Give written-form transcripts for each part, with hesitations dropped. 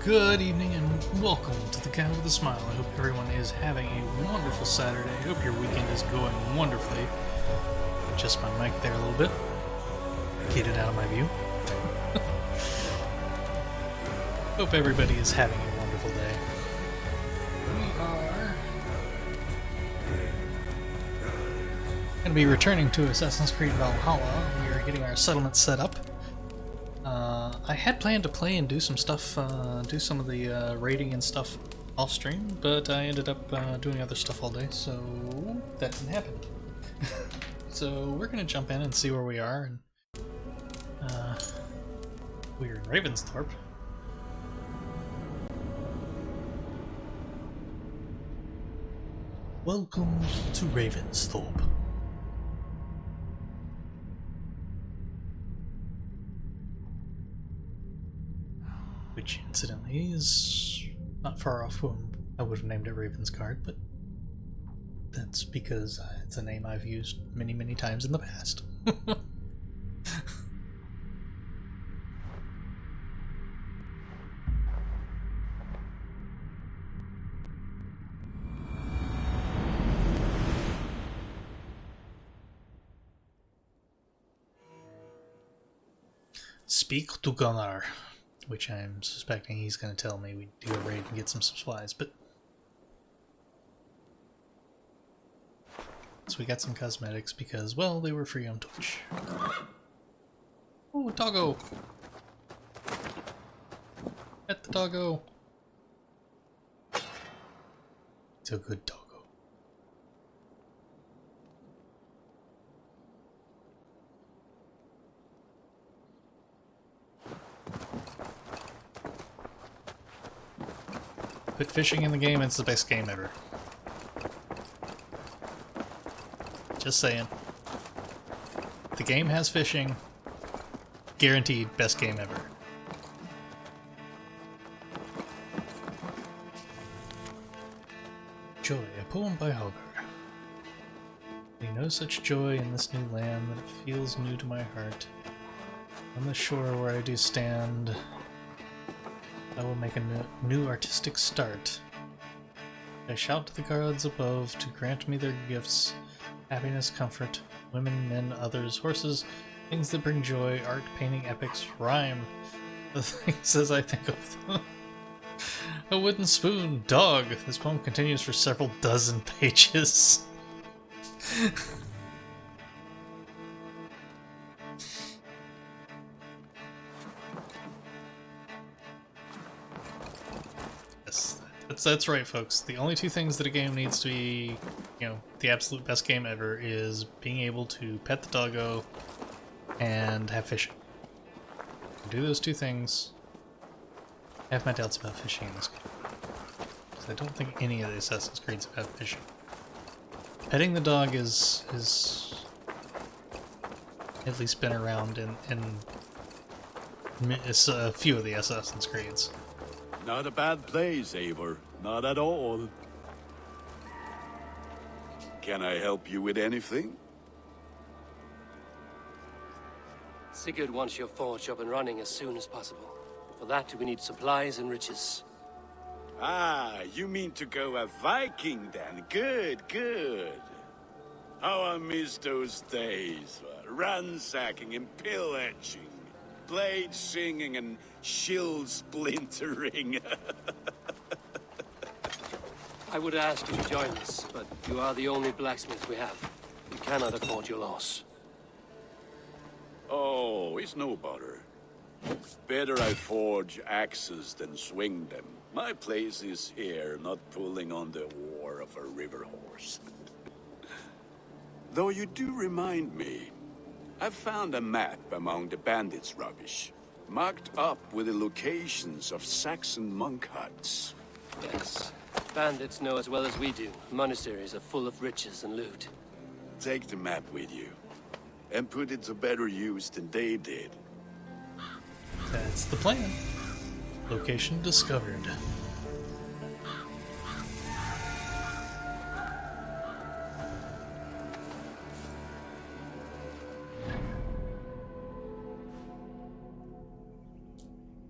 Good evening and welcome to the Guy with a Smile. I hope everyone is having a wonderful Saturday. I hope your weekend is going wonderfully. Adjust my mic there a little bit. Get it out of my view. Hope everybody is having a wonderful day. We are going to be returning to Assassin's Creed Valhalla. We are getting our settlement set up. I had planned to play and do some stuff, do some of the raiding and stuff off stream, but I ended up doing other stuff all day, so that didn't happen. So we're gonna jump in and see where we are, and we're in Ravensthorpe. Welcome to Ravensthorpe. Which, incidentally, is not far off from I would have named it Ravensguard, but that's because it's a name I've used many, many times in the past. Speak to Gunnar. Which I'm suspecting he's going to tell me we do a raid and get some supplies, but... So we got some cosmetics because, well, they were free on Twitch. Oh, doggo! Pet the doggo! It's a good doggo. Put fishing in the game, it's the best game ever. Just saying. If the game has fishing, guaranteed best game ever. Joy, a poem by Hogger. We know such joy in this new land that it feels new to my heart. On the shore where I do stand, I will make a new artistic start. I shout to the gods above to grant me their gifts, happiness, comfort, women, men, others, horses, things that bring joy, art, painting, epics, rhyme, the things as I think of them. A wooden spoon, dog. This poem continues for several dozen pages. That's right, folks. The only two things that a game needs to be, the absolute best game ever is being able to pet the doggo and have fishing. Do those two things. I have my doubts about fishing in this game. Because I don't think any of the Assassin's Creeds have had fishing. Petting the dog is at least been around in a few of the Assassin's Creeds. Not a bad place, Eivor. Not at all. Can I help you with anything? Sigurd wants your forge up and running as soon as possible. For that, we need supplies and riches. Ah, you mean to go a Viking then? Good, good. How I miss those days. Ransacking and pillaging. Blade singing and shield splintering. I would ask you to join us, but you are the only blacksmith we have. We cannot afford your loss. Oh, it's no bother. Better I forge axes than swing them. My place is here, not pulling on the war of a river horse. Though you do remind me, I found a map among the bandits' rubbish, marked up with the locations of Saxon monk huts. Yes. Bandits know as well as we do. Monasteries are full of riches and loot. Take the map with you, and put it to better use than they did. That's the plan. Location discovered.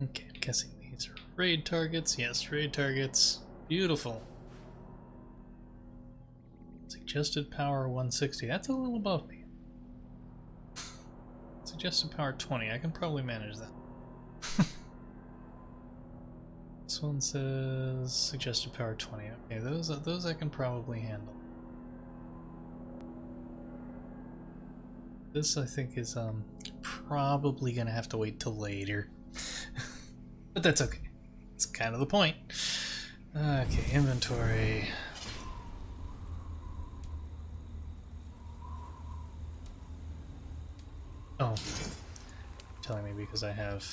Okay, I'm guessing these are Raid targets, yes, raid targets. Beautiful. Suggested power 160. That's a little above me. Suggested power 20. I can probably manage that. This one says suggested power 20. Okay, those I can probably handle. This I think is probably gonna have to wait till later. But that's okay. It's kind of the point. Okay, inventory. Oh, telling me because I have.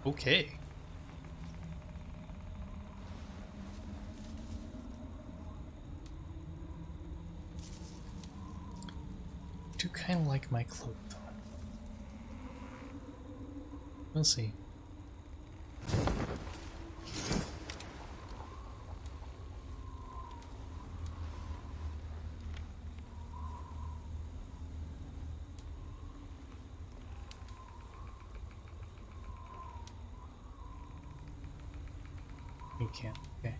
Okay. I do kind of like my cloak though. We'll see. You can't. Okay.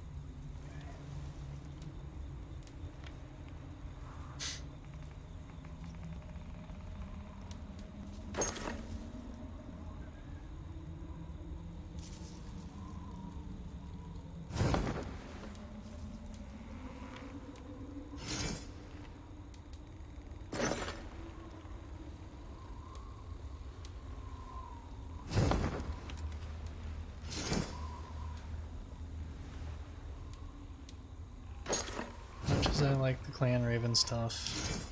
Much as I like the Clan Raven stuff,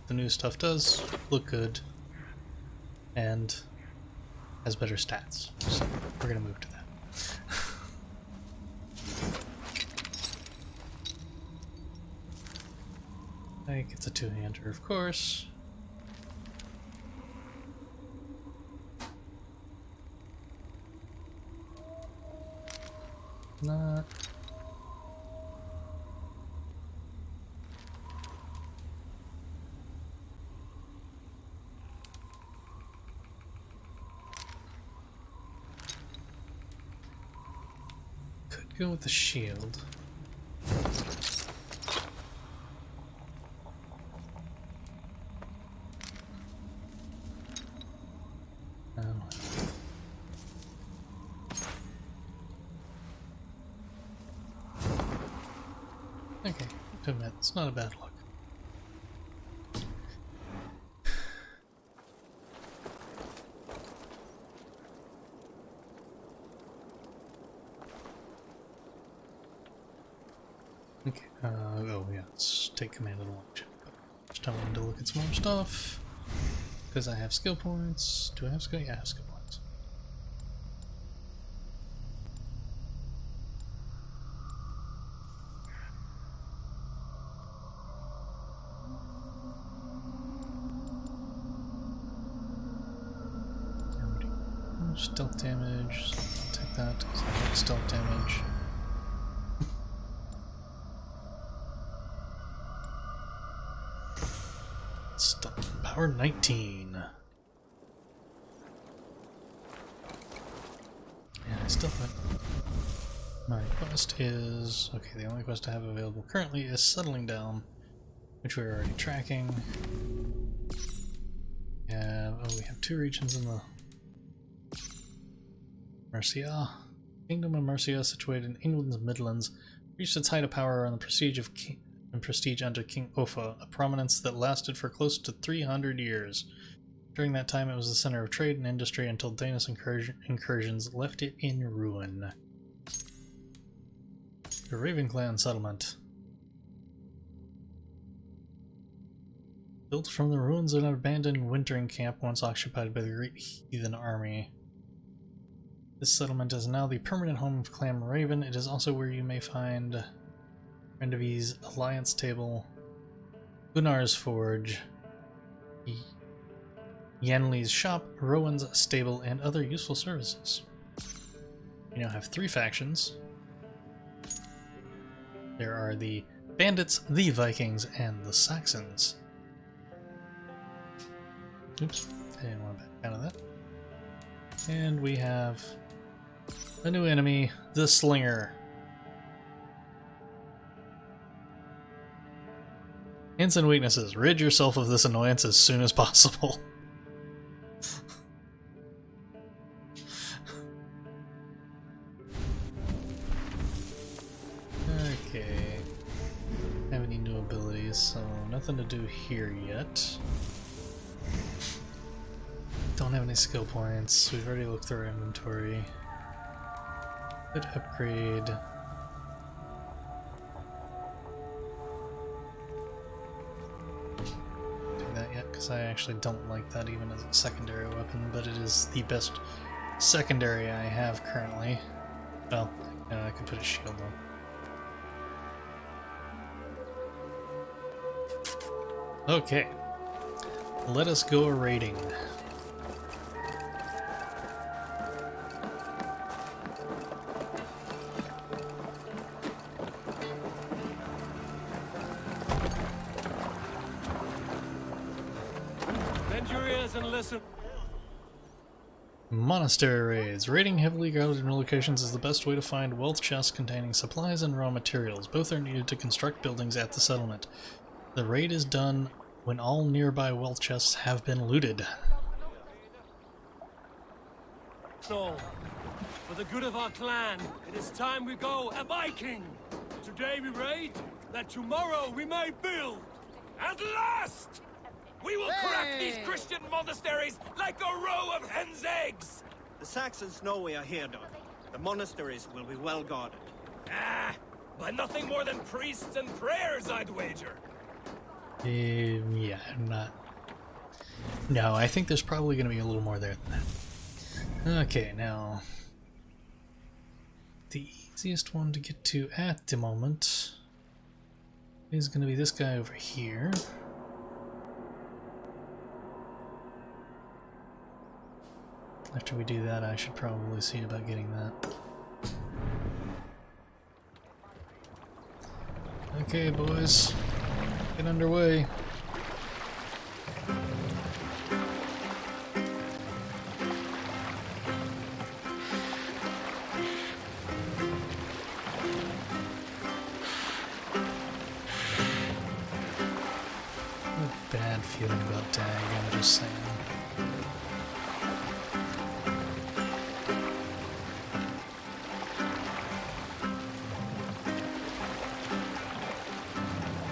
the new stuff does look good and has better stats. So we're gonna move to that. Like, it's a two-hander, of course. Not. Could go with the shield. Okay, to admit, it's not a bad look. Okay, oh yeah, let's take command of the launch. First I wanted to look at some more stuff, because I have skill points. Do I have skill? Yeah, I have skill points. Stealth damage, take that, because I like stealth damage. Stealth power 19. Yeah, I still haven't. My quest is... okay, the only quest I have available currently is Settling Down, which we're already tracking. Yeah, oh, we have 2 regions in the Mercia. Kingdom of Mercia, situated in England's Midlands, reached its height of power on the prestige under King Offa, a prominence that lasted for close to 300 years. During that time, it was the center of trade and industry until Danish incursions left it in ruin. The Raven Clan settlement. Built from the ruins of an abandoned wintering camp once occupied by the Great Heathen Army. This settlement is now the permanent home of Clan Raven. It is also where you may find Rendevi's Alliance Table, Gunnar's Forge, Yanli's Shop, Rowan's Stable, and other useful services. You now have 3 factions. There are the Bandits, the Vikings, and the Saxons. Oops, I didn't want to back out of that. And we have a new enemy, the Slinger. Hints and weaknesses. Rid yourself of this annoyance as soon as possible. Okay. Have any new abilities, so nothing to do here yet. Don't have any skill points. We've already looked through our inventory. Could upgrade. Do that yet, because I actually don't like that even as a secondary weapon, but it is the best secondary I have currently. Well, I could put a shield on. Okay, let us go a raiding. Bend your ears and listen. Monastery raids. Raiding heavily guarded locations is the best way to find wealth chests containing supplies and raw materials. Both are needed to construct buildings at the settlement. The raid is done when all nearby wealth chests have been looted. So, for the good of our clan, it is time we go a Viking. Today we raid, that tomorrow we may build. At last! We will crack these Christian monasteries like a row of hen's eggs! The Saxons know we are here, Don. The monasteries will be well guarded. Ah, by nothing more than priests and prayers, I'd wager. Yeah, I'm not. No, I think there's probably going to be a little more there than that. Okay, now. The easiest one to get to at the moment is going to be this guy over here. After we do that, I should probably see about getting that. Okay, boys. Get underway. A bad feeling about Dag, I'm just saying.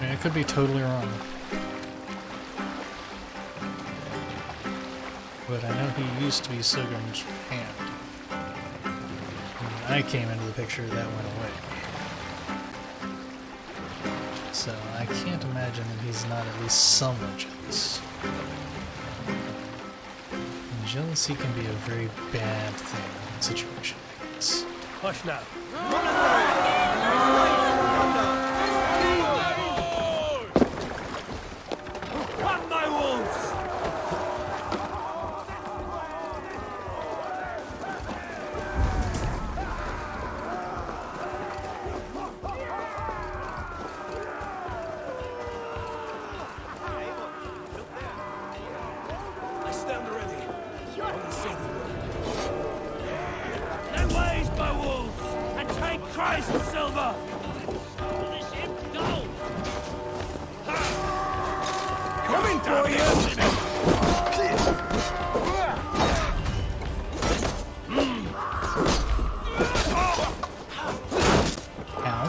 I could be totally wrong. But I know he used to be Sigurd's hand. When I came into the picture, that went away. So I can't imagine that he's not at least somewhat jealous. And jealousy can be a very bad thing in a situation like this. Hush now. Run, my wolves! I stand ready. On the scene. Then ways, my wolves, and take Christ's silver! To the ship, go! Coming for you! Ow.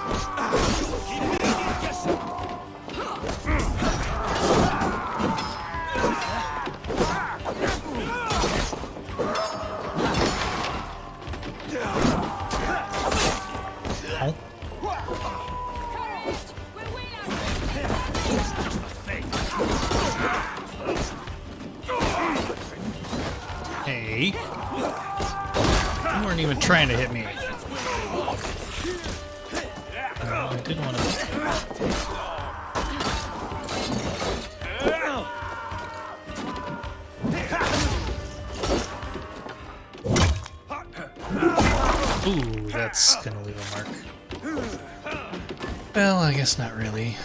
Hey. You weren't even trying to hit me. I did want to. Ooh, that's gonna leave a mark. Well, I guess not really.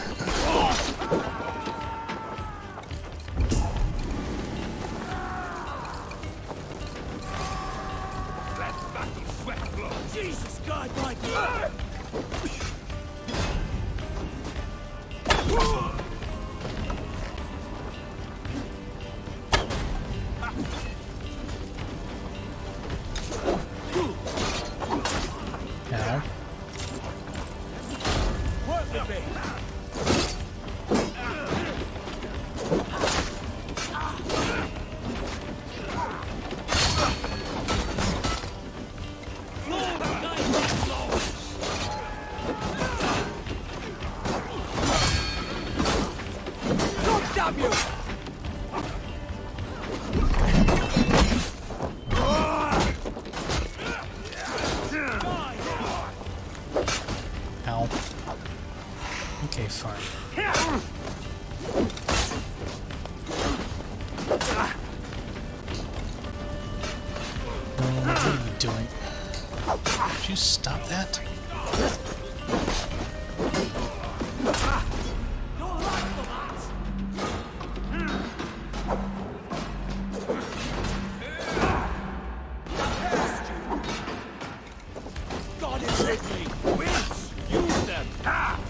Jesus God, Michael! Now. Work with me! Damn you! Ow. Okay, fine. What are you doing? Did you stop that? God is with me! Winds! Use them! Ah!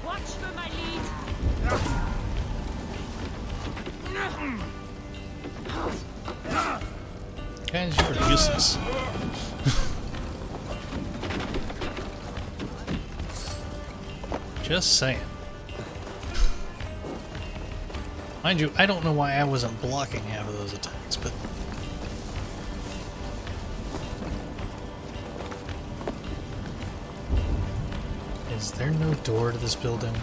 Watch for my lead. Guys, you are useless. Just saying. Mind you, I don't know why I wasn't blocking half of those attacks, but... Is there no door to this building?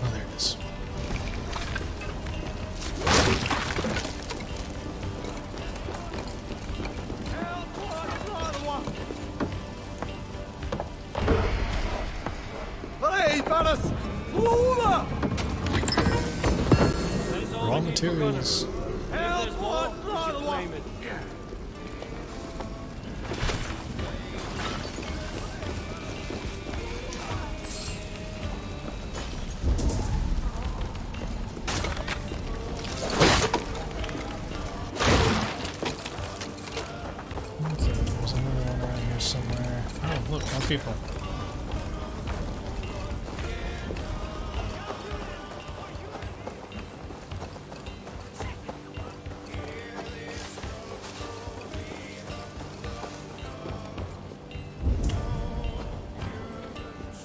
Oh, there it is. Raw materials. There's more, we should claim it. Okay, there's another one around here somewhere. Oh, look, more people.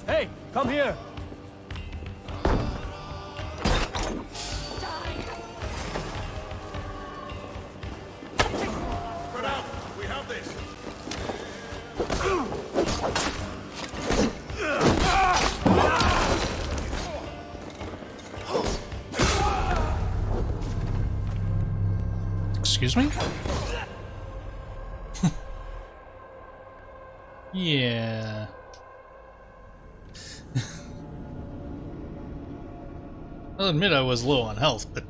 Hey, come here! Spread out! We have this! Excuse me? Yeah. I'll admit I was low on health, but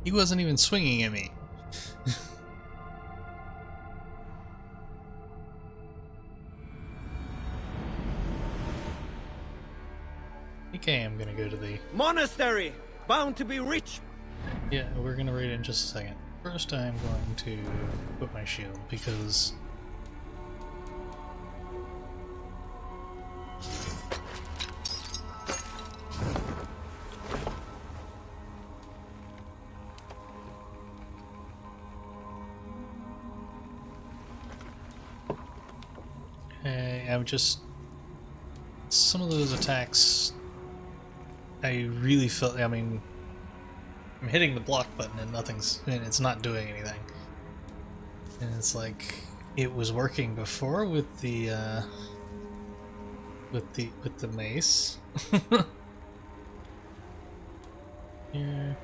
he wasn't even swinging at me. I think I am gonna go to the... Monastery! Bound to be rich! Yeah, we're gonna read it in just a second. First I'm going to put my shield, because... I'm just... Some of those attacks... I really felt... I mean... I'm hitting the block button and nothing's... and it's not doing anything. And it's like... it was working before with the mace. Here.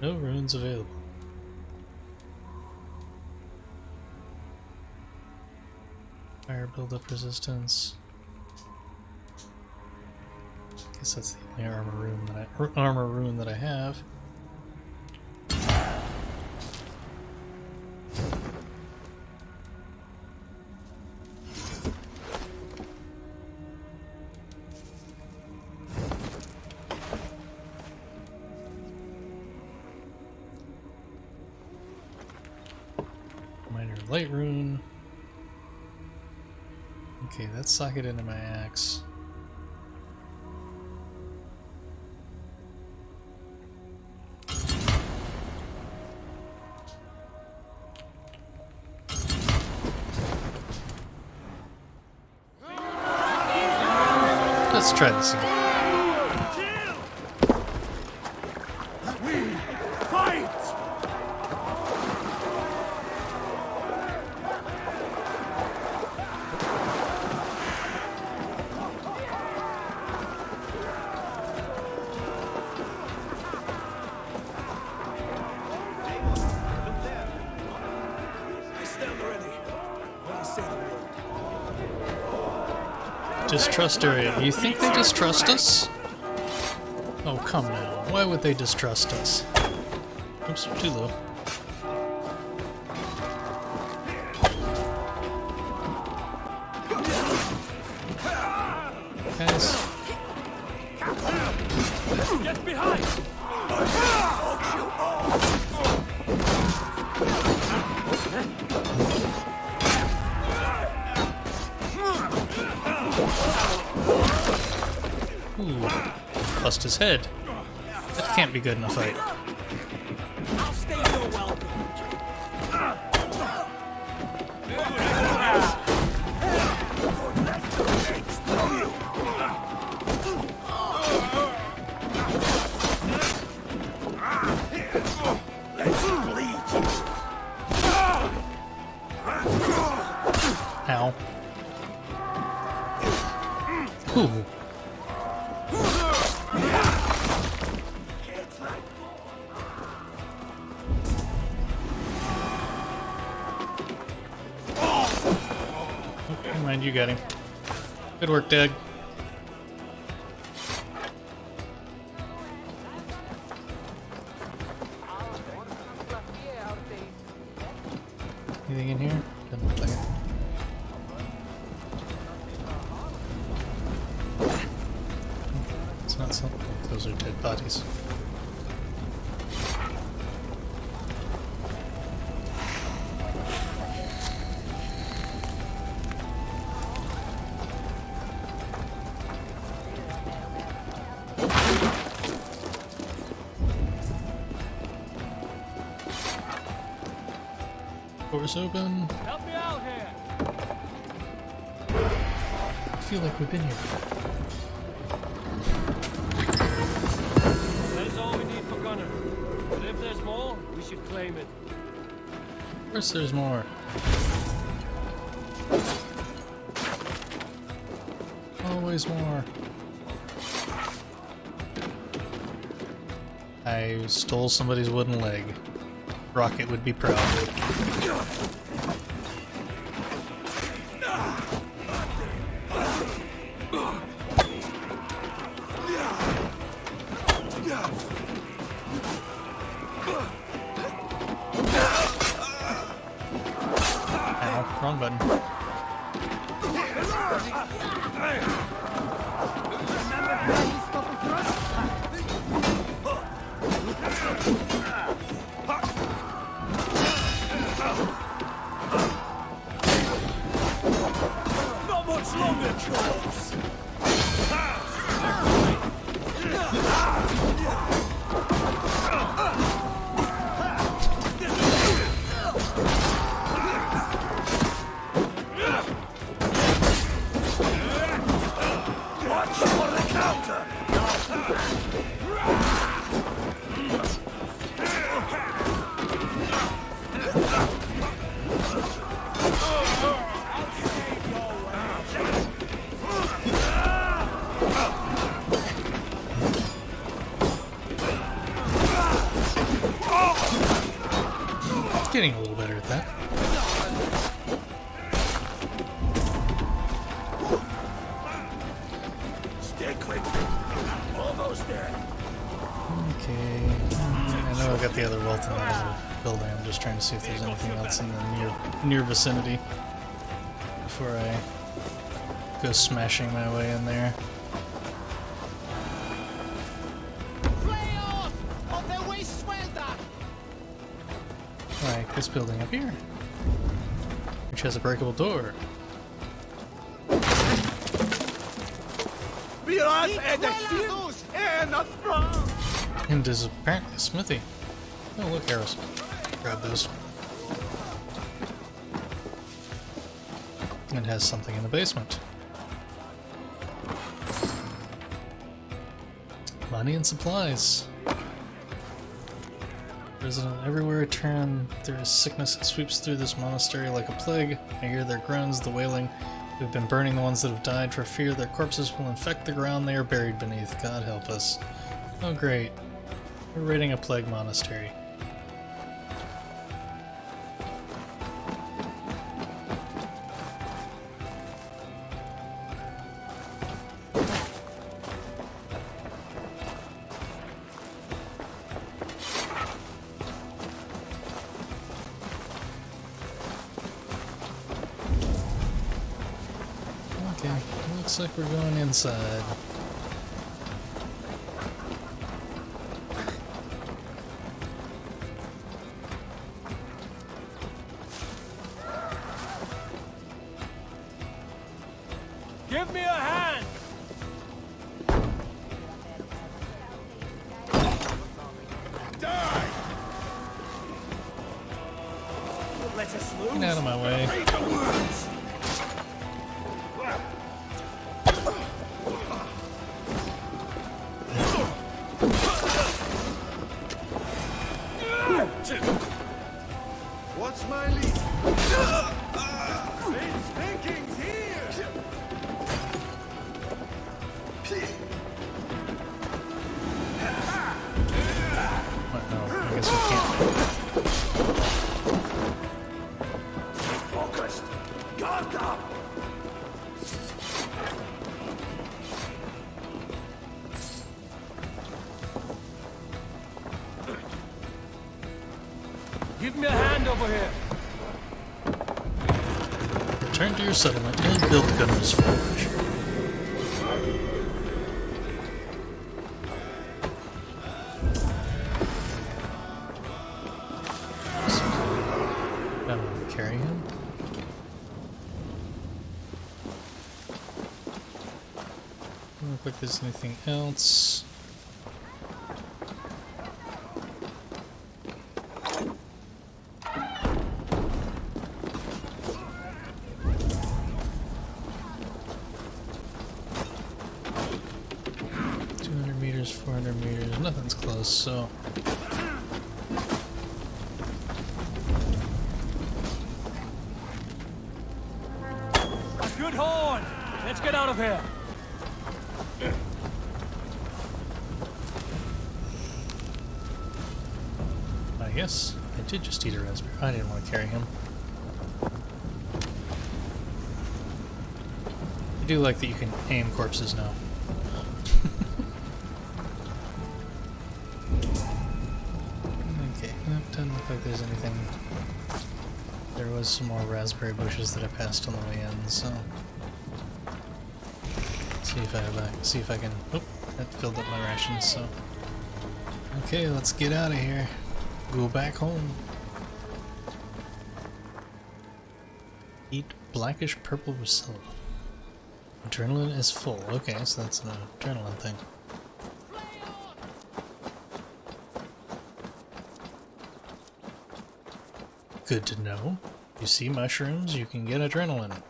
No runes available. Fire buildup resistance. Guess that's the only armor rune that I have. Minor light rune. Okay, let's sock it into my axe. Let's try this again. Distrust area. You think they distrust us? Oh, come now. Why would they distrust us? Oops, too low. Guys. Get behind! Ooh, bust his head. That can't be good in a fight. I'll stay your welcome. Ow. Ooh. Never mind, you got him. Good work, Doug. Anything in here? Doesn't look like it. It's not something. Those are dead bodies. Doors open. Help me out here! I feel like we've been here before. That is all we need for Gunner. But if there's more, we should claim it. Of course there's more. Always more. I stole somebody's wooden leg. Rocket would be proud. Ow, wrong button. Not much longer, trolls! Watch for the counter! Getting a little better at that. Stay quick. Almost there. Okay. I know I've got the other wealth in that other building. I'm just trying to see if there's anything else in the near vicinity before I go smashing my way in there. Like this building up here, which has a breakable door. And is apparently a smithy. Oh look, arrows. Grab those. It has something in the basement. Money and supplies. Everywhere I turn, there is sickness that sweeps through this monastery like a plague. I hear their groans, the wailing. We've been burning the ones that have died for fear their corpses will infect the ground they are buried beneath. God help us. Oh great. We're raiding a plague monastery. Okay, looks like we're going inside. Give me a hand! Die! Let us loose. Get out of my way. Read the words! What's my lead? It's thinking's here! What? No, I guess we can't. Focused. Guard up! Give me a hand over here. Return to your settlement and build Gunner's Forge. I don't carry him. Doesn't look like there's anything else. Meters, 400 meters, nothing's close, so A good horn! Let's get out of here! I guess I did just eat a raspberry. I didn't want to carry him. I do like that you can aim corpses now. Okay, that doesn't look like there's anything. There was some more raspberry bushes that I passed on the way in, so see if I can. Oh, that filled up my rations. So okay, let's get out of here. Go back home. Eat blackish purple bacilla. Adrenaline is full. Okay, so that's an adrenaline thing. Good to know. You see mushrooms, you can get adrenaline.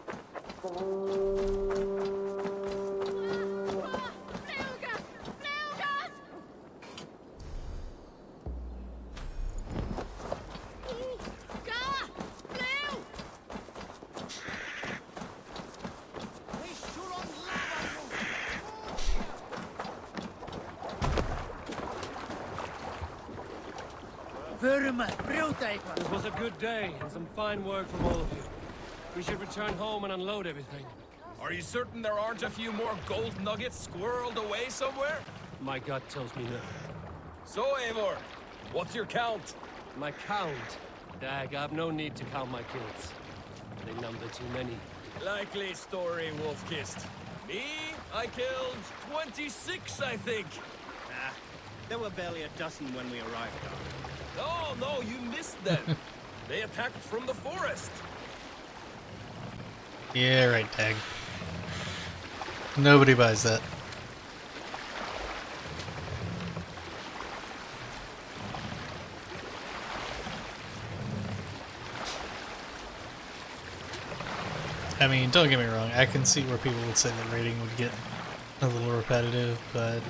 It was a good day and some fine work from all of you. We should return home and unload everything. Are you certain there aren't a few more gold nuggets squirreled away somewhere? My gut tells me no. So, Eivor, what's your count? My count? Dag, I've no need to count my kills. They number too many. Likely story, Wolfkist. Me? I killed 26, I think. Ah, there were barely a dozen when we arrived, Dar. No, you missed them. They attacked from the forest. Yeah, right, Tag. Nobody buys that. I mean, don't get me wrong, I can see where people would say that raiding would get a little repetitive, but...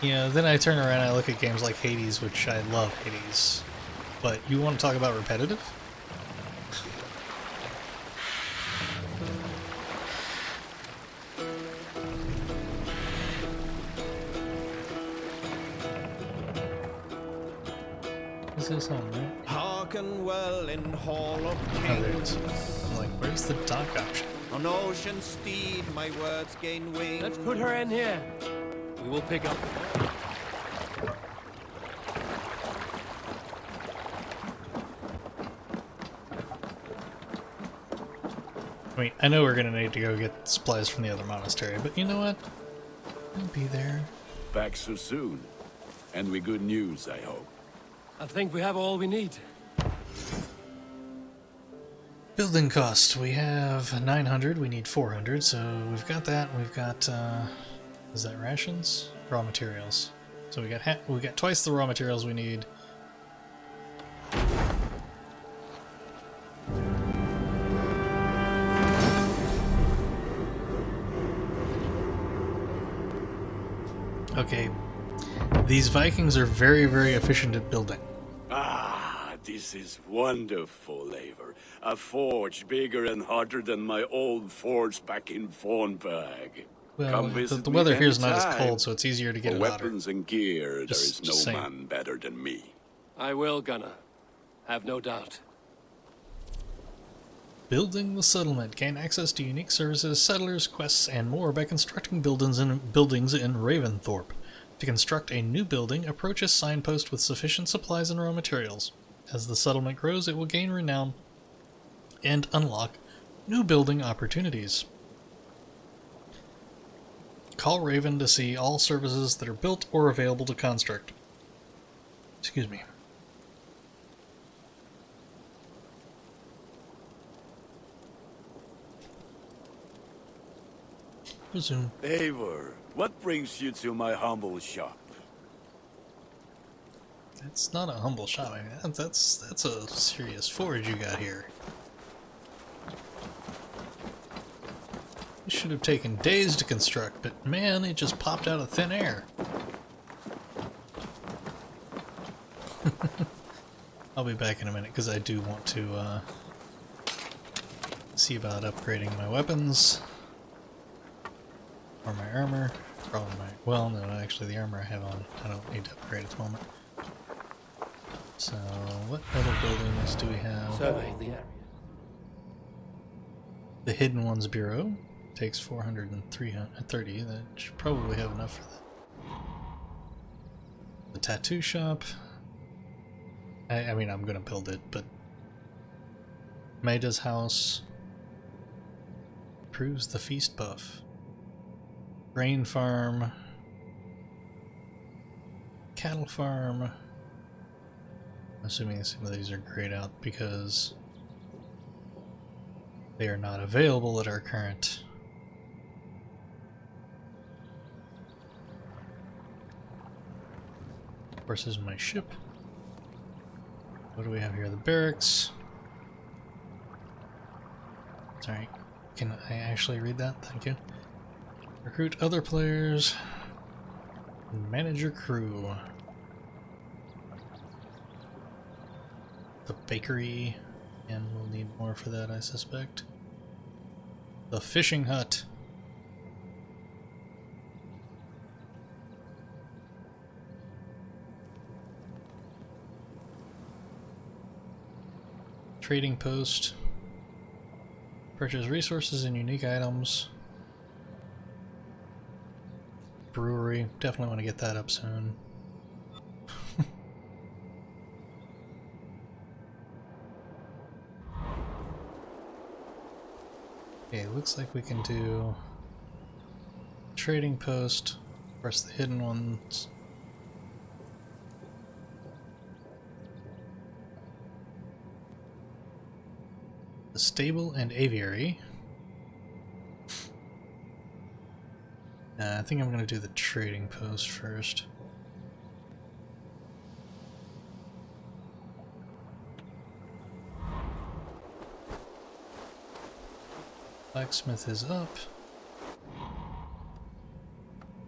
You know, then I turn around and I look at games like Hades, which I love Hades. But you want to talk about repetitive? This is home, right? Hearken well in Hall of Oh, there it Kings. is. I'm like, where's the dock option? On ocean steed, my words gain wings. Let's put her in here. We will pick up. I mean, I know we're gonna need to go get supplies from the other monastery, but you know what? I'll be there. Back so soon. And with good news, I hope. I think we have all we need. Building cost. We have 900, we need 400, so we've got that. We've got, is that rations? Raw materials. So we got twice the raw materials we need. Okay, these Vikings are very, very efficient at building. Ah, this is wonderful, Eivor. A forge bigger and hotter than my old forge back in Vornberg. Well, Come the visit me weather here is not as anytime. cold, so it's easier to get For it hotter. weapons and gear, there Just is no saying. man better than me. I will, Gunnar. Have no doubt. Building the settlement. Gain access to unique services, settlers, quests, and more by constructing buildings in Ravensthorpe. To construct a new building, approach a signpost with sufficient supplies and raw materials. As the settlement grows, it will gain renown and unlock new building opportunities. Call Raven to see all services that are built or available to construct. Excuse me. Resume. Eivor, what brings you to my humble shop? That's not a humble shop. I mean, that's a serious forge you got here. It should have taken days to construct, but man, it just popped out of thin air. I'll be back in a minute because I do want to see about upgrading my weapons. Or my armor. Probably my... Well, no, actually the armor I have on, I don't need to upgrade at the moment. So, what other buildings do we have? Survey the area. The Hidden Ones Bureau takes 400 and 330. That should probably have enough for that. The Tattoo Shop. I mean, I'm gonna build it, but... Maida's House. Improves the feast buff. Grain Farm. Cattle Farm. I'm assuming some of these are grayed out because they are not available at our current. Of course, this is my ship. What do we have here? The barracks. Sorry, can I actually read that? Thank you. Recruit other players. Manage your crew. The bakery. And we'll need more for that, I suspect. The fishing hut. Trading post. Purchase resources and unique items. Brewery. Definitely want to get that up soon. Okay, looks like we can do trading post. Of course, the hidden ones. The stable and aviary. I think I'm going to do the trading post first. Blacksmith is up.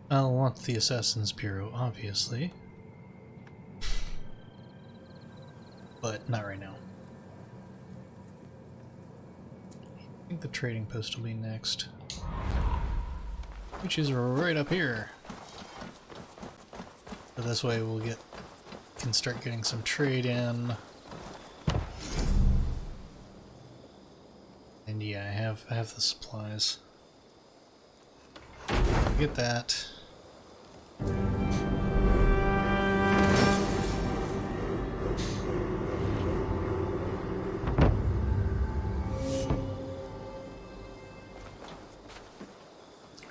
I'll want the Assassin's Bureau, obviously. But not right now. I think the trading post will be next. Which is right up here. So this way we'll can start getting some trade in. And yeah, I have the supplies. Get that.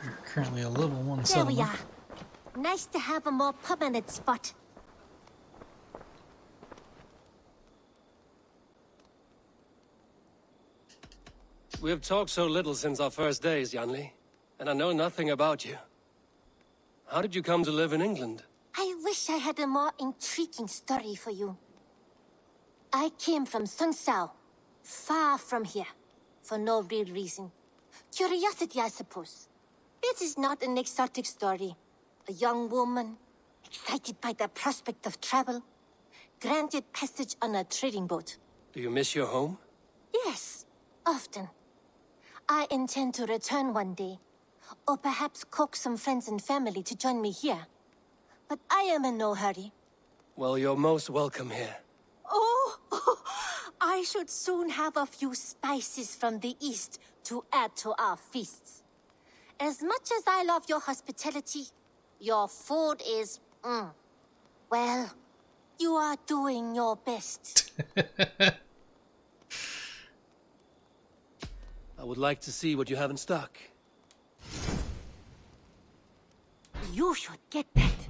We're currently a level 1 There settlement. we are. Nice to have a more permanent spot. We have talked so little since our first days, Yanli, and I know nothing about you. How did you come to live in England? I wish I had a more intriguing story for you. I came from Sunsao, far from here, for no real reason. Curiosity, I suppose. This is not an exotic story. A young woman, excited by the prospect of travel, granted passage on a trading boat. Do you miss your home? Yes, often. I intend to return one day, or perhaps coax some friends and family to join me here. But I am in no hurry. Well, you're most welcome here. Oh, I should soon have a few spices from the east to add to our feasts. As much as I love your hospitality, your food is, well, you are doing your best. I would like to see what you have in stock. You should get that.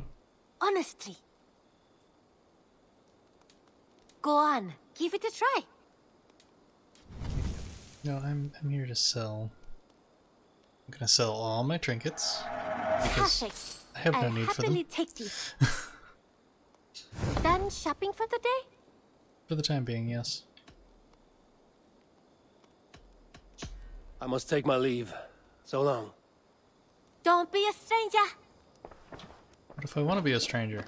Honestly. Go on, give it a try. No, I'm here to sell. I'm gonna sell all my trinkets because Perfect. I have no I'll need for happily them take these. Done shopping for the day? for the time being. Yes. I must take my leave. So long. Don't be a stranger. What if I want to be a stranger?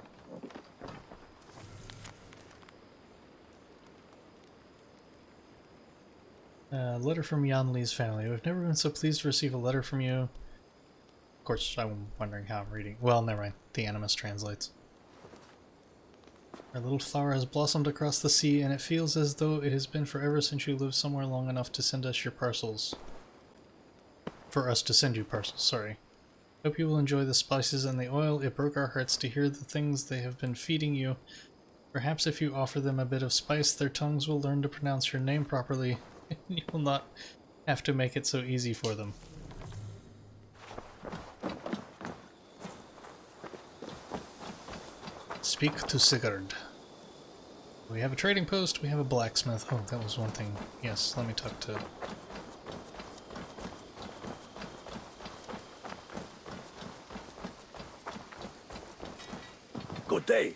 Letter from Yanli's family. We've never been so pleased to receive a letter from you. Of course, I'm wondering how I'm reading. Well, never mind. The Animus translates. Our little flower has blossomed across the sea, and it feels as though it has been forever since you lived somewhere long enough to send us your parcels. For us to send you parcels, sorry. Hope you will enjoy the spices and the oil. It broke our hearts to hear the things they have been feeding you. Perhaps if you offer them a bit of spice, their tongues will learn to pronounce your name properly. You will not have to make it so easy for them. Speak to Sigurd. We have a trading post, we have a blacksmith. Oh, that was one thing. Yes, let me talk to... Good day.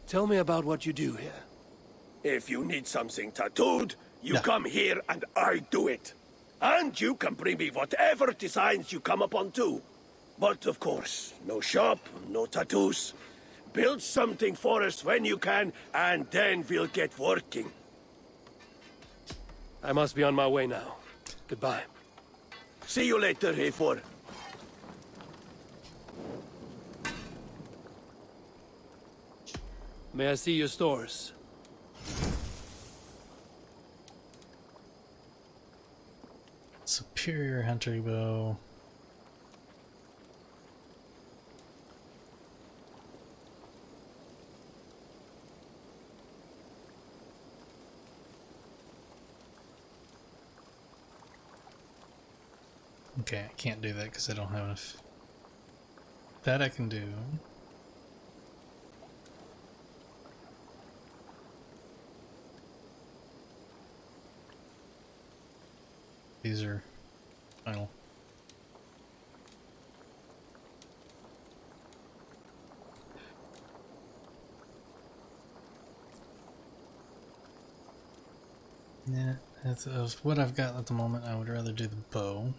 Tell me about what you do here. If you need something tattooed, you Yeah. come here and I do it. And you can bring me whatever designs you come upon too. But of course, no shop, no tattoos. Build something for us when you can, and then we'll get working. I must be on my way now. Goodbye. See you later, Hayfor. May I see your stores? Superior hunting bow. Okay, I can't do that because I don't have enough. That I can do. These are final. Yeah, of what I've got at the moment, I would rather do the bow.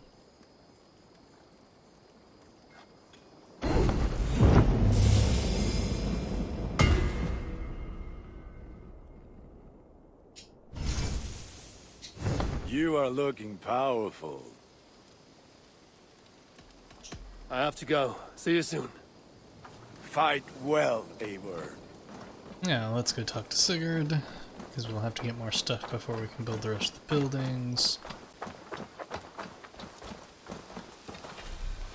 You are looking powerful. I have to go. See you soon. Fight well, Eivor. Yeah, let's go talk to Sigurd, because we'll have to get more stuff before we can build the rest of the buildings.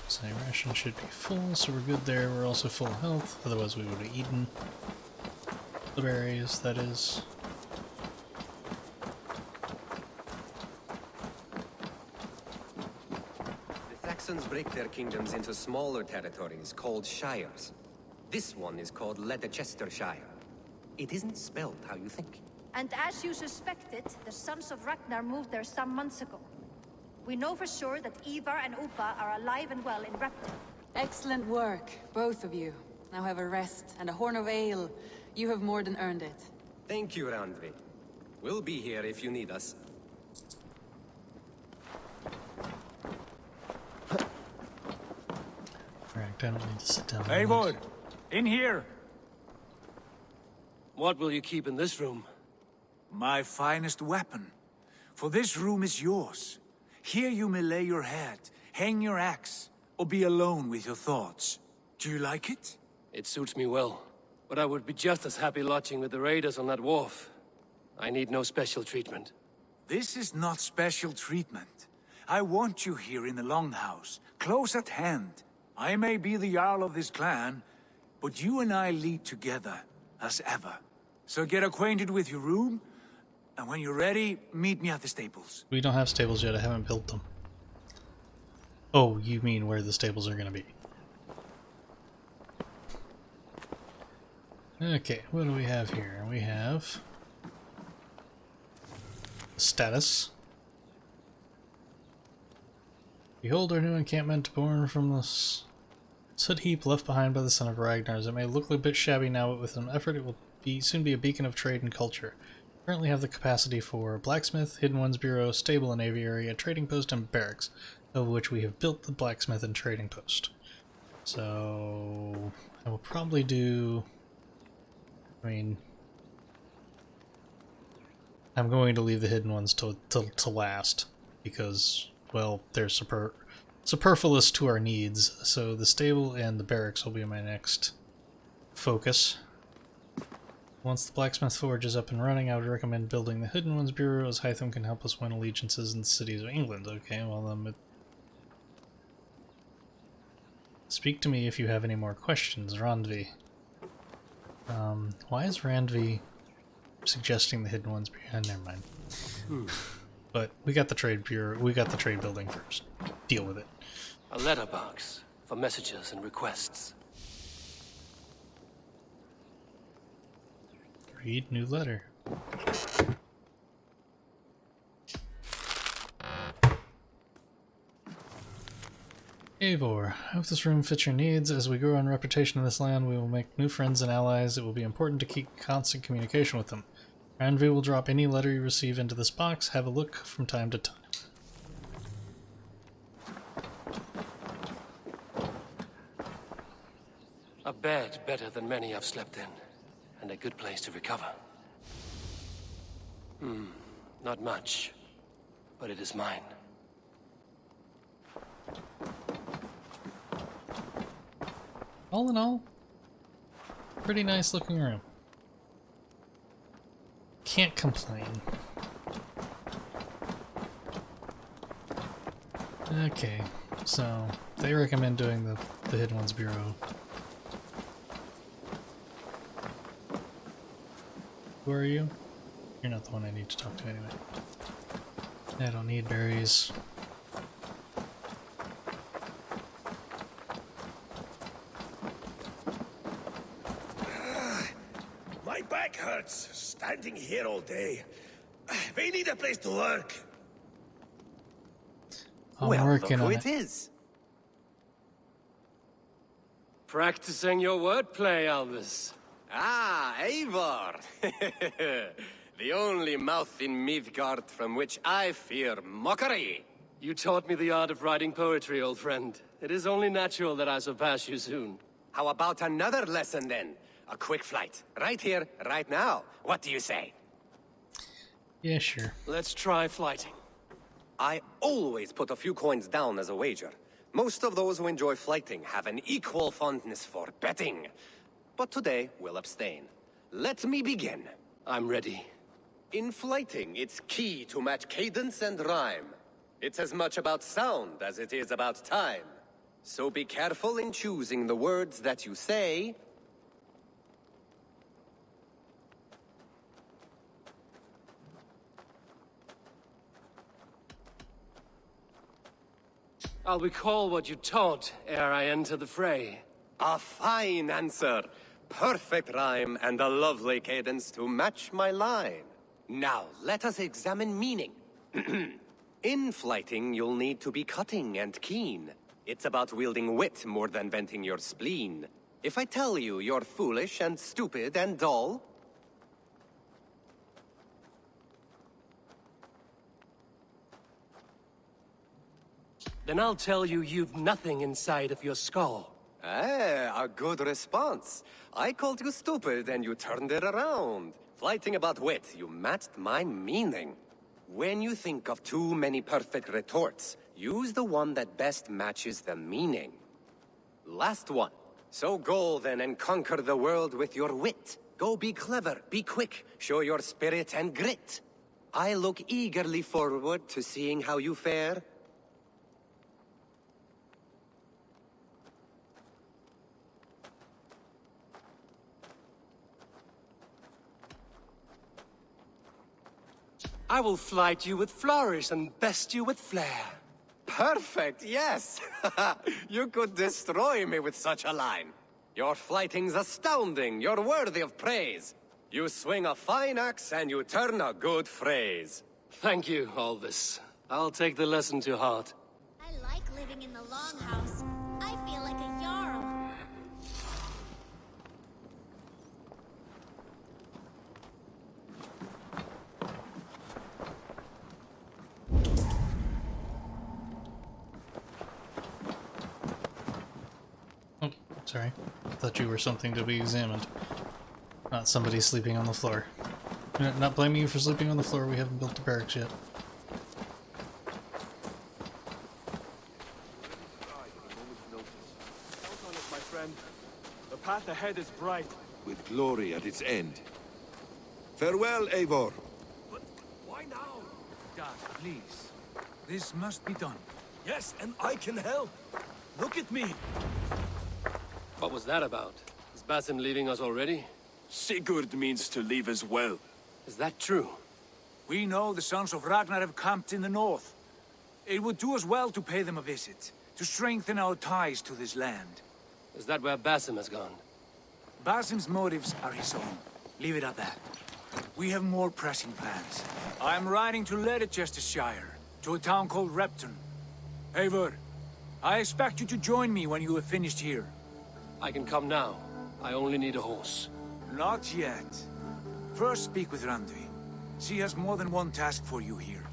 So ration should be full, so we're good there. We're also full of health, otherwise we would have eaten the berries, that is. The Saxons break their kingdoms into smaller territories called shires. This one is called Leicestershire. It isn't spelled how you think. And as you suspected, the sons of Ragnar moved there some months ago. We know for sure that Ivar and Upa are alive and well in Repton. Excellent work, both of you. Now have a rest and a horn of ale. You have more than earned it. Thank you, Randvi. We'll be here if you need us. Correct, I don't need to sit down. Eivor! In here! What will you keep in this room? My finest weapon. For this room is yours. Here you may lay your head, hang your axe, or be alone with your thoughts. Do you like it? It suits me well. But I would be just as happy lodging with the raiders on that wharf. I need no special treatment. This is not special treatment. I want you here in the Longhouse, close at hand. I may be the Jarl of this clan, but you and I lead together, as ever. So get acquainted with your room, and when you're ready, meet me at the stables. We don't have stables yet, I haven't built them. Oh, you mean where the stables are going to be. Okay, what do we have here? We have status. Behold our new encampment born from the soot heap left behind by the son of Ragnar. It may look a bit shabby now, but with an effort it will soon be a beacon of trade and culture. We currently have the capacity for blacksmith, hidden ones bureau, stable and aviary, a trading post, and barracks, of which we have built the blacksmith and trading post. So I will probably do... I'm going to leave the hidden ones to last, because, well, they're superfluous to our needs, so the stable and the barracks will be my next focus. Once the blacksmith forge is up and running, I would recommend building the hidden ones bureau, as Hytham can help us win allegiances in the cities of England. Okay, well then... Speak to me if you have any more questions, Randvi. Why is Randvi suggesting the hidden ones behind? Never mind. But we got the trade bureau. We got the trade building first. Deal with it. A letterbox for messages and requests. Read new letter. Eivor, I hope this room fits your needs. As we grow in reputation in this land, we will make new friends and allies. It will be important to keep constant communication with them. Randvi will drop any letter you receive into this box. Have a look from time to time. A bed better than many I've slept in, and a good place to recover. Not much, but it is mine. All in all, pretty nice looking room. Can't complain. Okay, so they recommend doing the Hidden Ones Bureau. Who are you? You're not the one I need to talk to anyway. I don't need berries. My back hurts, standing here all day. We need a place to work. I'm Well, working look on who it. it is. Practicing your wordplay, Albus. Ah, Eivor! The only mouth in Midgard from which I fear mockery. You taught me the art of writing poetry, old friend. It is only natural that I surpass you soon. How about another lesson then? A quick flight. Right here, right now. What do you say? Yeah, sure. Let's try flighting. I always put a few coins down as a wager. Most of those who enjoy flighting have an equal fondness for betting. But today, we'll abstain. Let me begin. I'm ready. In flighting, it's key to match cadence and rhyme. It's as much about sound as it is about time. So be careful in choosing the words that you say. I'll recall what you taught ere I enter the fray. A fine answer. Perfect rhyme and a lovely cadence to match my line. Now, let us examine meaning. In flighting, you'll need to be cutting and keen. It's about wielding wit more than venting your spleen. If I tell you you're foolish and stupid and dull, Then I'll tell you you've nothing inside of your skull. a good response. I called you stupid and you turned it around. Flighting about wit, you matched my meaning. When you think of too many perfect retorts, use the one that best matches the meaning. Last one. So go then and conquer the world with your wit. Go be clever, be quick, show your spirit and grit. I look eagerly forward to seeing how you fare. I will flight you with flourish and best you with flair. Perfect, yes! You could destroy me with such a line. Your flighting's astounding, you're worthy of praise. You swing a fine axe and you turn a good phrase. Thank you, Albus. I'll take the lesson to heart. I like living in the longhouse. I feel like a jarl. Oh, sorry. I thought you were something to be examined. Not somebody sleeping on the floor. Not blaming you for sleeping on the floor, we haven't built the barracks yet. Count on it, my friend. The path ahead is bright. With glory at its end. Farewell, Eivor. But why now? Dad, please. This must be done. Yes, and I can help. Look at me. What was that about? Is Basim leaving us already? Sigurd means to leave as well. Is that true? We know the sons of Ragnar have camped in the north. It would do us well to pay them a visit, to strengthen our ties to this land. Is that where Basim has gone? Basim's motives are his own. Leave it at that. We have more pressing plans. I'm riding to Leicestershire, to a town called Repton. Eivor, I expect you to join me when you have finished here. I can come now. I only need a horse. Not yet. First speak with Randvi. She has more than one task for you here.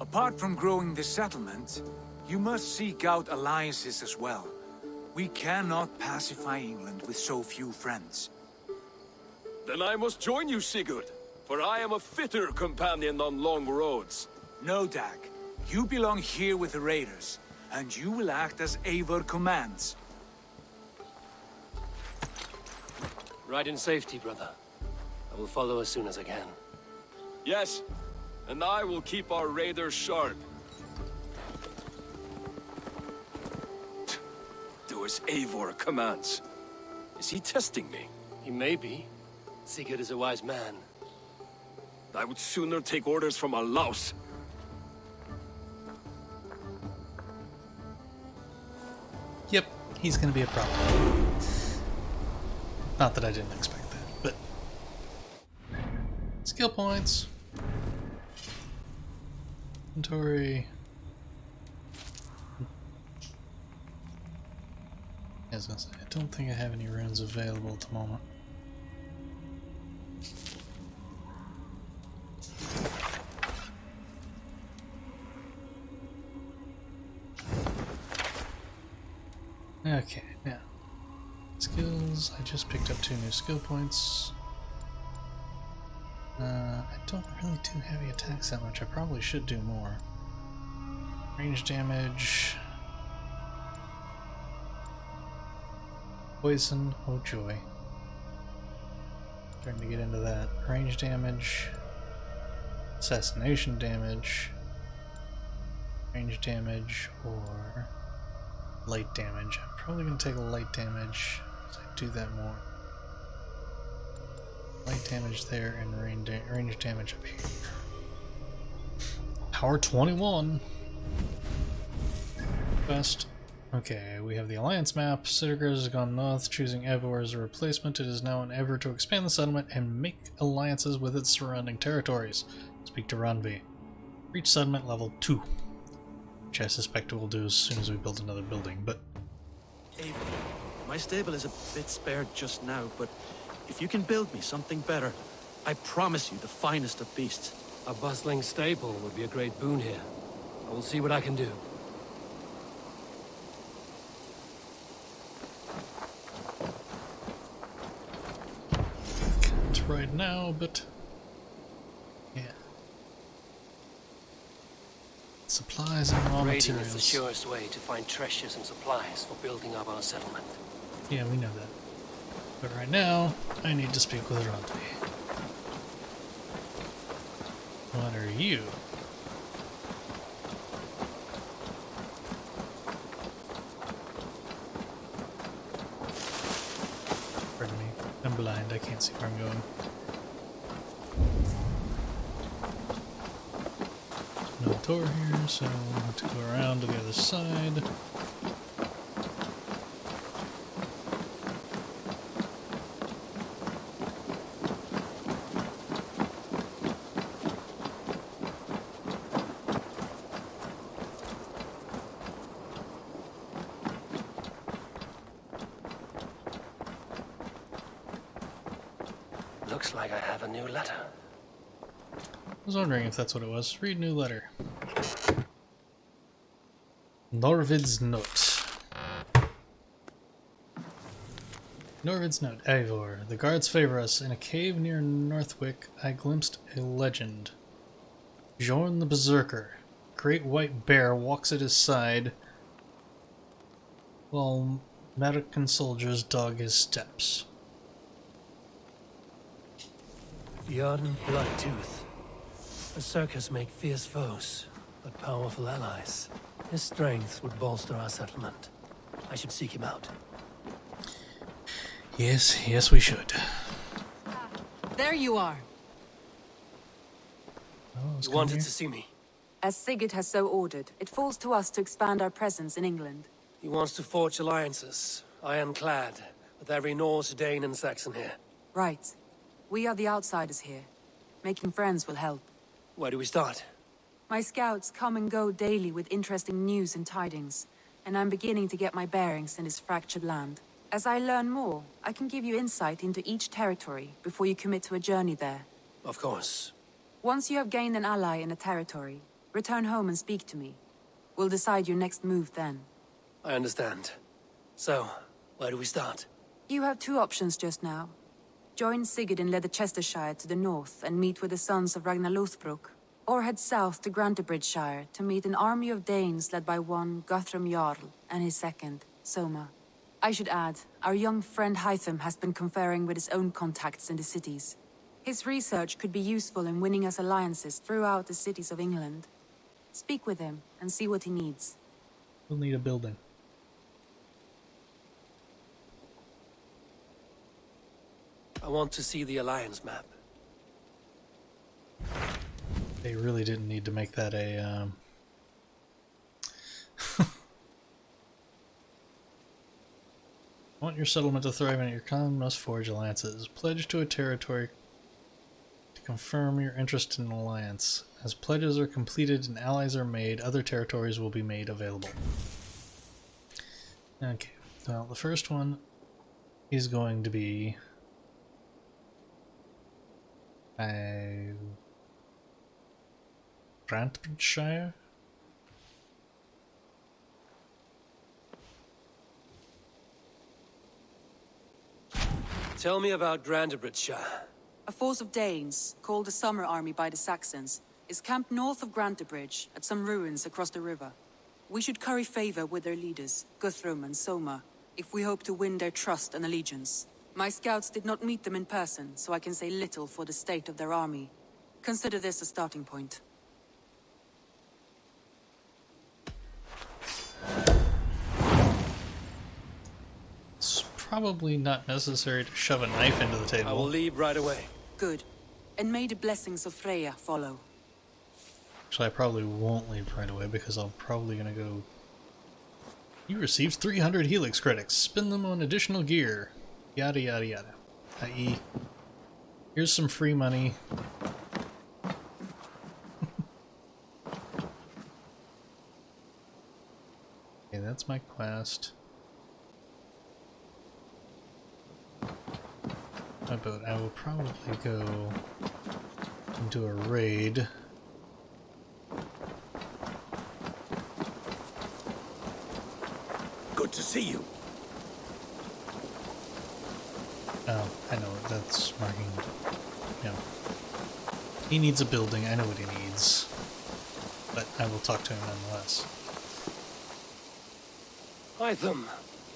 Apart from growing this settlement, you must seek out alliances as well. We cannot pacify England with so few friends. Then I must join you, Sigurd. For I am a fitter companion on long roads. No, Dag. You belong here with the raiders, and you will act as Eivor commands. Ride in safety, brother. I will follow as soon as I can. Yes, and I will keep our raiders sharp. Do as Eivor commands. Is he testing me? He may be. Sigurd is a wise man. I would sooner take orders from a louse. Yep, he's gonna be a problem. Not that I didn't expect that, but... Skill points. Inventory. As I was gonna say, I don't think I have any runes available at the moment. Okay, now. Skills, I just picked up 2 new skill points. I don't really do heavy attacks that much. I probably should do more. Range damage. Poison, oh joy. Starting to get into that. Range damage. Assassination damage. Range damage or light damage. I'm probably going to take a light damage as I do that more. Light damage there and range damage up here. Power 21. Quest. Okay, we have the Alliance map. Sittergris has gone north, choosing Eivor as a replacement. It is now an effort to expand the settlement and make alliances with its surrounding territories. Speak to Ranvi. Reach settlement level 2. Which I suspect we'll do as soon as we build another building, but... Eivor, my stable is a bit spared just now, but if you can build me something better, I promise you the finest of beasts. A bustling stable would be a great boon here. I will see what I can do. Can't right now, but... yeah. Supplies and raw Raiding materials. is the surest way to find treasures and supplies for building up our settlement. Yeah, we know that. But right now, I need to speak with Ranvi. What are you? Pardon me. I'm blind. I can't see where I'm going. No door here, so we'll have to go around to the other side. Looks like I have a new letter. I was wondering if that's what it was. Read new letter. Norvid's note. Norvid's note. Eivor. The guards favor us. In a cave near Northwick, I glimpsed a legend. Jorn the Berserker. Great white bear walks at his side while American soldiers dog his steps. Bjorn Bloodtooth. Berserkers make fierce foes, but powerful allies. His strength would bolster our settlement. I should seek him out. Yes, we should. There you are. Oh, You wanted to see me? As Sigurd has so ordered, it falls to us to expand our presence in England. He wants to forge alliances, ironclad, with every Norse, Dane, and Saxon here. Right. We are the outsiders here. Making friends will help. Where do we start? My scouts come and go daily with interesting news and tidings, and I'm beginning to get my bearings in this fractured land. As I learn more, I can give you insight into each territory before you commit to a journey there. Of course. Once you have gained an ally in a territory, return home and speak to me. We'll decide your next move then. I understand. So, where do we start? You have 2 options just now. Join Sigurd in Leicestershire to the north and meet with the sons of Ragnar Lothbrok, or head south to Grantebridgeshire to meet an army of Danes led by one Guthrum Jarl and his second, Soma. I should add, our young friend Hytham has been conferring with his own contacts in the cities. His research could be useful in winning us alliances throughout the cities of England. Speak with him and see what he needs. We'll need a building. I want to see the Alliance map. They really didn't need to make that a, Want your settlement to thrive and your con must forge alliances. Pledge to a territory to confirm your interest in an alliance. As pledges are completed and allies are made, other territories will be made available. Okay, well, the first one is going to be Grantshire. Tell me about Grantebridgeshire. A force of Danes, called the Summer Army by the Saxons, is camped north of Grantebridge at some ruins across the river. We should curry favor with their leaders, Guthrum and Soma, if we hope to win their trust and allegiance. My scouts did not meet them in person, so I can say little for the state of their army. Consider this a starting point. It's probably not necessary to shove a knife into the table. I will leave right away. Good. And may the blessings of Freya follow. Actually, I probably won't leave right away because I'm probably gonna go... You received 300 Helix credits. Spend them on additional gear. Yada yada yada. I.e., here's some free money. Okay, that's my quest. My boat. I will probably go and do a raid. Good to see you. Oh, I know what that's marking. Yeah. He needs a building, I know what he needs. But I will talk to him nonetheless. Hytham,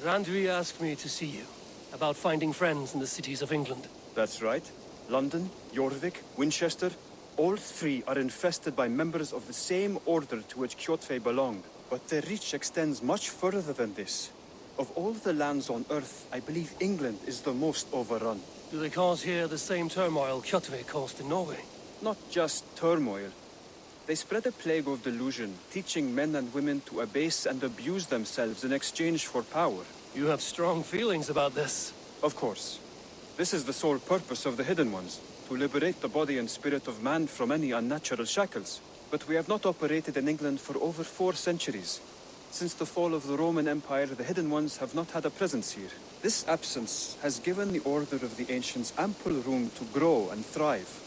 Randvi asked me to see you about finding friends in the cities of England. That's right. London, Jorvik, Winchester, all three are infested by members of the same order to which Kjotve belonged. But their reach extends much further than this. Of all the lands on Earth, I believe England is the most overrun. Do they cause here the same turmoil Kjotve caused in Norway? Not just turmoil. They spread a plague of delusion, teaching men and women to abase and abuse themselves in exchange for power. You have strong feelings about this. Of course. This is the sole purpose of the Hidden Ones, to liberate the body and spirit of man from any unnatural shackles. But we have not operated in England for over 4 centuries. Since the fall of the Roman Empire, the Hidden Ones have not had a presence here. This absence has given the Order of the Ancients ample room to grow and thrive.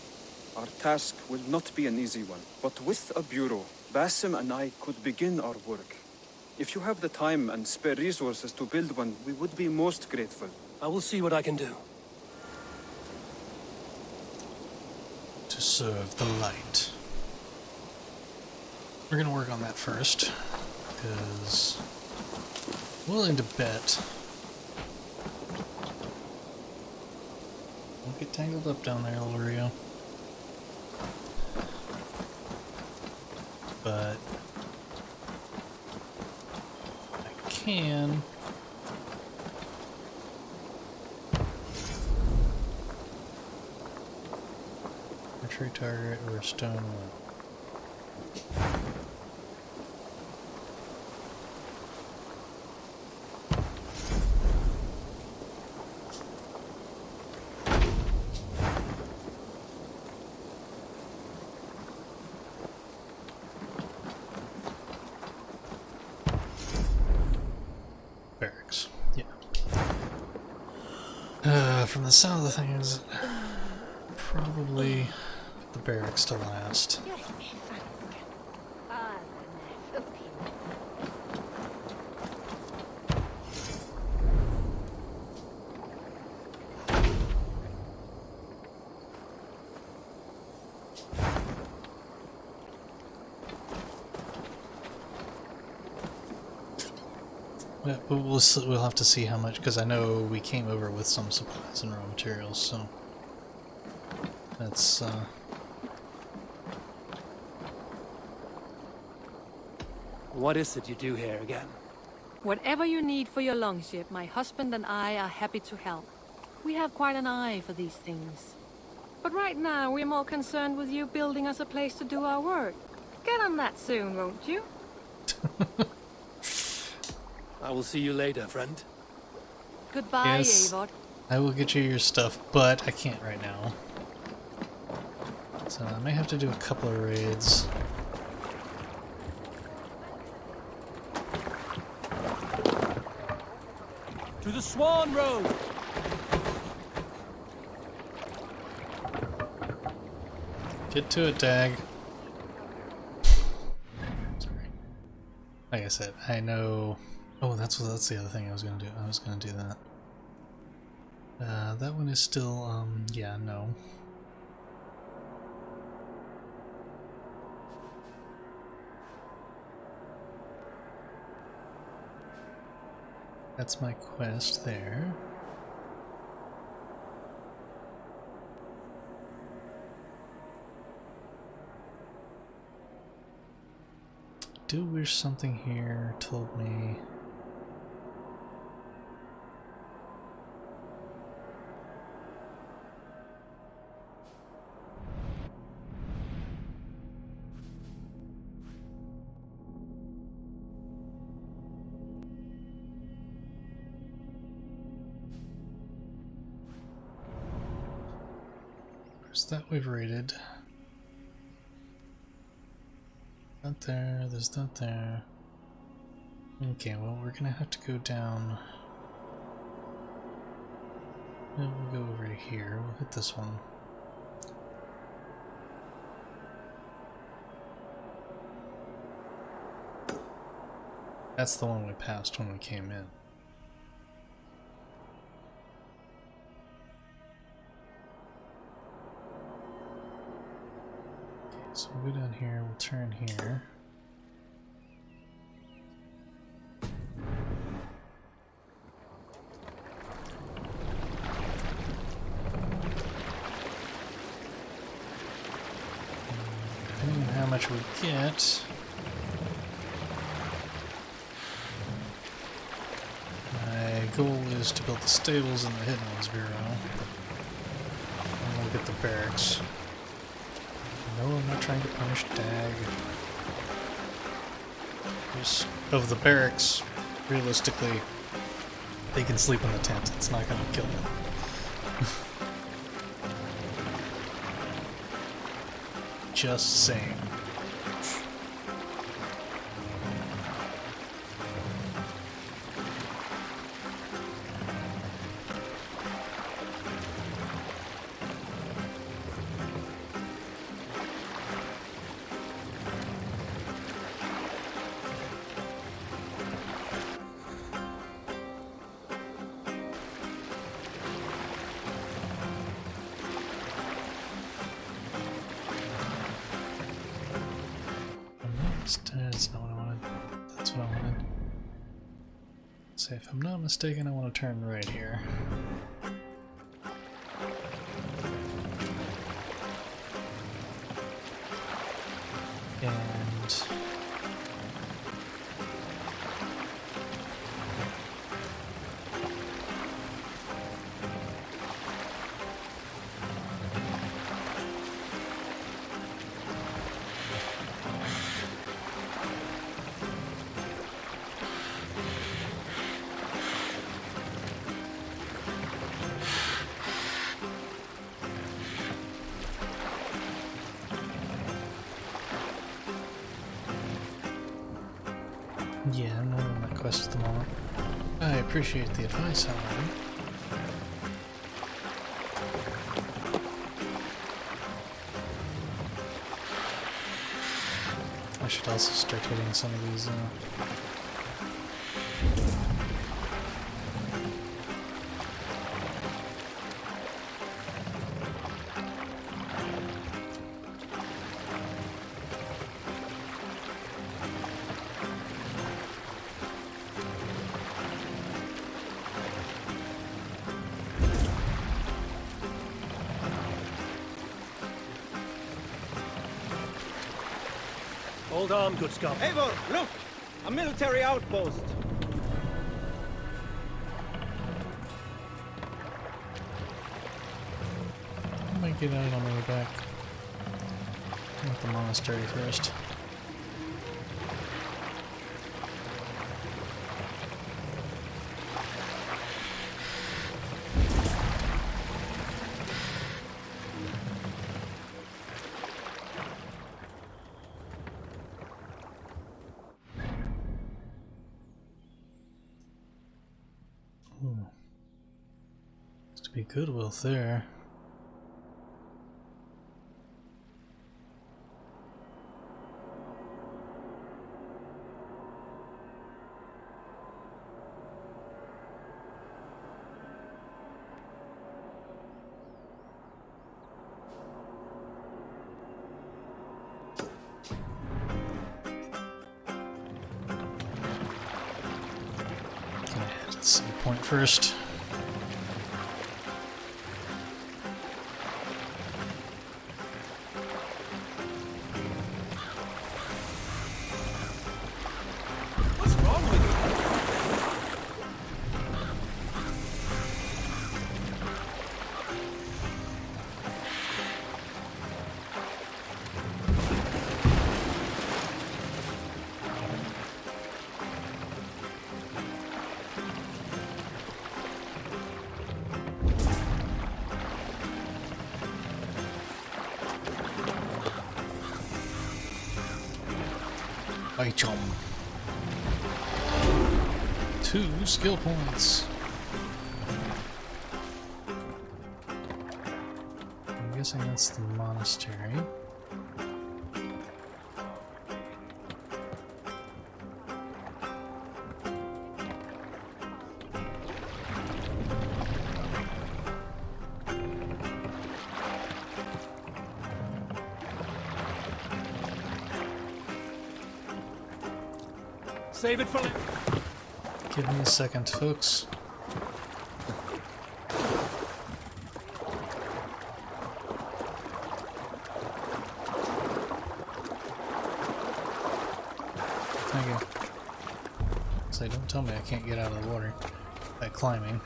Our task will not be an easy one, but with a bureau, Basim and I could begin our work. If you have the time and spare resources to build one, we would be most grateful. I will see what I can do. To serve the light. We're gonna work on that first, because I'm willing to bet. Don't get tangled up down there, little Rio. But I can. Archery target or stone wall. Barracks, yeah. From the sound of the things, probably the barracks to last. We'll have to see how much, because I know we came over with some supplies and raw materials, so That's, What is it you do here again? Whatever you need for your longship, my husband and I are happy to help. We have quite an eye for these things. But right now, we're more concerned with you building us a place to do our work. Get on that soon, won't you? I will see you later, friend. Goodbye, yes, Eivor. I will get you your stuff, but I can't right now. So I may have to do a couple of raids. To the Swan Road! Get to it, Dag. Sorry. Like I said, I know... Oh, that's the other thing I was gonna do. I was gonna do that. That one is still, yeah, no. That's my quest there. I do wish something here told me. Where's that we've raided? Not there, there's not there. Okay, well, we're gonna have to go down. We'll go over to here. We'll hit this one. That's the one we passed when we came in. So we'll go down here, we'll turn here. Depending on how much we get, my goal is to build the stables in the Hidden Ones Bureau. And we'll get the barracks. No, I'm not trying to punish Dag. Just of the barracks, realistically, they can sleep in the tent. It's not going to kill them. Just saying. That's not what I wanted. That's what I wanted. So if I'm not mistaken, I want to turn right here. And... yeah, I'm not on that quest at the moment. I appreciate the advice, however. I should also start hitting some of these, Hold on, good scum. Eivor, look! A military outpost! I might get out on my way back. At the monastery first. Used to be goodwill there. Let's see, point first. What's wrong with you? By chum. 2 skill points. I'm guessing that's the monastery. Save it for later. Give me a second, folks. Thank you. So don't tell me I can't get out of the water by climbing.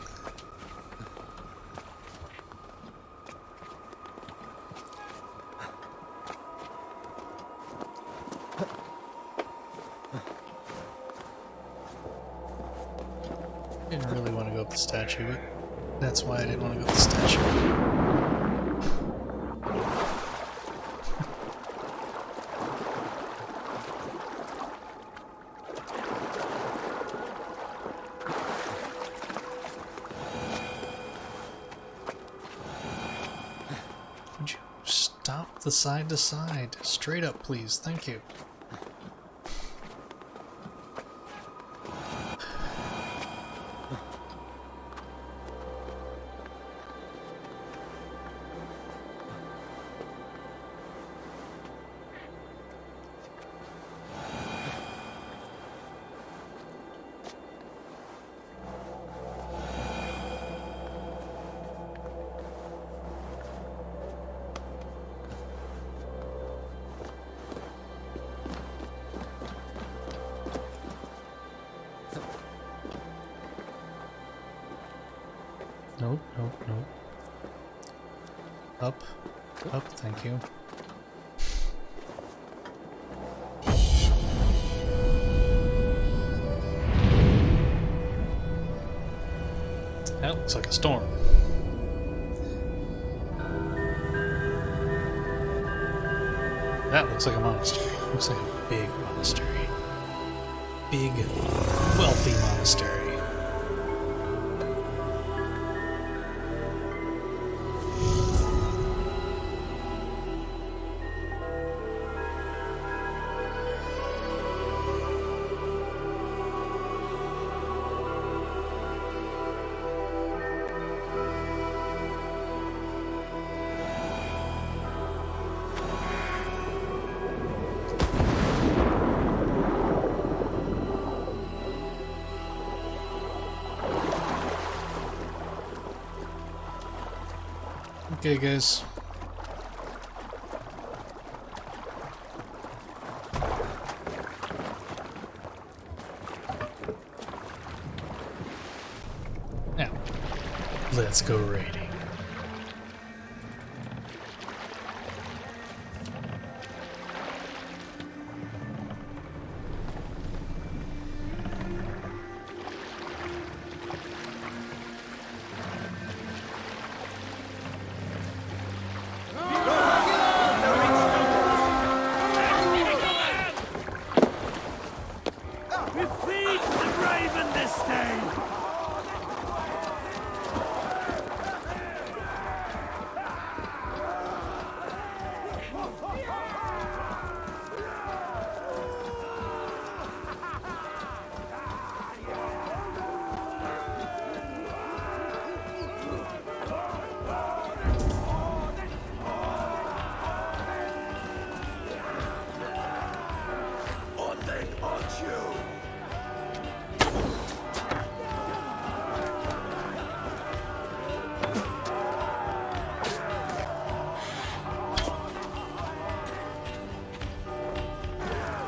I didn't really want to go up the statue, but that's why I didn't want to go up the statue. Would you stop the side to side? Straight up, please. Thank you. Nope, nope, nope. Up. Up, thank you. That looks like a storm. That looks like a monastery. Looks like a big monastery. Big, wealthy monastery. Okay, guys. Let's go raiding. We feed the raven this day!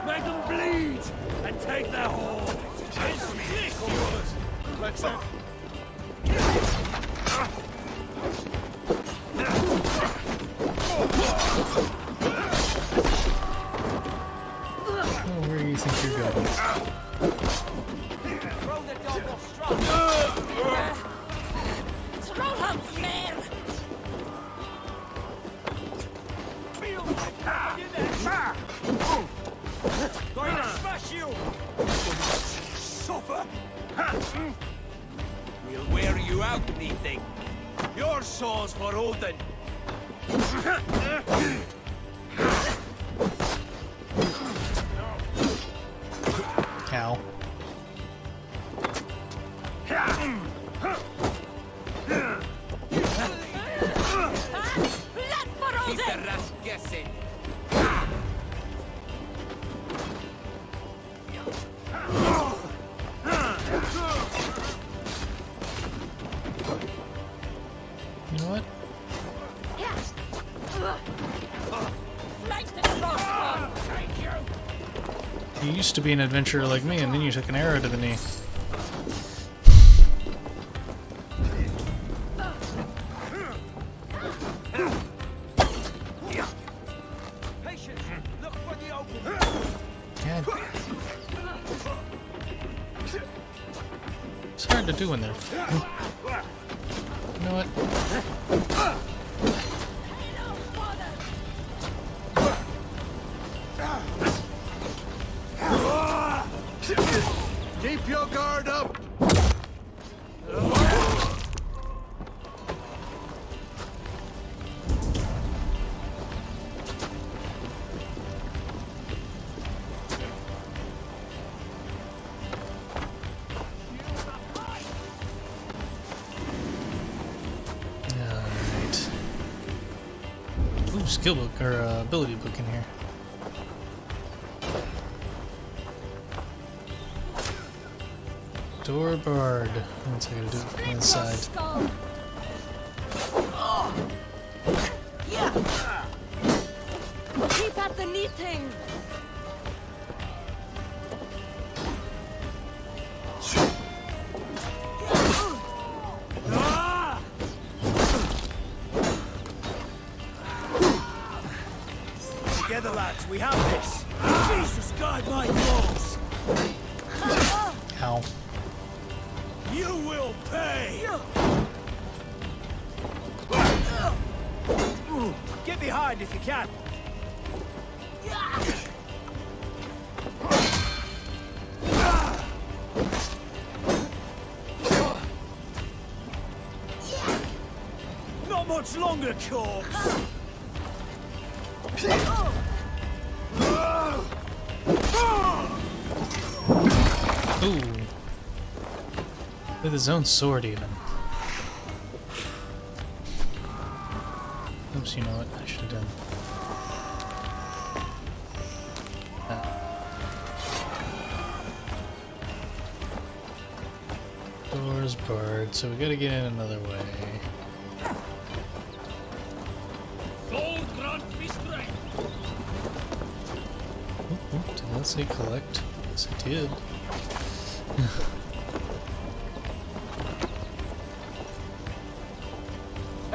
Make them bleed and take their horn. Let's go. Oh, where do you think you're going? Throw the dog off strong. Throw him, man! Feel my power in there. Going to smash you! Suffer! We'll wear you out, methinks. Your soul's for Odin. Cow. Keep the rest guessing. You know what? You used to be an adventurer like me, and then you took an arrow to the knee. Patience. Look for the open. God. It's hard to do when they're... You know what? Keep your guard up! Alright. Ooh, skill book, or ability book in here. Door barred. What's I gotta do from inside? Keep at the knitting. Together, lads, we have this. Jesus, guide my balls. Ow. You will pay. Get behind if you can. Not much longer, corpse. Ooh. With his own sword, even. Oops, you know what? I should have done. Doors barred, so we gotta get in another way. Gold grant me strength. Did that say collect? Yes, it did.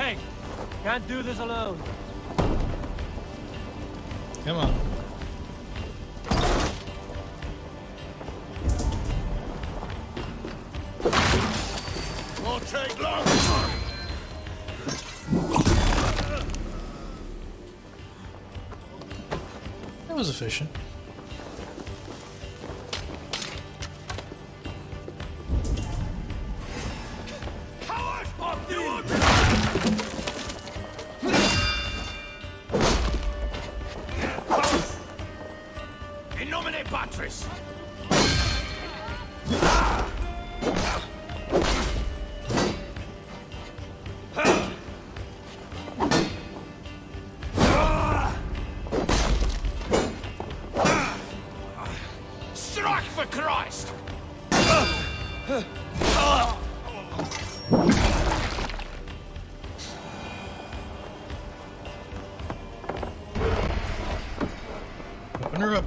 Hey, can't do this alone. Come on. Won't take long. That was efficient. Coward! Up you! In nomine Patris! Strike for Christ! Open her up.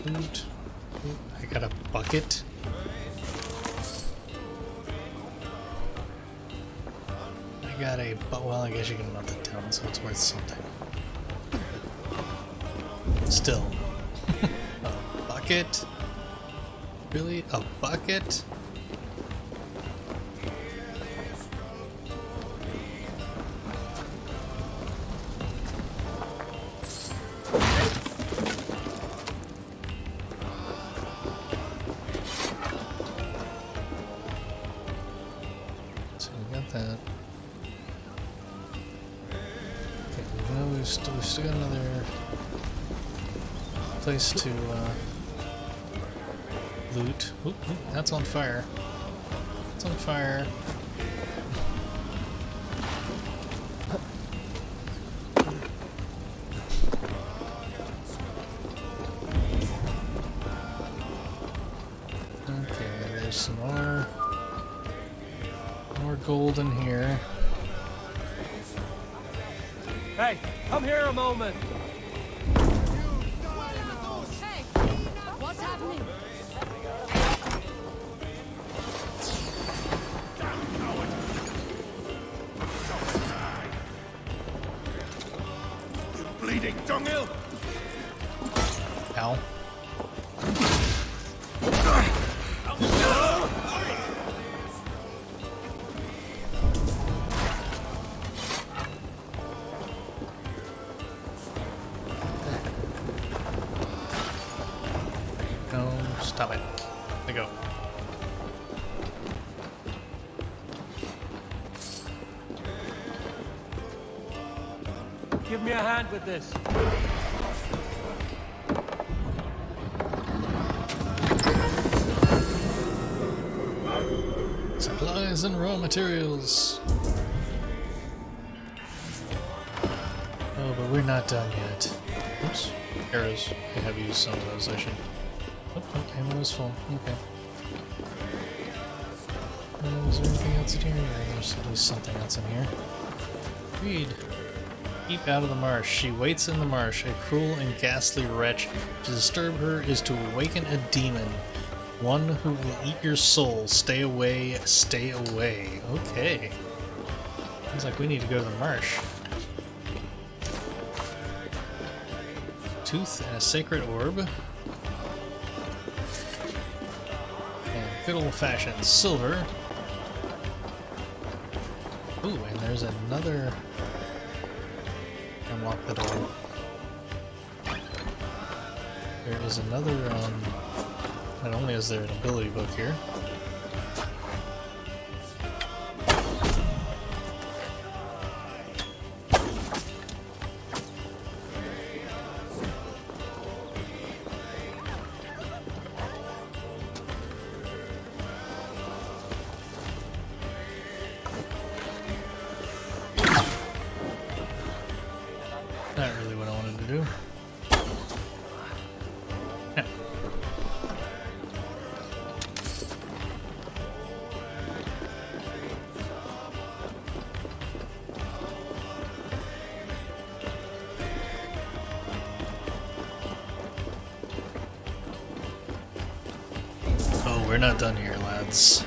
Loot. I got a bucket. I got a well, I guess you can melt it down, so it's worth something. Still. A bucket? Really? A bucket? So we got that. Okay, well, we've still got another place to loot. Oop, oop, that's on fire. It's on fire. Okay, there's some more gold in here. Hey, come here a moment. Hey, what's happening? You bleeding dunghill! Ow. No, stop it. Let me go. Give me a hand with this. Supplies and raw materials. Oh, but we're not done yet. Oops. Arrows. I have used some of those, I should. Oh, ammo is full. Okay. Is there anything else in here? Yeah, there's at least something else in here. Read. Keep out of the marsh. She waits in the marsh, a cruel and ghastly wretch. To disturb her is to awaken a demon. One who will eat your soul. Stay away, stay away. Okay. Seems like we need to go to the marsh. Tooth and a sacred orb. And good old-fashioned silver. Ooh, and there's another... Unlock the door. There is another, not only is there an ability book here. Not really what I wanted to do. Yeah. we're not done here, lads.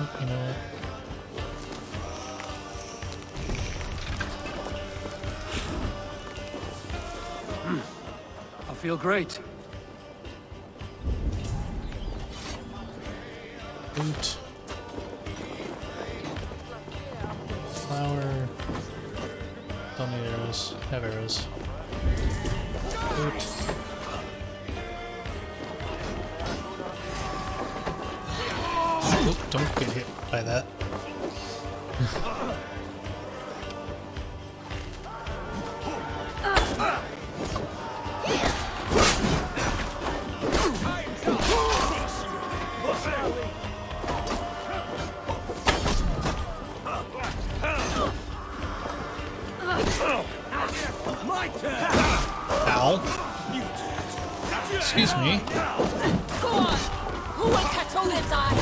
Oh, you know what? I feel great. Boot. Flower. Don't need arrows. Have arrows. Boot. Oh, don't get hit by that. Ow. Excuse me. Go on! Who will catch all this eye?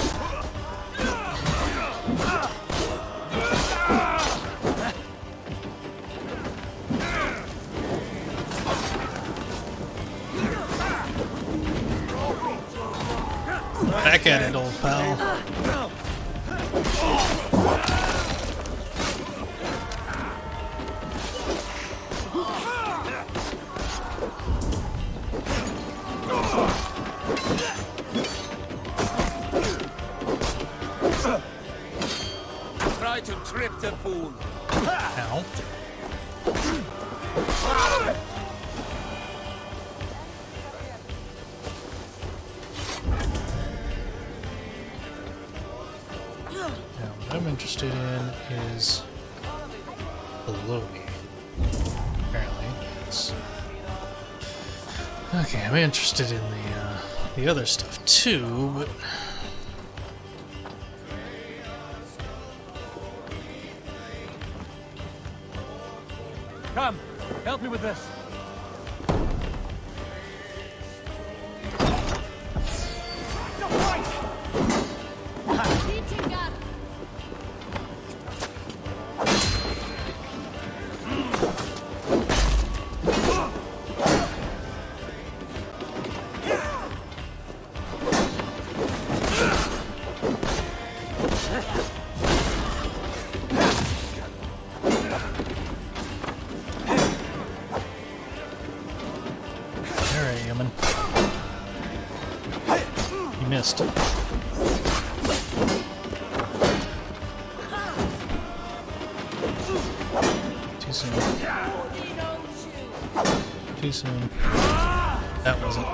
Back at it, old pal. Try to trip the fool. Ow. Now, what I'm interested in is below me. Apparently, yes. Okay, I'm interested in the other stuff too, but Come, help me with this. alright, human. You missed. Too soon. Too soon. That wasn't.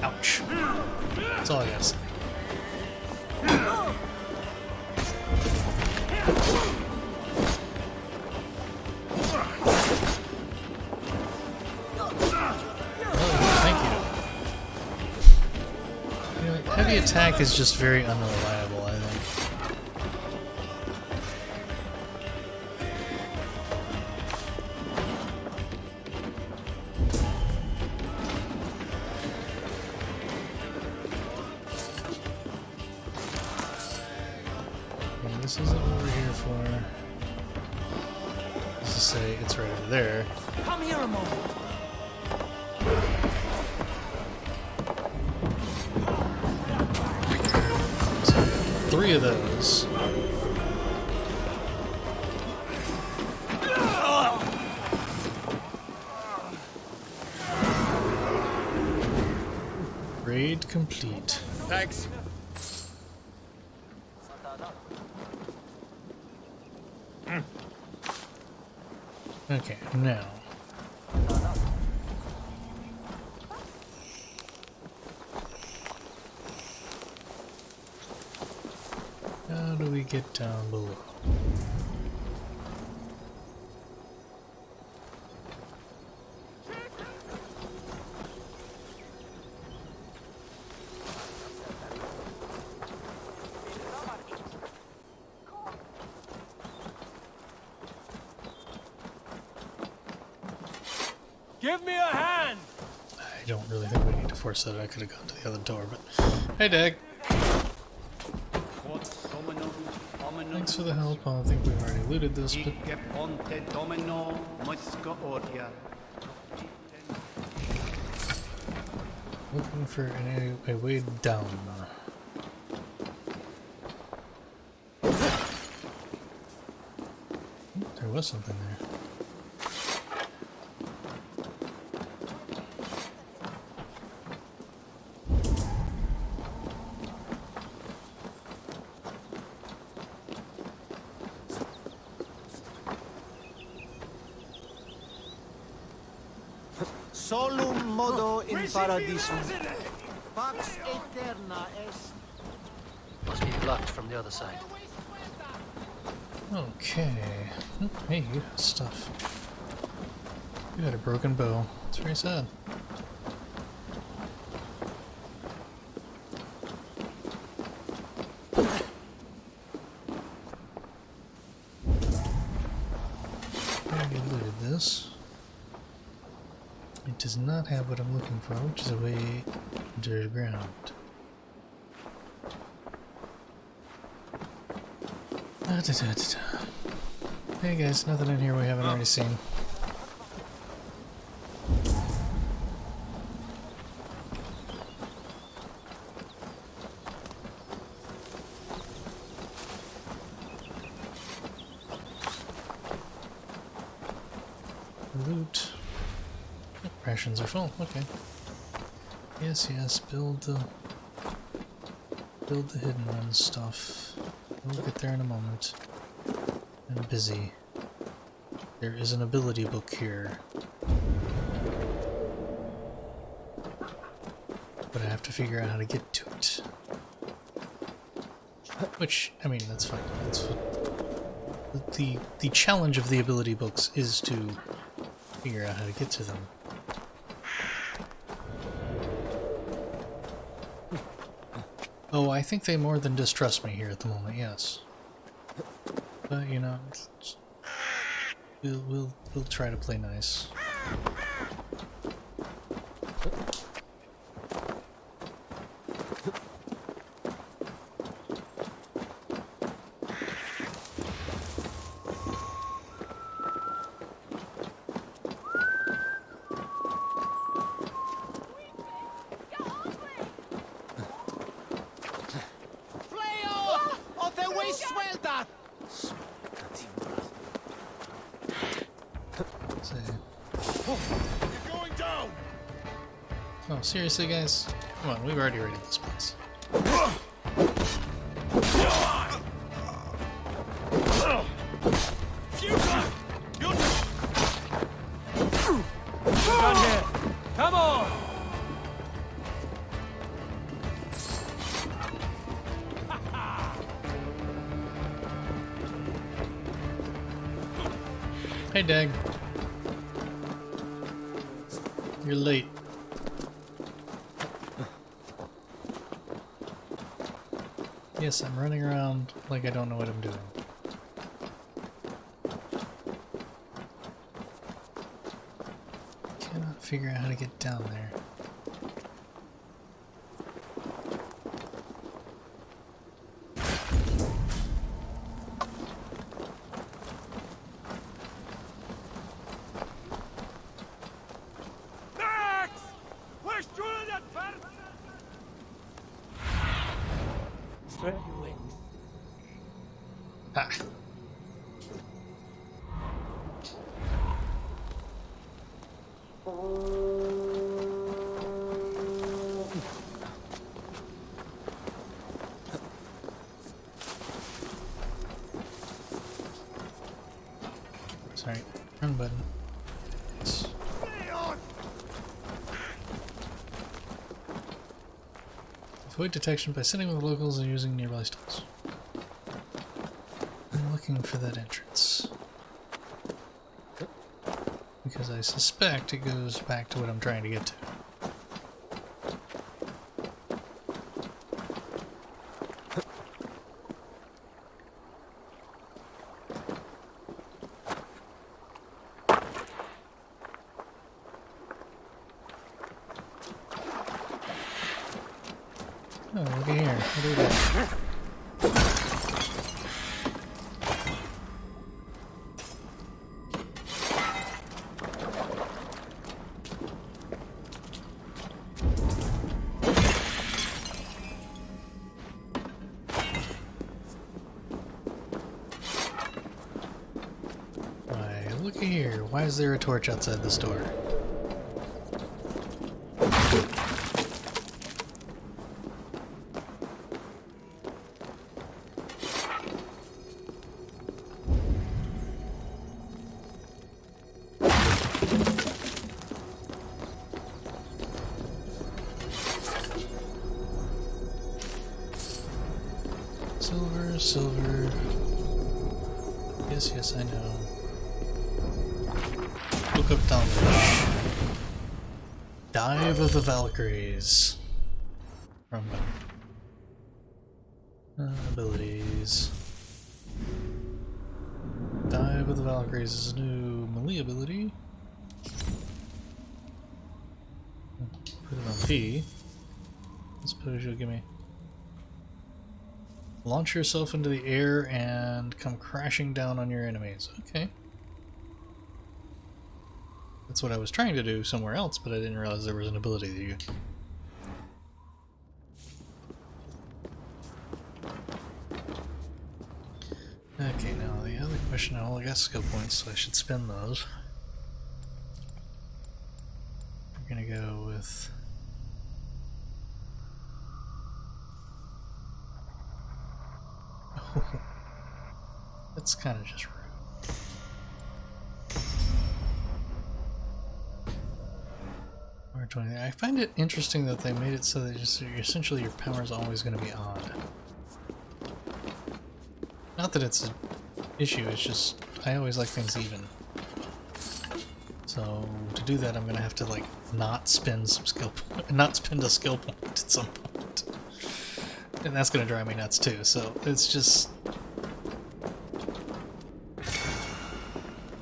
Ouch. That's all I gotta say. Heavy attack is just very unreliable, I think. And this isn't what we're here for. Just to say it's right over there. Come here a moment. Three of those. Raid complete. Thanks. Okay, now. How do we get down below? Give me a hand! I don't really think we need to force that. I could have gone to the other door, but... Hey, Dag. Thanks for the help. I think we've already looted this, but... Looking for a way down. There was something there. Solum modo in paradisum. Pax eterna est. Must be blocked from the other side. Okay. Hey, you got stuff. You had a broken bow. It's very sad. Already looted this. It does not have what I'm looking for, which is a way underground. Hey guys, nothing in here we haven't already seen. Loot. Oh, rations are full, okay. Yes, yes, build the hidden one stuff. We'll get there in a moment. I'm busy. There is an ability book here. But I have to figure out how to get to it. Which, I mean, that's fine. That's the challenge of the ability books is to figure out how to get to them. Oh, I think they more than distrust me here at the moment, yes. But, you know, we'll try to play nice. Oh, seriously, guys? Come on, we've already raided this place. Done here. Come on! Hey, Dag. You're late. Yes, I'm running around like I don't know what I'm doing. Cannot figure out how to get down there. Ah. Sorry, wrong button. Avoid detection by sitting with locals and using nearby stalls. I'm looking for that entrance. Because I suspect it goes back to what I'm trying to get to. Oh, look at here. What do we got? looky here. Why is there a torch outside this door? Silver, silver. Yes, yes, I know. Book of Knowledge. Dive of the Valkyries. Wrong button. Abilities. Dive of the Valkyries is a new melee ability. Put it on P. I suppose you'll give me. Launch yourself into the air and come crashing down on your enemies. Okay. That's what I was trying to do somewhere else, but I didn't realize there was an ability that you... Okay, now the other question, I only got skill points, so I should spend those. We're gonna go with... That's kind of just rude. R20. I find it interesting that they made it so that just essentially your power is always going to be on. Not that it's an issue, it's just I always like things even. So to do that, I'm going to have to like not spend a skill point at some point, and that's going to drive me nuts too. So it's just.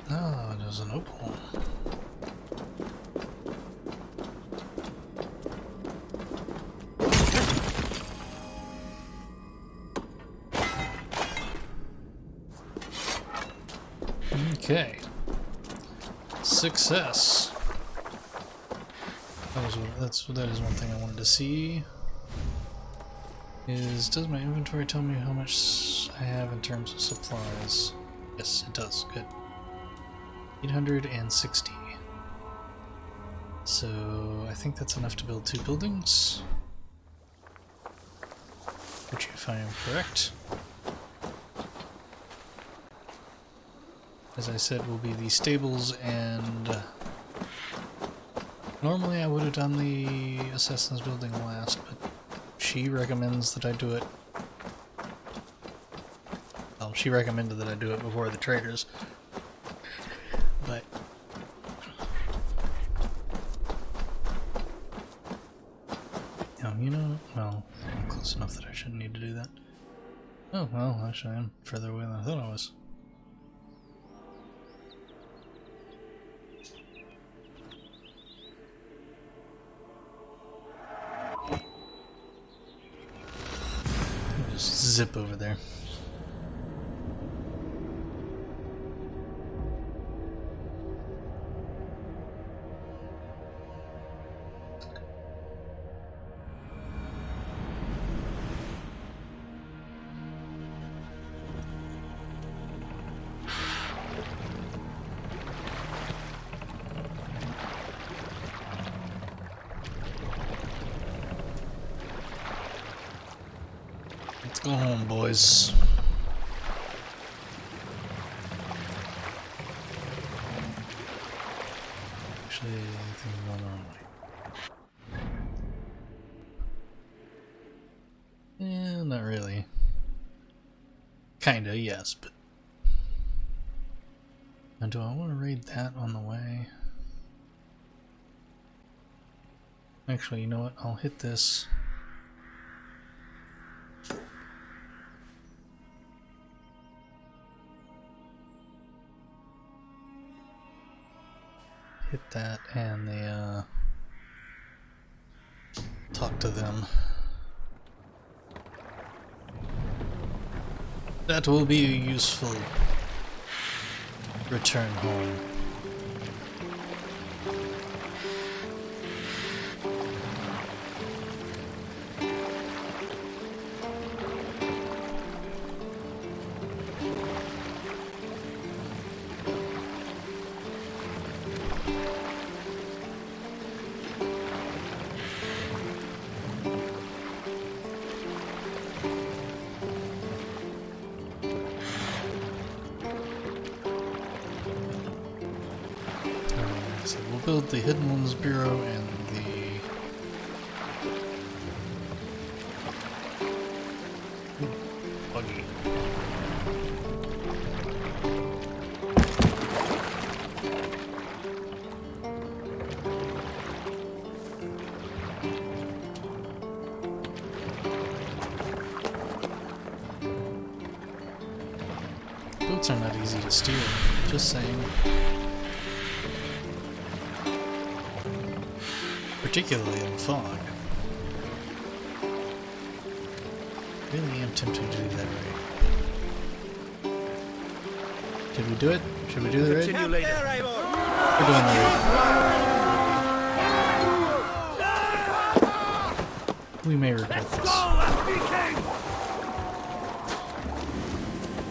Oh, there's an opal. Okay. Success. That is one thing I wanted to see. Does my inventory tell me how much I have in terms of supplies? Yes, it does. Good. 860. So I think that's enough to build 2 buildings. Which, if I am correct, as I said, will be the stables, and normally I would have done the Assassin's building last, but she recommends that I do it. Well, she recommended that I do it before the traders, but well, I'm close enough that I shouldn't need to do that. Oh, well, actually I'm further away than I thought I was. Just zip over there. Let's go home, boys. Actually, I think I'm going the wrong way. Not really. Kinda, yes, but... Now, do I want to raid that on the way? Actually, you know what? I'll hit this. Hit that and the talk to them. That will be a useful return home. build the Hidden Ones Bureau and the buggy. Boats are not easy to steal, just saying. Particularly in fog. Really am tempted to do that raid. Should we do it? Should we do the raid? Continue later. We're doing the raid. We may regret Let's this. go, Viking!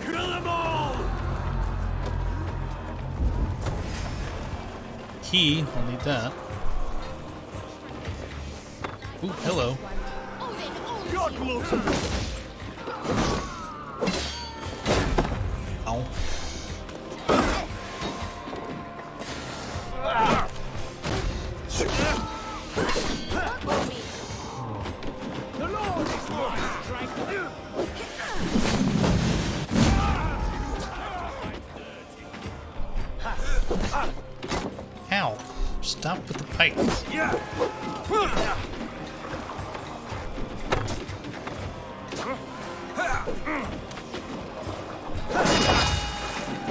Kill them all! Key, I'll need that. Ooh, hello. God loves Ow. The Lord is my strength. Ow. Stop with the pike. Yeah.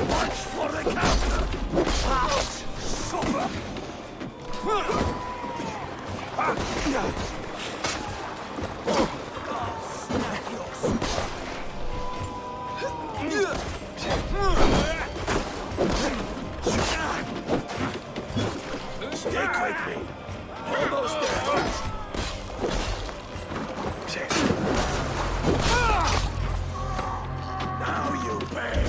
Watch for the counter. Suffer. Stick with me. Almost there. Now you pay.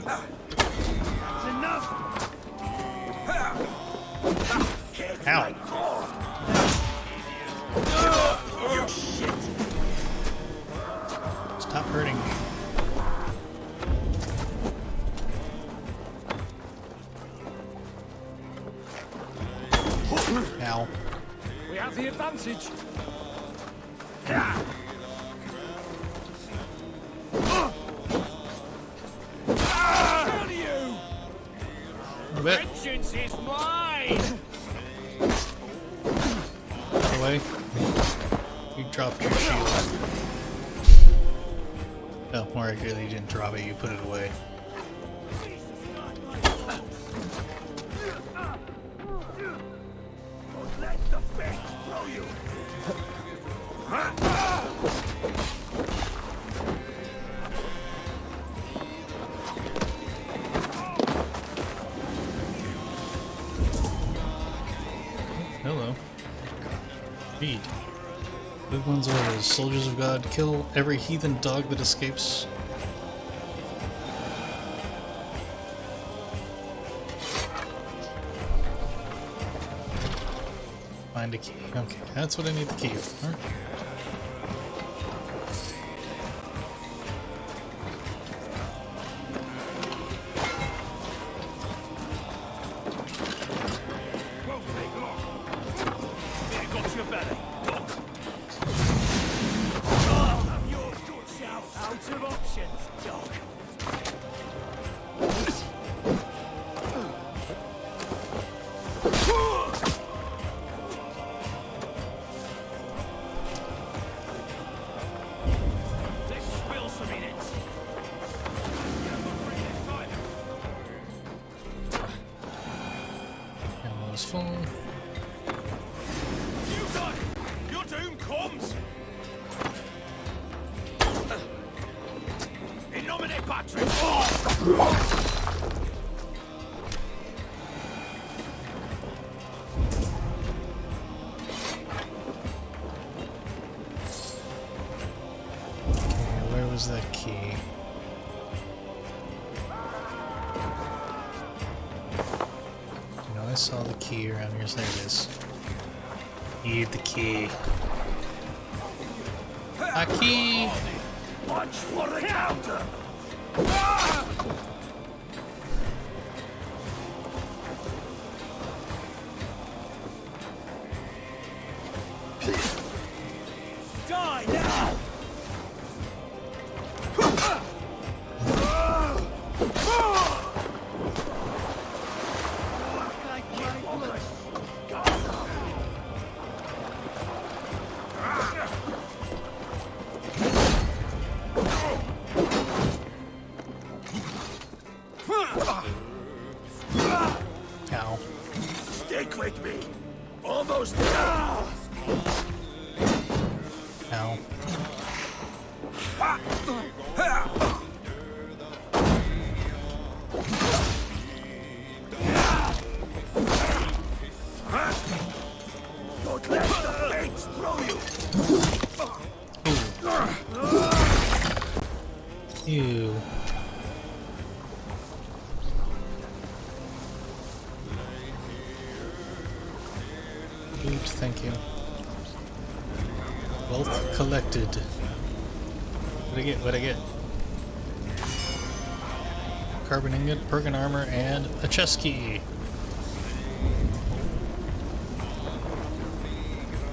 That's enough. Ow. You shit. Stop hurting me. Ow. We have the advantage. Kill you! A bit. Vengeance is mine! Away. You dropped your shield. No, more accurately, you didn't drop it, you put it away. Let the fish throw you! Hello. Read. Good one's orders. Soldiers of God, kill every heathen dog that escapes. Find a key. Okay, that's what I need the key for. Got your belly. I'm your good shout. Out of options, dog. This will some in it. Ammo's full. You done! Your doom comes! In nomine Patrick! Where was that key? You know, I saw the key around here. There it is. Need the key. A key! Watch for the counter! Die now! Ow. Stick with me! Almost there! Ow. Don't let the fates throw you! Ew. Loot, thank you. Wealth collected. What'd I get? What'd I get? Carbon ingot, Perkin armor, and a chest key.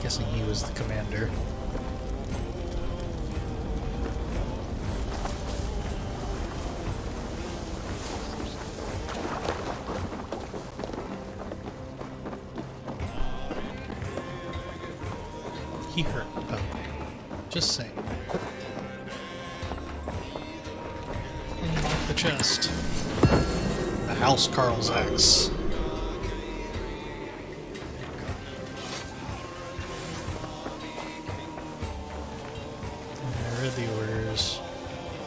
Guessing he was the commander. He hurt. Oh, just saying. Unlock the chest. The House Carl's axe. I read the orders.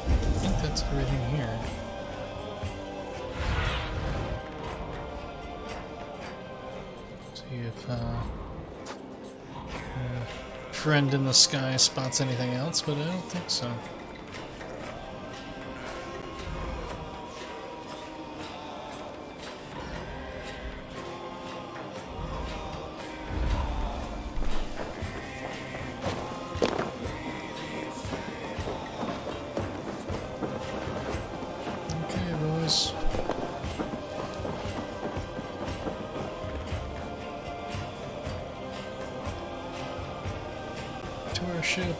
I think that's everything here. See if friend in the sky spots anything else, but I don't think so. Okay, boys. To our ship.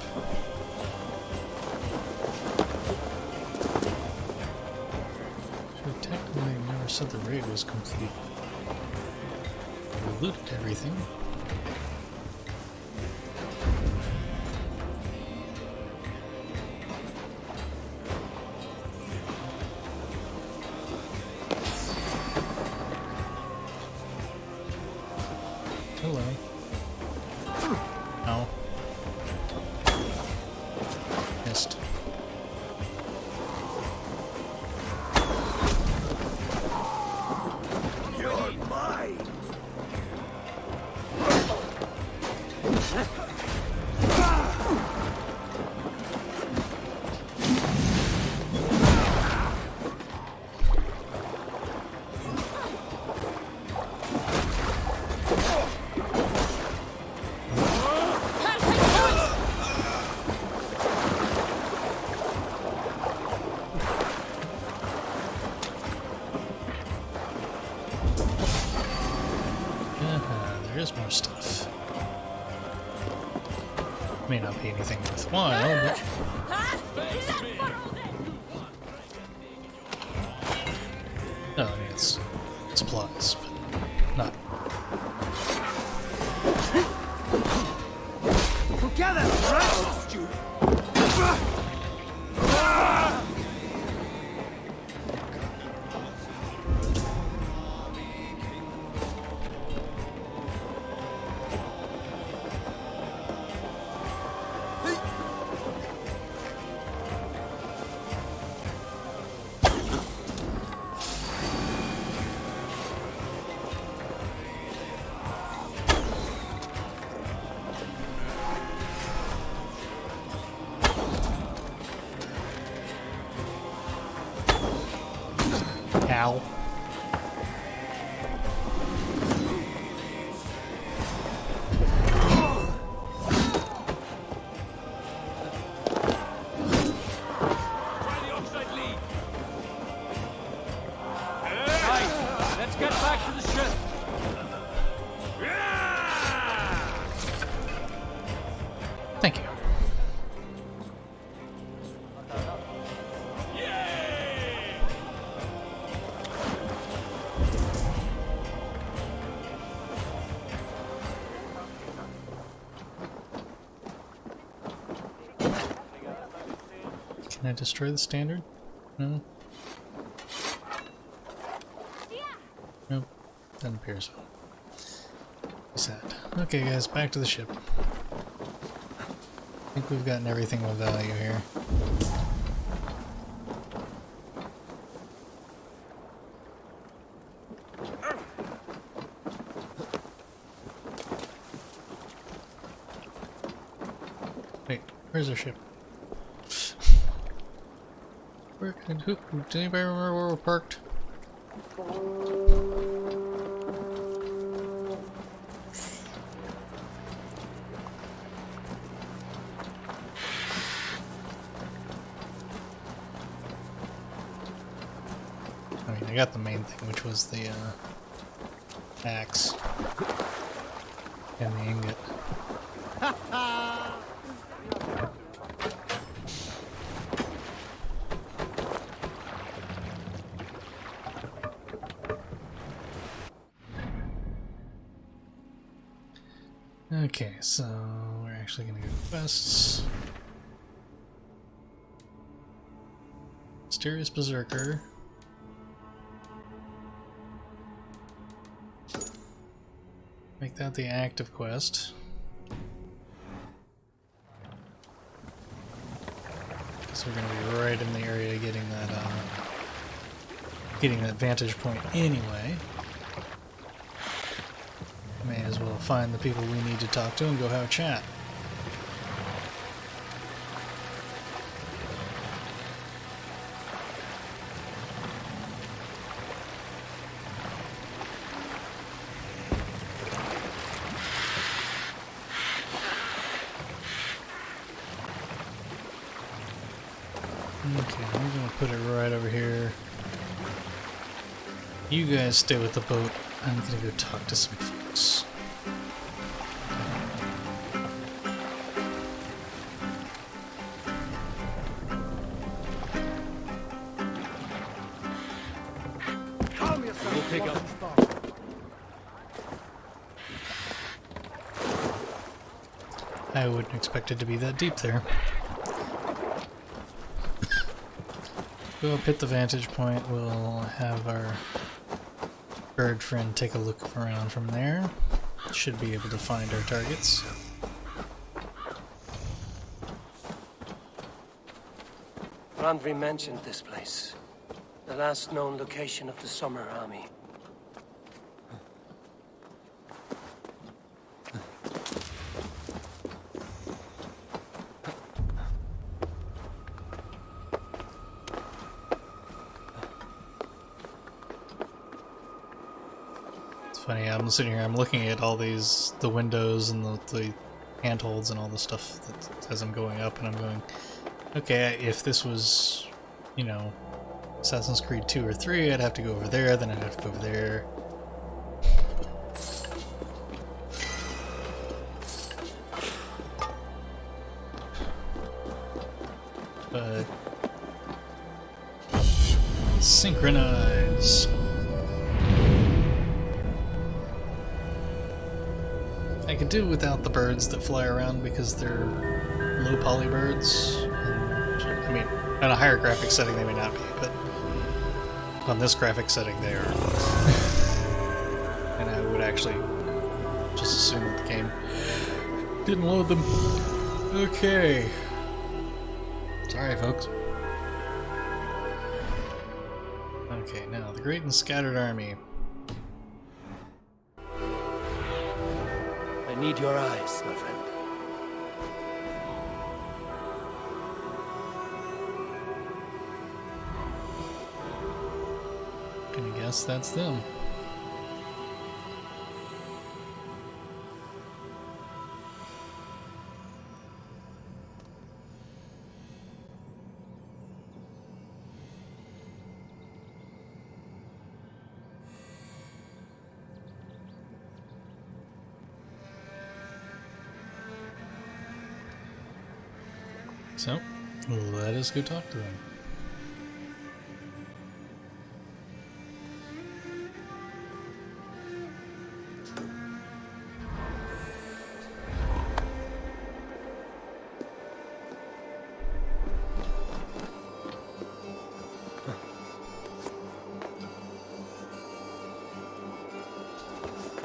Should technically never said the raid was complete. We looted everything. Hello. Ow. Missed. You're mine! There is more stuff. May not be anything worthwhile, but... No, I mean, it's supplies, but not... Together, right? You. Ow. Can I destroy the standard? No? Nope. Doesn't appear so. Sad. Okay guys, back to the ship. I think we've gotten everything of value here. Wait, where's our ship? Where can who? Does anybody remember where we're parked? I mean, I got the main thing, which was the axe and the ingot. Okay, so we're actually going to go quests. Mysterious Berserker. Make that the active quest. So we're going to be right in the area getting that vantage point anyway. May as well find the people we need to talk to and go have a chat. Okay, I'm gonna put it right over here. You guys stay with the boat. I'm gonna go talk to some folks. We'll pick up. I wouldn't expect it to be that deep there. Go up, hit the vantage point. We'll have our bird friend take a look around from there. Should be able to find our targets. Randvi mentioned this place. The last known location of the Summer Army. Funny, I'm sitting here, I'm looking at all these, the windows and the handholds and all the stuff that, as I'm going up, and I'm going, okay, if this was, you know, Assassin's Creed 2 or 3, I'd have to go over there, then I'd have to go over there. But synchronize. I could do without the birds that fly around because they're low poly birds. And, I mean, on a higher graphic setting they may not be, but on this graphic setting they are. And I would actually just assume that the game didn't load them. Okay. Sorry, folks. Okay, now the Great and Scattered Army. I need your eyes, my friend. I guess that's them. So, let us go talk to them.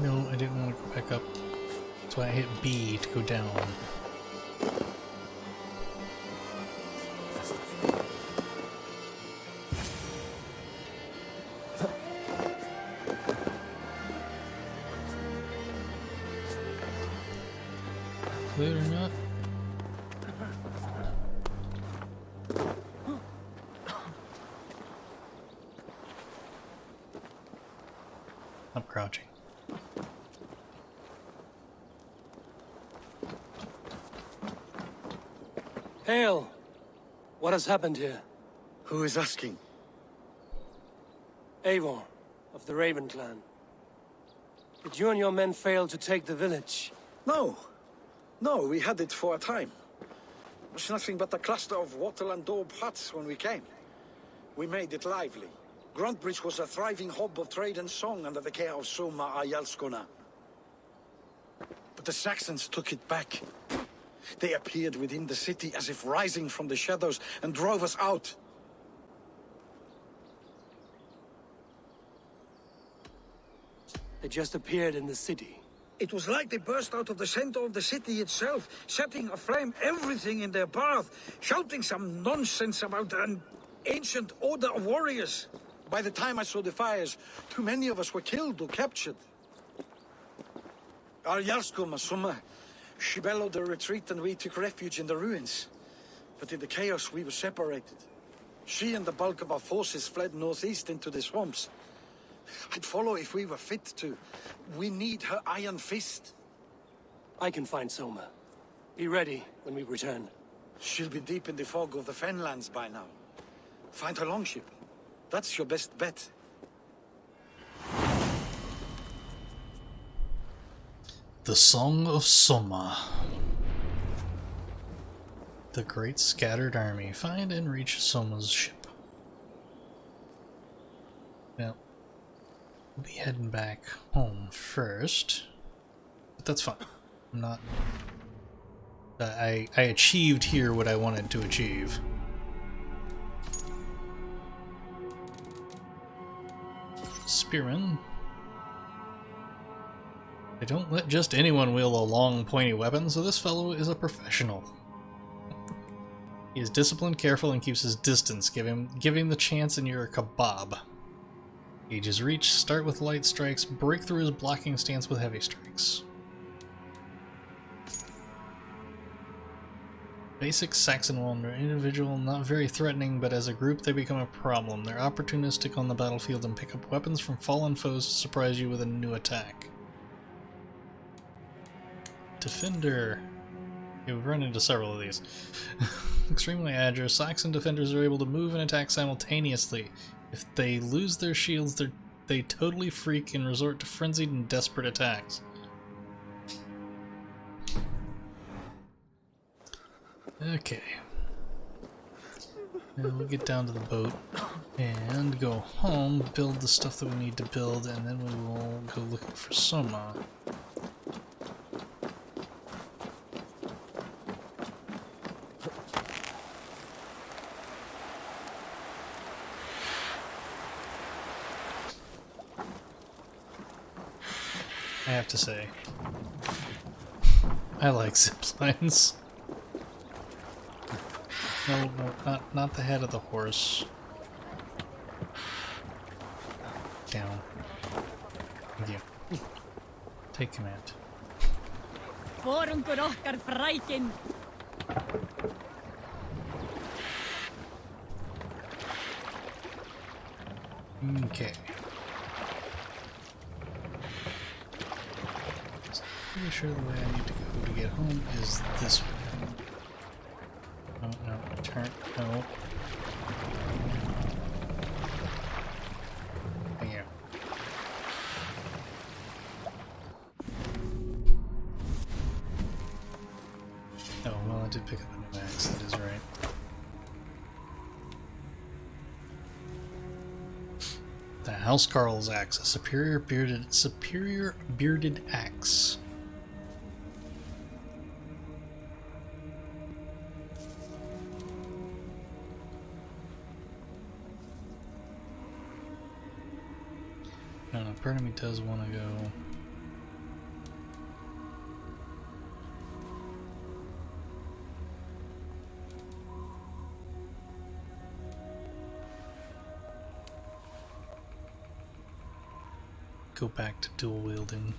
No, I didn't want to go back up. That's why I hit B to go down. Believe it or not. I'm crouching. Hail! What has happened here? Who is asking? Eivor, of the Raven clan. Did you and your men fail to take the village? No. No, we had it for a time. It was nothing but a cluster of wattle and daub huts when we came. We made it lively. Gruntbridge was a thriving hub of trade and song under the care of Soma Ayalskona. But the Saxons took it back. They appeared within the city as if rising from the shadows and drove us out. They just appeared in the city. It was like they burst out of the center of the city itself, setting aflame everything in their path, shouting some nonsense about an ancient order of warriors. By the time I saw the fires, too many of us were killed or captured. Arjalsko Soma, she bellowed a retreat and we took refuge in the ruins. But in the chaos we were separated. She and the bulk of our forces fled northeast into the swamps. I'd follow if we were fit to. We need her iron fist. I can find Soma. Be ready when we return. She'll be deep in the fog of the Fenlands by now. Find her longship. That's your best bet. The Song of Soma. The Great Scattered Army. Find and reach Soma's ship. Well, we'll be heading back home first. But that's fine. I'm not... I achieved here what I wanted to achieve. Spearman. They don't let just anyone wield a long, pointy weapon, so this fellow is a professional. He is disciplined, careful, and keeps his distance. Give him the chance and you're a kebab. Gauge his reach, start with light strikes, break through his blocking stance with heavy strikes. Basic Saxon Wonder. Individual, not very threatening, but as a group they become a problem. They're opportunistic on the battlefield and pick up weapons from fallen foes to surprise you with a new attack. Defender. Okay, we've run into several of these. Extremely agile, Saxon defenders are able to move and attack simultaneously. If they lose their shields, they totally freak and resort to frenzied and desperate attacks. Okay. Now we'll get down to the boat and go home, build the stuff that we need to build, and then we will go looking for Soma. I have to say, I like ziplines. No, not the head of the horse. Down. Thank you. Take command. Okay. Pretty sure the way I need to go to get home is this way. Oh, no, turn, no. Yeah. Oh, well, I did pick up a new axe, that is right. The Housecarl's axe, a superior bearded axe. Part of me does want to go go back to dual wielding.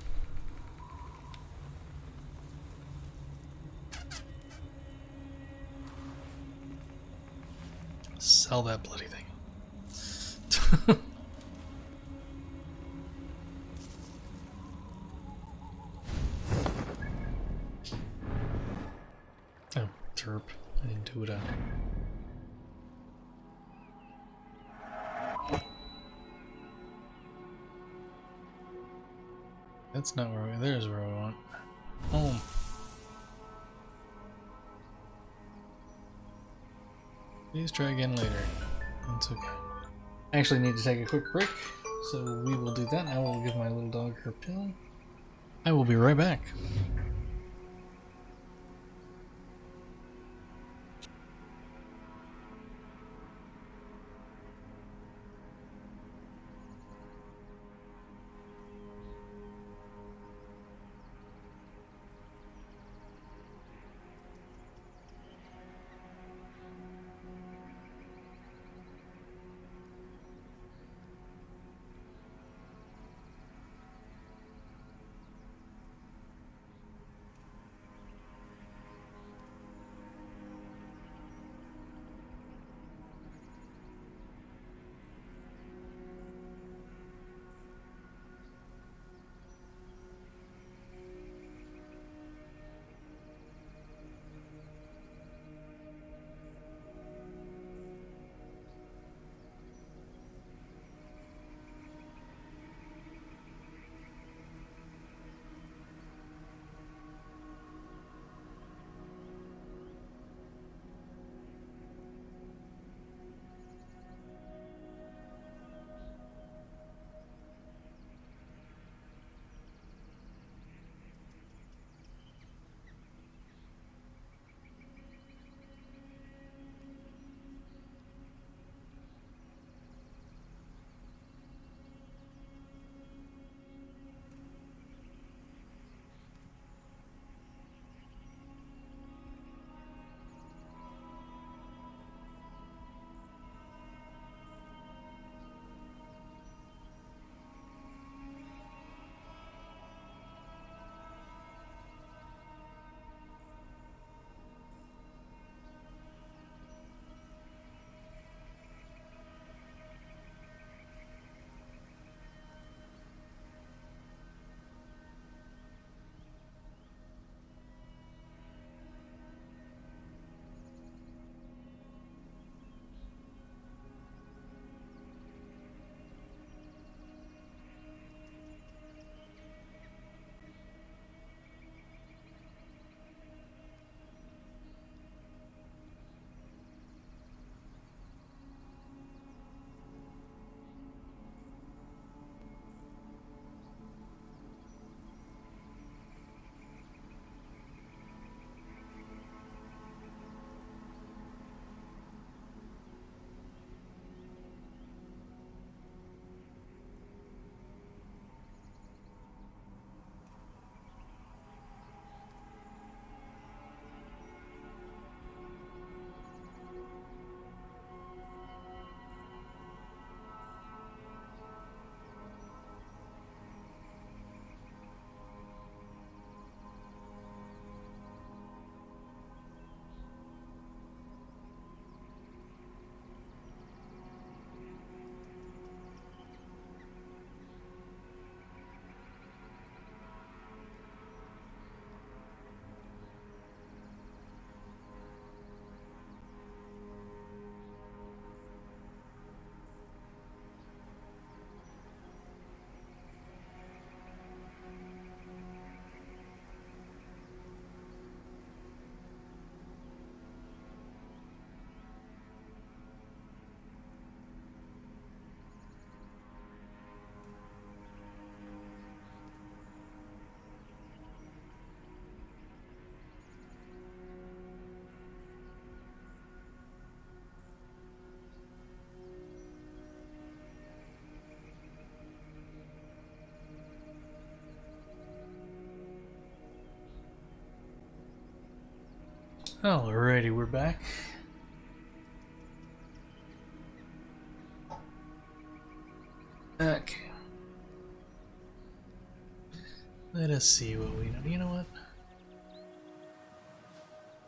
Sell that bloody thing. Oh, terp. I didn't do it. That's not where there's where I want. Home. Please try again later. That's okay. I actually need to take a quick break, so we will do that. I will give my little dog her pill. I will be right back. Alrighty, we're back. Okay. Let us see what we know. You know what?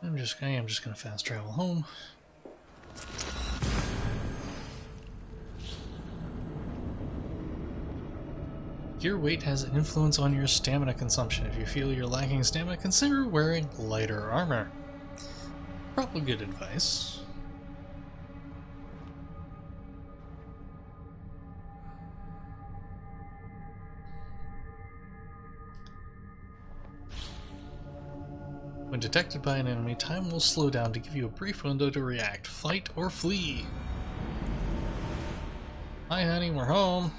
I am just gonna fast travel home. Your weight has an influence on your stamina consumption. If you feel you're lacking stamina, consider wearing lighter armor. Probably good advice. When detected by an enemy, time will slow down to give you a brief window to react. Fight or flee. Hi honey, we're home.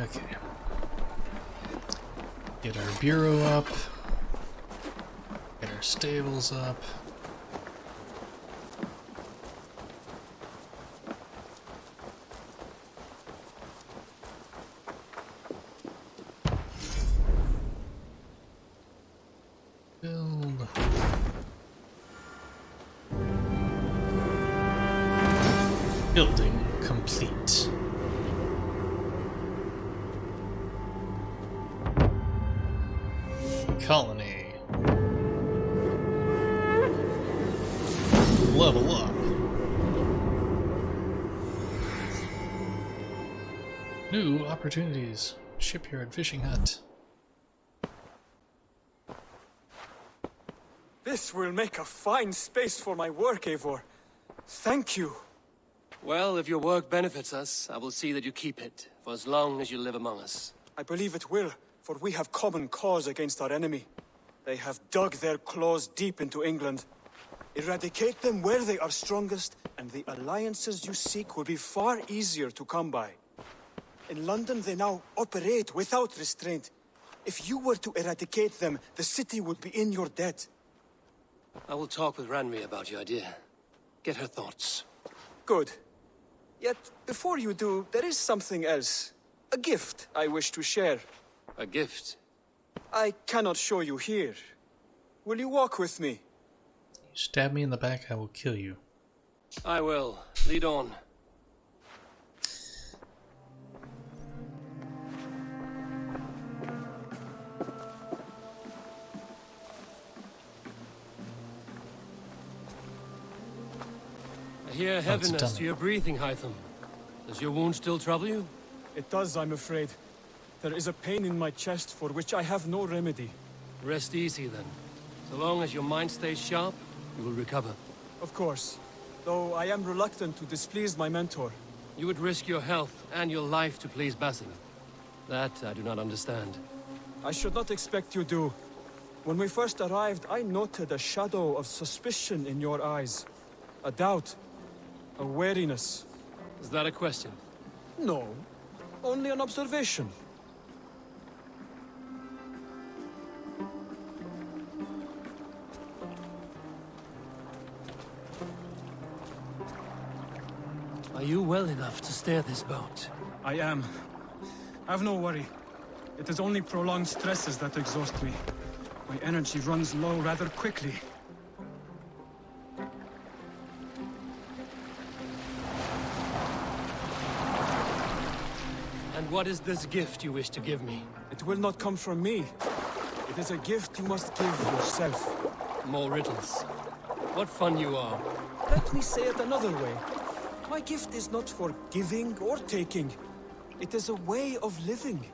Okay. Get our bureau up. Get our stables up. Build. Building complete. Colony. Level up. New opportunities. Shipyard fishing hut. This will make a fine space for my work, Eivor. Thank you. Well, if your work benefits us, I will see that you keep it, for as long as you live among us. I believe it will, for we have common cause against our enemy. They have dug their claws deep into England. Eradicate them where they are strongest, and the alliances you seek will be far easier to come by. In London, they now operate without restraint. If you were to eradicate them, the city would be in your debt. I will talk with Ranri about your idea. Get her thoughts. Good. Yet, before you do, there is something else. A gift I wish to share. A gift? I cannot show you here. Will you walk with me? You stab me in the back, I will kill you. I will. Lead on. I hear heaviness to your breathing, Hytham. Does your wound still trouble you? It does, I'm afraid. There is a pain in my chest for which I have no remedy. Rest easy, then. So long as your mind stays sharp, you will recover. Of course. Though I am reluctant to displease my mentor. You would risk your health and your life to please Basim. That I do not understand. I should not expect you do. When we first arrived, I noted a shadow of suspicion in your eyes. A doubt. A wariness. Is that a question? No. Only an observation. Are you well enough to steer this boat? I am. Have no worry. It is only prolonged stresses that exhaust me. My energy runs low rather quickly. And what is this gift you wish to give me? It will not come from me. It is a gift you must give yourself. More riddles. What fun you are. Let me say it another way. My gift is not for giving or taking. It is a way of living.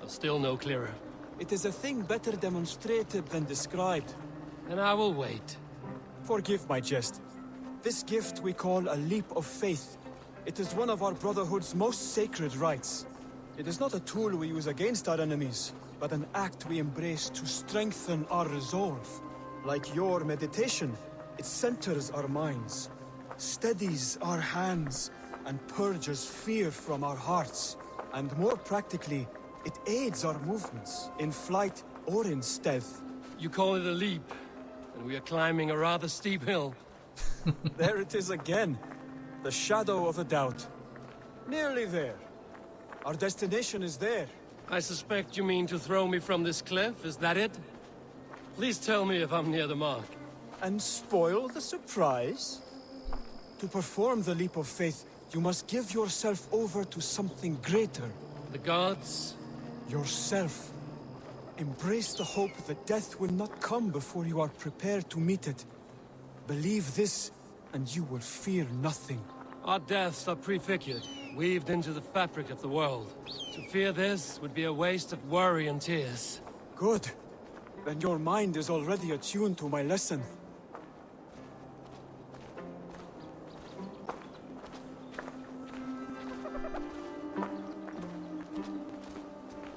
Still no clearer. It is a thing better demonstrated than described. And I will wait. Forgive my jest. This gift we call a leap of faith. It is one of our Brotherhood's most sacred rites. It is not a tool we use against our enemies, but an act we embrace to strengthen our resolve. Like your meditation, it centers our minds, steadies our hands, and purges fear from our hearts. And more practically, it aids our movements, in flight or in stealth. You call it a leap, and we are climbing a rather steep hill. There it is again. The shadow of a doubt. Nearly there. Our destination is there. I suspect you mean to throw me from this cliff, is that it? Please tell me if I'm near the mark. And spoil the surprise? To perform the leap of faith, you must give yourself over to something greater. The gods? Yourself. Embrace the hope that death will not come before you are prepared to meet it. Believe this, and you will fear nothing. Our deaths are prefigured, weaved into the fabric of the world. To fear this would be a waste of worry and tears. Good. Then your mind is already attuned to my lesson.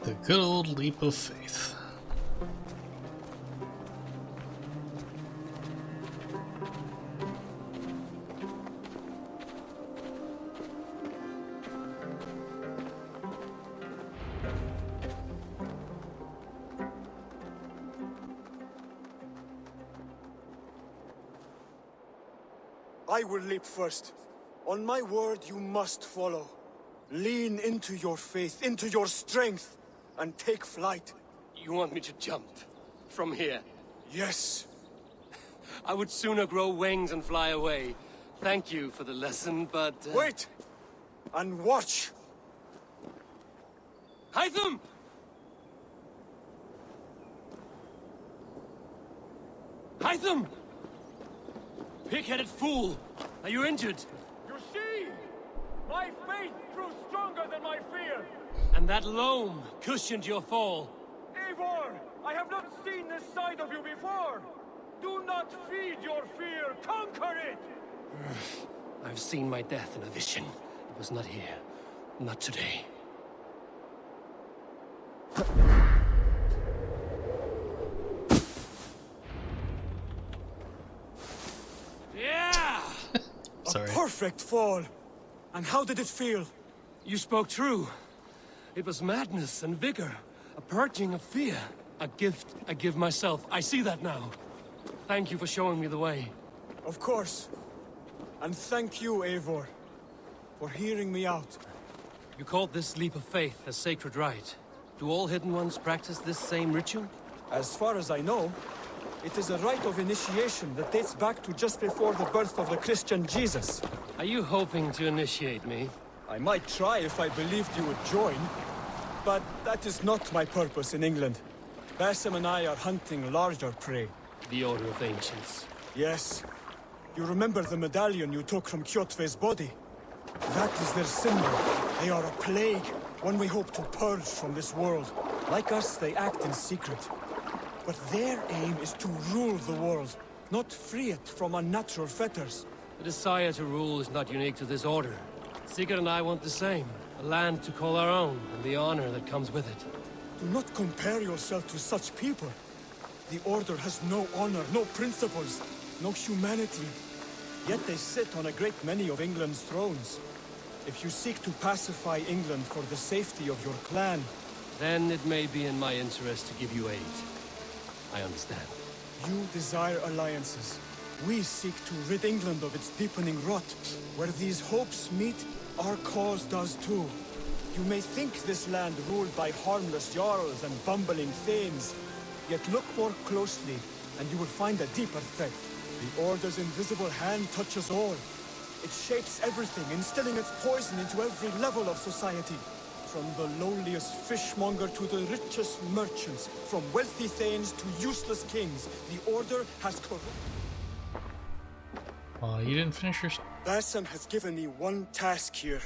The good old leap of faith. I will leap first. On my word, you must follow. Lean into your faith, into your strength, and take flight. You want me to jump? From here? Yes. I would sooner grow wings and fly away. Thank you for the lesson, but... Wait! And watch! Hytham! Hytham! Pig-headed fool! Are you injured? You see? My faith grew stronger than my fear! And that loam cushioned your fall. Eivor, I have not seen this side of you before! Do not feed your fear, conquer it! I've seen my death in a vision. It was not here. Not today. Yeah! Sorry. A perfect fall! And how did it feel? You spoke true. It was madness and vigor. A purging of fear. A gift I give myself. I see that now. Thank you for showing me the way. Of course. And thank you, Eivor, for hearing me out. You called this leap of faith a sacred rite. Do all Hidden Ones practice this same ritual? As far as I know, it is a rite of initiation that dates back to just before the birth of the Christian Jesus. Are you hoping to initiate me? I might try if I believed you would join, but that is not my purpose in England. Basim and I are hunting larger prey. The Order of Ancients. Yes. You remember the medallion you took from Kjotve's body? That is their symbol. They are a plague, one we hope to purge from this world. Like us, they act in secret. But their aim is to rule the world, not free it from unnatural fetters. The desire to rule is not unique to this order. Sigurd and I want the same. A land to call our own, and the honor that comes with it. Do not compare yourself to such people. The Order has no honor, no principles, no humanity. Yet they sit on a great many of England's thrones. If you seek to pacify England for the safety of your clan... Then it may be in my interest to give you aid. I understand. You desire alliances. We seek to rid England of its deepening rot. Where these hopes meet, our cause does too. You may think this land ruled by harmless jarls and bumbling thanes. Yet look more closely, and you will find a deeper threat. The Order's invisible hand touches all. It shapes everything, instilling its poison into every level of society. From the lowliest fishmonger to the richest merchants, from wealthy thanes to useless kings, the Order has You didn't finish your... Basim has given me one task here.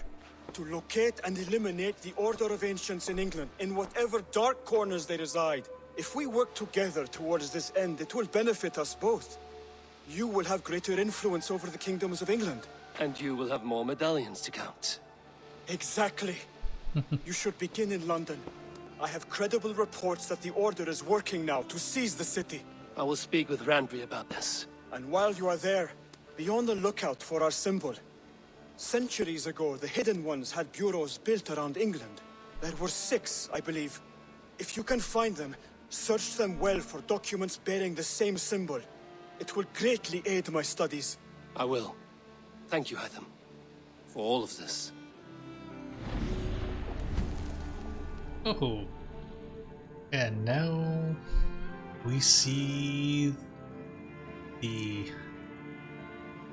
To locate and eliminate the Order of Ancients in England, in whatever dark corners they reside. If we work together towards this end, it will benefit us both. You will have greater influence over the kingdoms of England. And you will have more medallions to count. Exactly. You should begin in London. I have credible reports that the Order is working now to seize the city. I will speak with Randvi about this. And while you are there, be on the lookout for our symbol. Centuries ago, the Hidden Ones had bureaus built around England. There were 6, I believe. If you can find them, search them well for documents bearing the same symbol. It will greatly aid my studies. I will. Thank you, Hytham, for all of this. Oh. And now we see the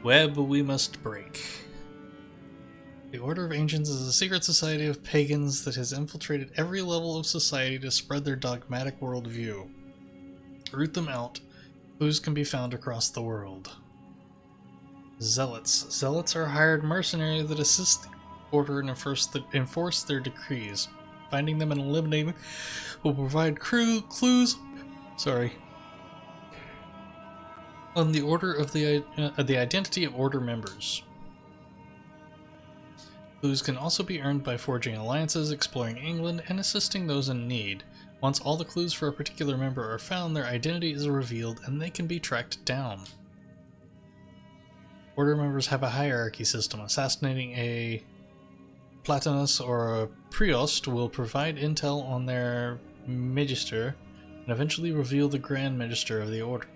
Web we must break. The Order of Ancients is a secret society of pagans that has infiltrated every level of society to spread their dogmatic worldview. Root them out. Clues can be found across the world. Zealots. Zealots are hired mercenaries that assist the Order and enforce their decrees. Finding them and eliminating them will provide clues on the order of the identity of Order members. Clues can also be earned by forging alliances, exploring England, and assisting those in need. Once all the clues for a particular member are found, their identity is revealed and they can be tracked down. Order members have a hierarchy system. Assassinating a Platonus or a Priost will provide intel on their Magister and eventually reveal the Grand Magister of the Order.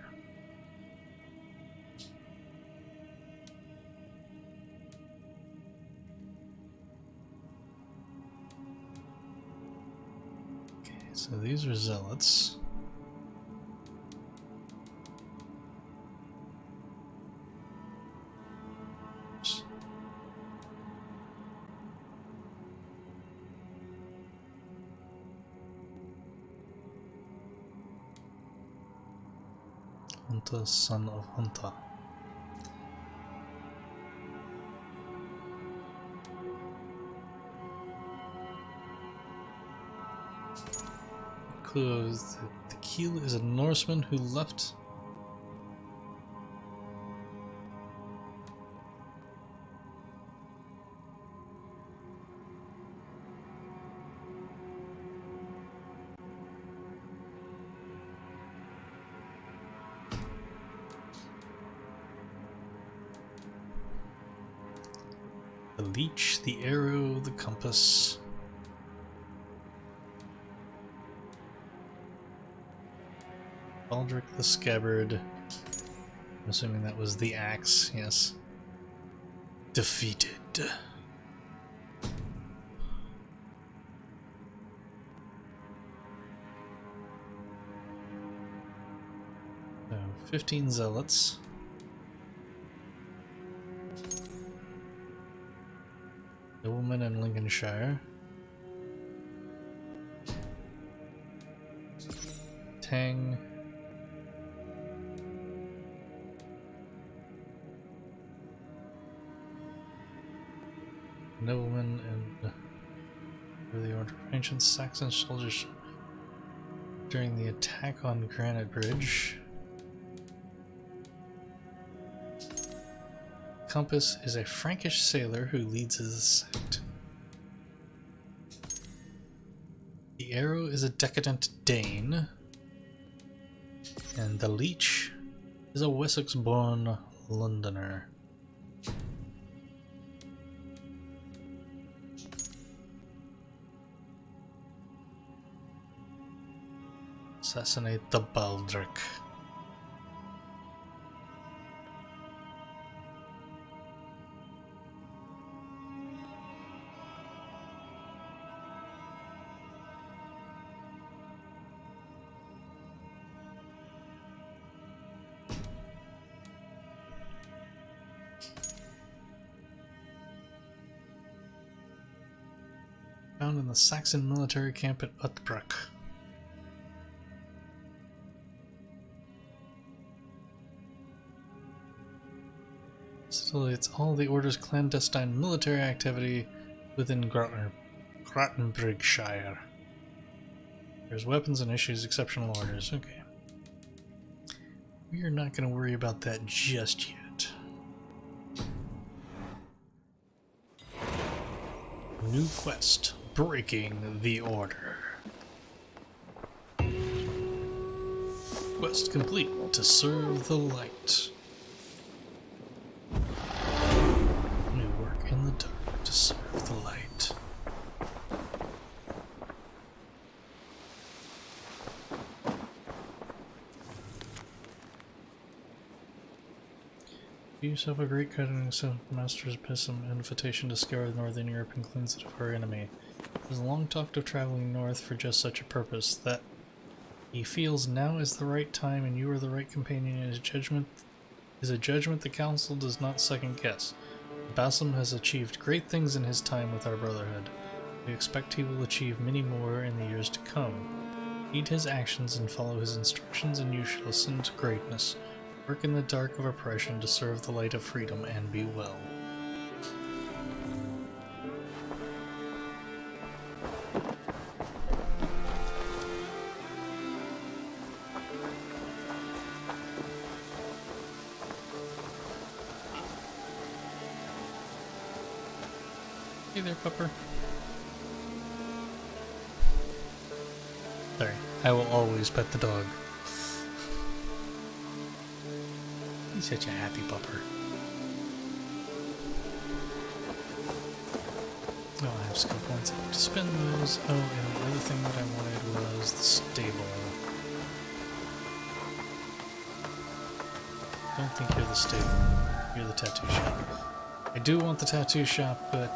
So these are zealots. Hunta, son of Hunta. Clues. The Keel is a Norseman who left. The leech, the arrow, the compass. Baldric the Scabbard. I'm assuming that was the axe, yes. Defeated. So, 15 zealots. Nobleman in Lincolnshire. Tang. Nobleman and the Order of Ancient Saxon soldiers during the attack on Granite Bridge. Compass is a Frankish sailor who leads his sect. The arrow is a decadent Dane. And the leech is a Wessex-born Londoner. Assassinate the Baldric. Found in the Saxon military camp at Utbruck. Facilitates all the Order's clandestine military activity within Grottenbrigshire. There's weapons and issues exceptional orders. Okay. We are not going to worry about that just yet. New quest. Breaking the Order. Quest complete. To serve the light. We work in the dark to serve the light. Do yourself a great cutting master's pism invitation to scour northern Europe and cleanse it of our enemy. He has long talked of traveling north for just such a purpose, that he feels now is the right time and you are the right companion in his judgment is a judgment the Council does not second-guess. Basim has achieved great things in his time with our Brotherhood. We expect he will achieve many more in the years to come. Heed his actions and follow his instructions, and you shall ascend to greatness. Work in the dark of oppression to serve the light of freedom, and be well. Hey there, pupper. Sorry, I will always pet the dog. He's such a happy pupper. Oh, I have skill points. I have to spend those. Oh, and the other thing that I wanted was the stable. I don't think you're the stable. You're the tattoo shop. I do want the tattoo shop, but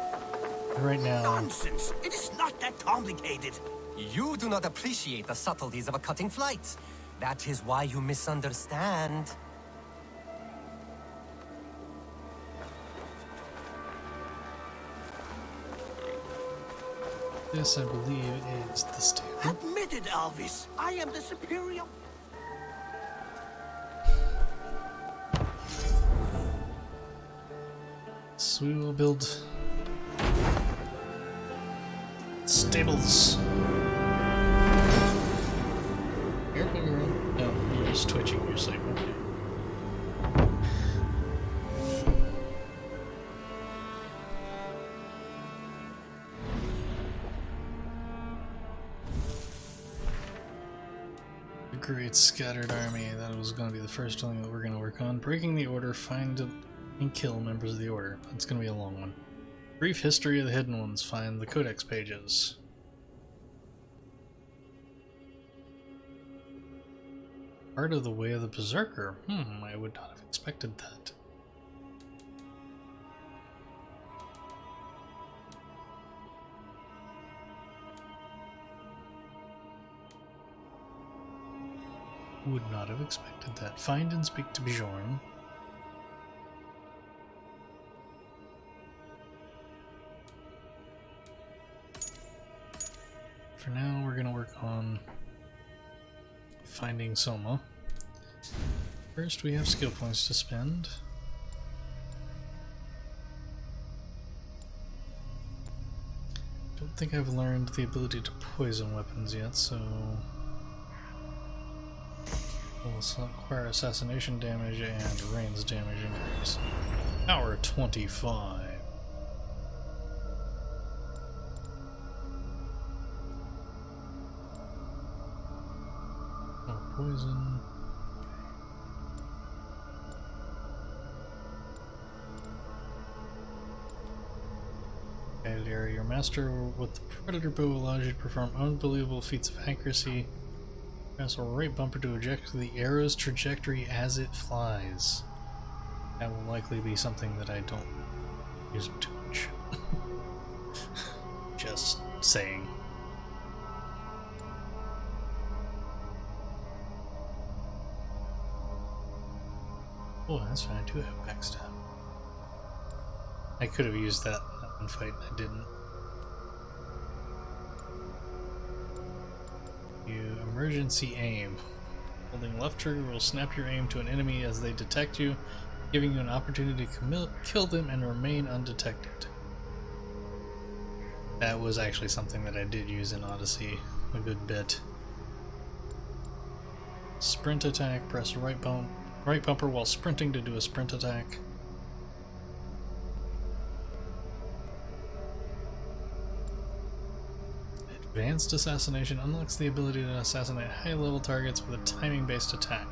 right now... Nonsense! It is not that complicated. You do not appreciate the subtleties of a cutting flight. That is why you misunderstand. This, I believe, is the stable. Admitted, Elvis. I am the superior. So we will build stables. Careful, girl. No, you're just twitching. You're sleeping. Okay. The Great Scattered Army. That was going to be the first thing that we're going to work on. Breaking the Order. Find and kill members of the Order. That's going to be a long one. Brief history of the Hidden Ones. Find the Codex pages. Part of the Way of the Berserker. I would not have expected that. Would not have expected that. Find and speak to Bjorn. For now, we're going to work on finding Soma. First, we have skill points to spend. Don't think I've learned the ability to poison weapons yet, so we'll acquire assassination damage and range damage increase. Power 25. Poison. Okay, Larry, your master with the Predator Bow allows you to perform unbelievable feats of accuracy. Press a right bumper to eject the arrow's trajectory as it flies. That will likely be something that I don't use too much. Just saying. Oh, that's fine. I do have backstab. I could have used that in that one fight, and I didn't. You emergency aim. Holding left trigger will snap your aim to an enemy as they detect you, giving you an opportunity to kill them and remain undetected. That was actually something that I did use in Odyssey a good bit. Sprint attack, press right bumper while sprinting to do a sprint attack. Advanced Assassination unlocks the ability to assassinate high-level targets with a timing-based attack.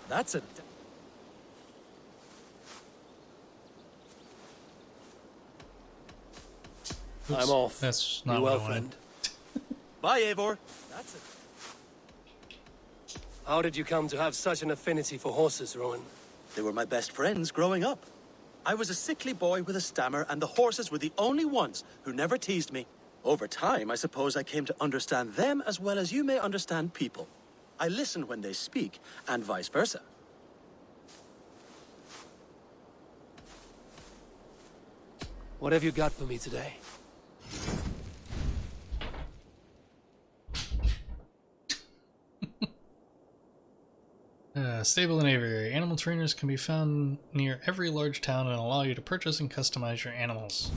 That's a... Oops, I'm off. That's not Be what well, I wanted. friend. Bye, Eivor. That's a... How did you come to have such an affinity for horses, Rowan? They were my best friends growing up. I was a sickly boy with a stammer, and the horses were the only ones who never teased me. Over time, I suppose I came to understand them as well as you may understand people. I listen when they speak, and vice versa. What have you got for me today? Stable and aviary. Animal trainers can be found near every large town and allow you to purchase and customize your animals.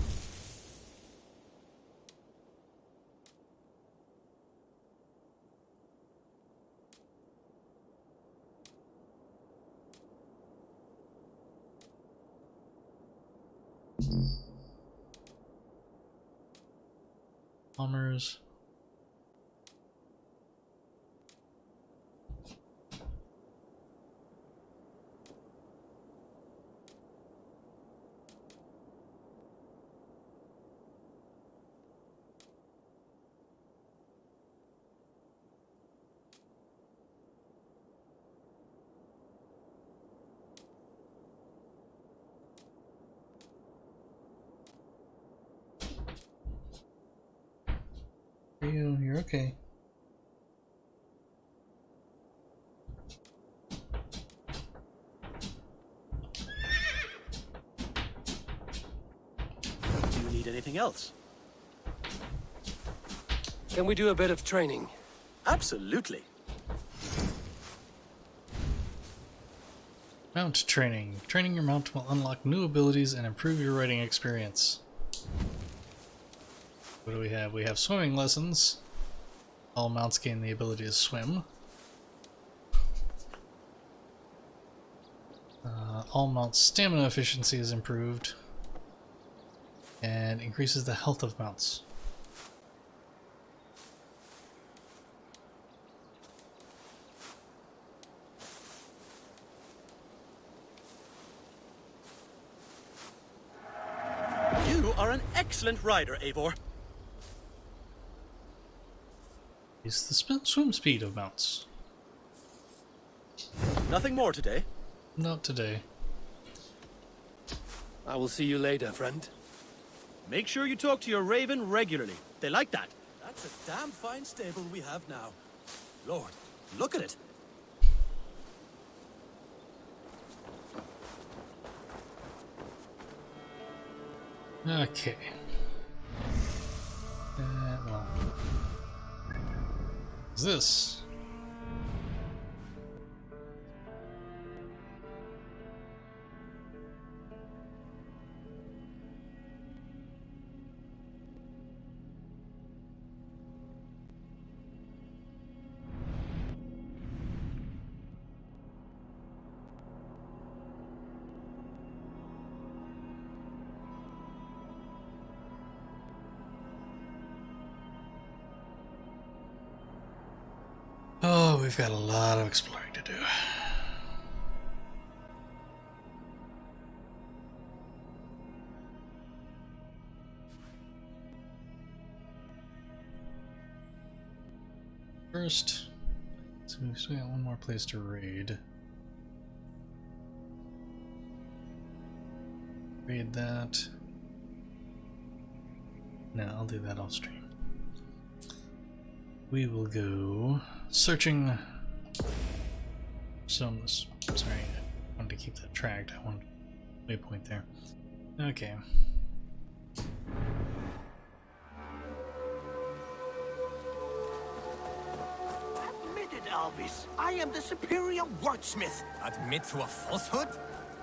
Bombers. You're okay. Do you need anything else? Can we do a bit of training? Absolutely. Mount training. Training your mount will unlock new abilities and improve your riding experience. What do we have? We have swimming lessons. All mounts gain the ability to swim. All mounts' stamina efficiency is improved. And increases the health of mounts. You are an excellent rider, Eivor. Is the swim speed of mounts. Nothing more today? Not today. I will see you later, friend. Make sure you talk to your raven regularly. They like that. That's a damn fine stable we have now. Lord, look at it. Okay. Well. What's this? Oh, we've got a lot of exploring to do. First, so we still got one more place to raid. Raid that. No, I'll do that off stream. We will go searching some. Sorry, I wanted to keep that tracked. I wanted waypoint there. Okay. Admit it, Alvis. I am the superior wordsmith. Admit to a falsehood?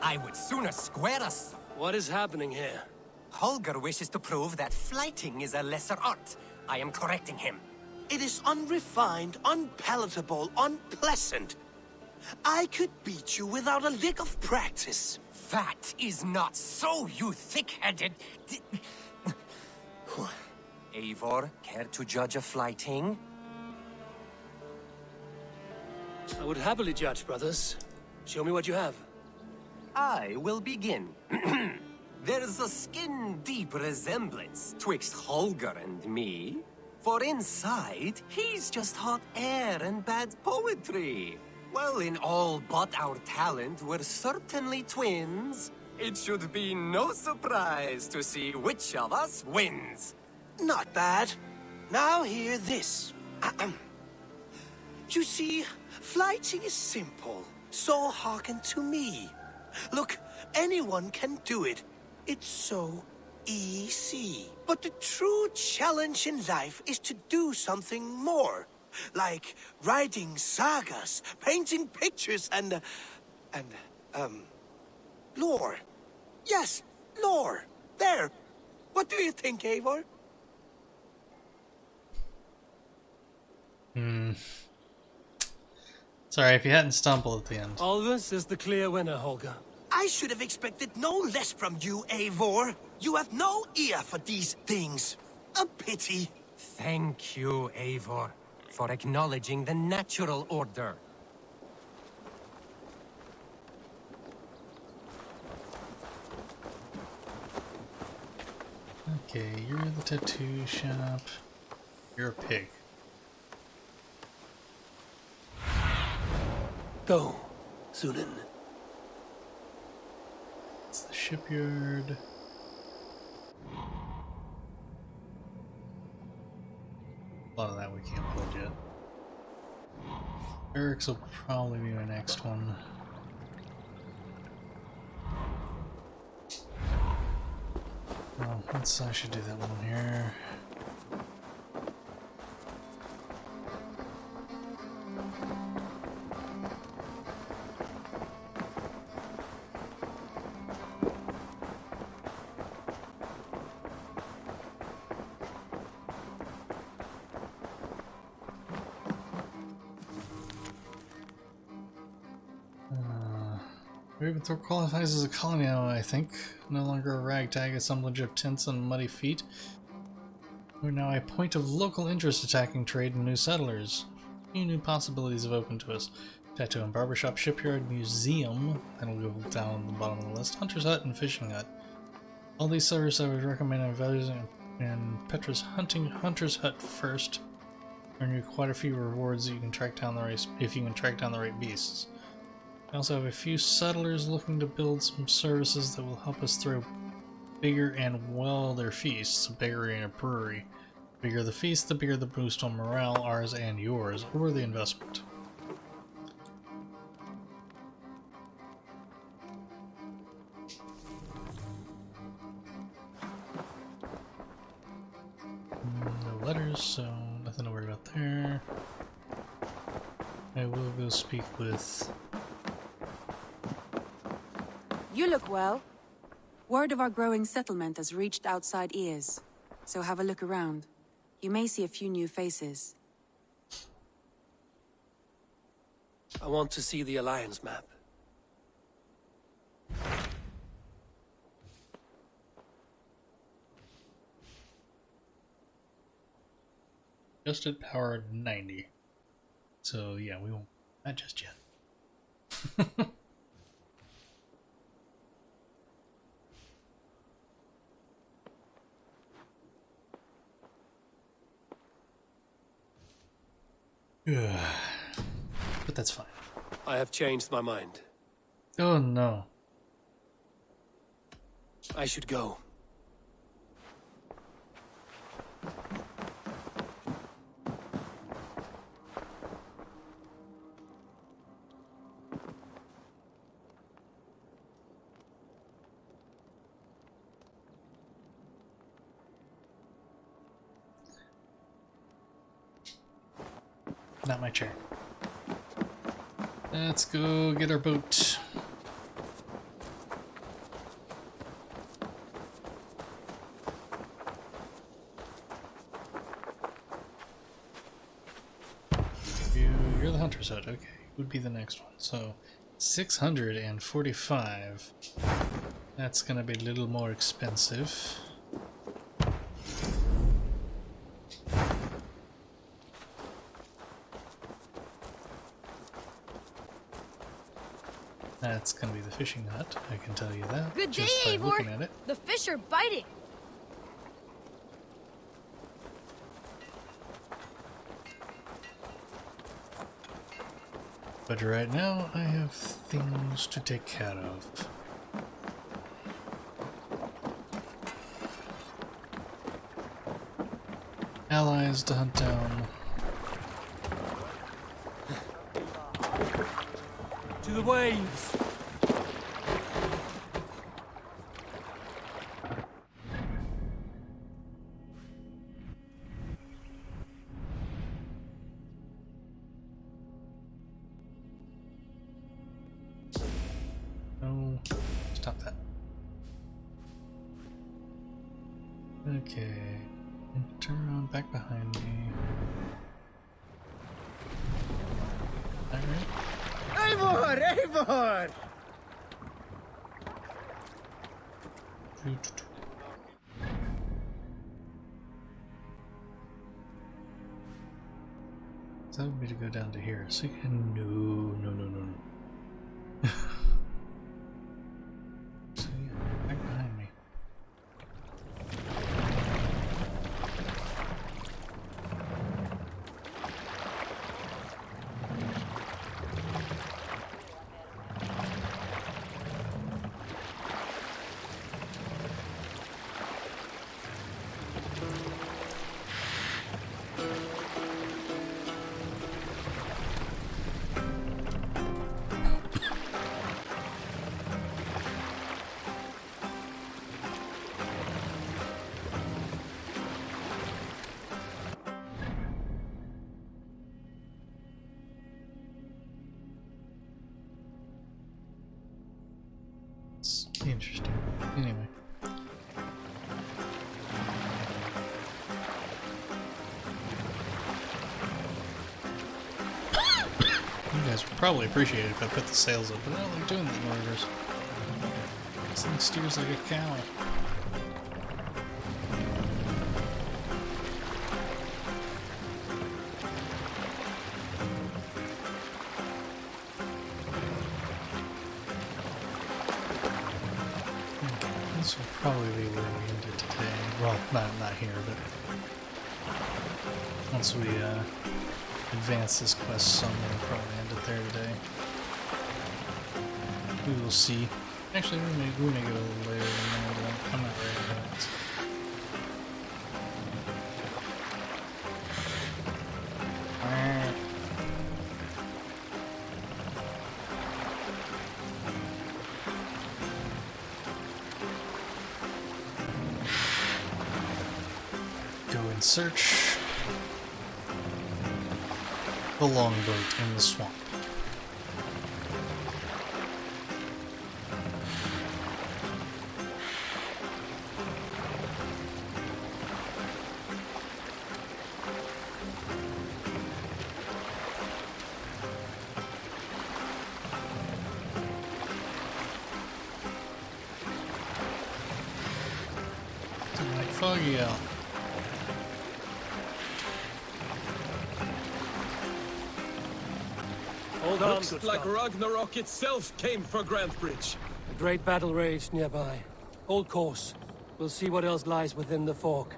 I would sooner square us. What is happening here? Holger wishes to prove that flighting is a lesser art. I am correcting him. It is unrefined, unpalatable, unpleasant. I could beat you without a lick of practice. That is not so, you thick-headed... Eivor, care to judge a flighting? I would happily judge, brothers. Show me what you have. I will begin. There's a skin-deep resemblance twixt Holger and me. For inside, he's just hot air and bad poetry. Well, in all but our talent, we're certainly twins. It should be no surprise to see which of us wins. Not bad. Now hear this. You see, flighting is simple, so hearken to me. Look, anyone can do it. It's so easy. But the true challenge in life is to do something more. Like writing sagas, painting pictures, and lore. Yes, lore. There. What do you think, Eivor? Sorry if you hadn't stumbled at the end. Alvis is the clear winner, Holger. I should have expected no less from you, Eivor. You have no ear for these things. A pity. Thank you, Eivor, for acknowledging the natural order. Okay, you're the tattoo shop. You're a pig. Go, Sunan. It's the shipyard. A lot of that we can't build yet. Eric's will probably be my next one. Well, I should do that one here. Raventhorpe qualifies as a colony now, I think. No longer a ragtag assemblage of tents and muddy feet. We're now a point of local interest attacking trade and new settlers. Few new possibilities have opened to us. Tattoo and barbershop, shipyard, museum, that'll go down at the bottom of the list, hunter's hut, and fishing hut. All these settlers I would recommend investing in Petra's hunter's hut first. Earn you quite a few rewards that you can track down the right, if you can track down the right beasts. We also have a few settlers looking to build some services that will help us throw bigger and their feasts, a bakery and a brewery. The bigger the feast, the bigger the boost on morale, ours and yours, or the investment. No letters, so nothing to worry about there. I will go speak with... You look well. Word of our growing settlement has reached outside ears, so have a look around. You may see a few new faces. I want to see the Alliance map. Adjusted power 90. So yeah, we won't. Not just yet. But that's fine. I have changed my mind. Oh no. I should go. Not my chair. Let's go get our boat. You're the hunter's hut. Okay, would be the next one. So 645. That's gonna be a little more expensive. That's gonna be the fishing hut, I can tell you that. Good day, just by looking at Eivor! it. The fish are biting! But right now, I have things to take care of. Allies to hunt down. To the waves! No, stop that. Okay, turn around back behind me. Alright. Eivor! Eivor! That would be to go down to here. So you can no. So yeah, back behind me. It's interesting. Anyway. You guys would probably appreciate it if I put the sails up, but I don't like doing the orders. This thing steers like a cow. This will probably be where we end it today. Well, not here, but once we advance this quest some, we'll probably end it there today. We will see. Actually, we may go a little later than that, but I'm not ready for that. Go and search the longboat in the swamp. It's like foggy out. Hold on, Looks good like Scot. Ragnarok itself came for Grantebridge. A great battle raged nearby. Hold course. We'll see what else lies within the fork.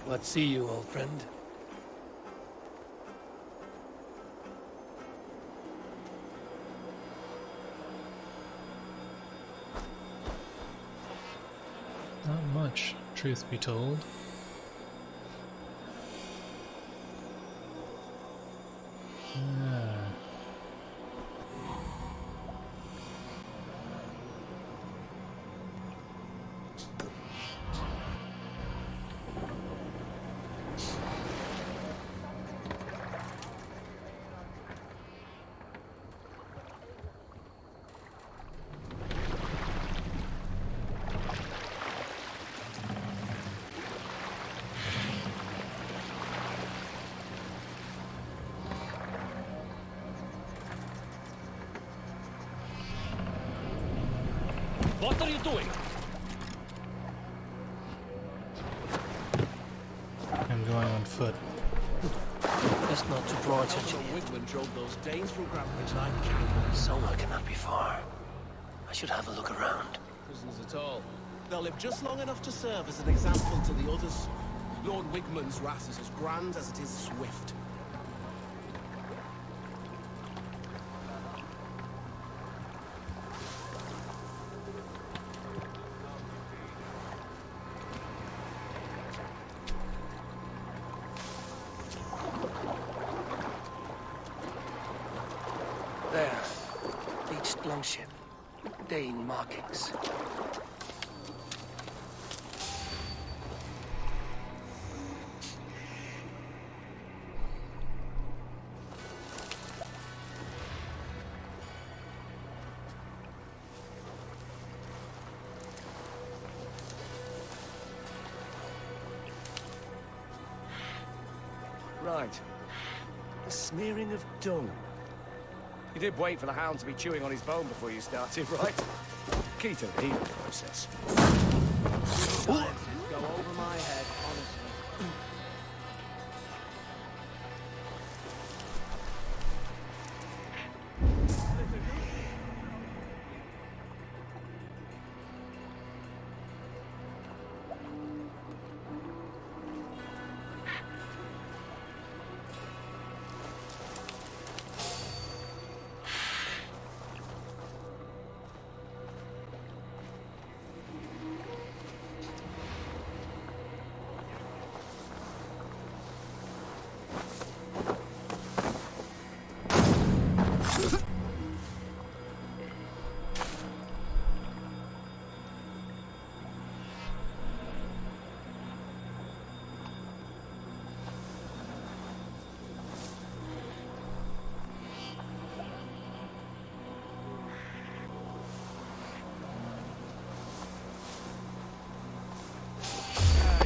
Let's see you, old friend. Not much, truth be told. What are you doing? I'm going on foot. Best not to draw attention yet. Wigman drove those Danes from Grantbridge like Somewhere cannot be far. I should have a look around. prisoners at all. They'll live just long enough to serve as an example to the others. Lord Wigman's wrath is as grand as it is swift. There. Beached longship. Dane markings. Right. The smearing of dung. You did wait for the hound to be chewing on his bone before you started, right? Key to the healing process. Go over my head, honestly.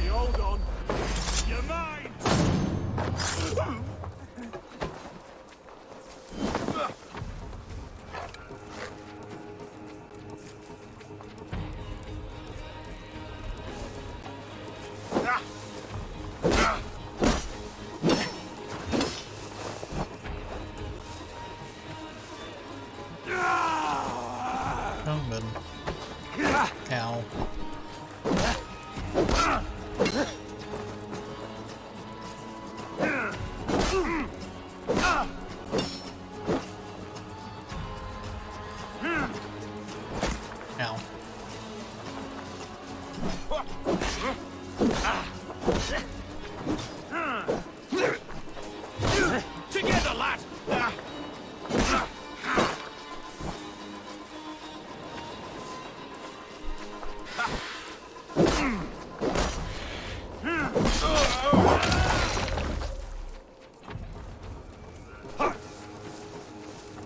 Hold on. You're mine! Oh, good. Ow. Ow. Together, lad!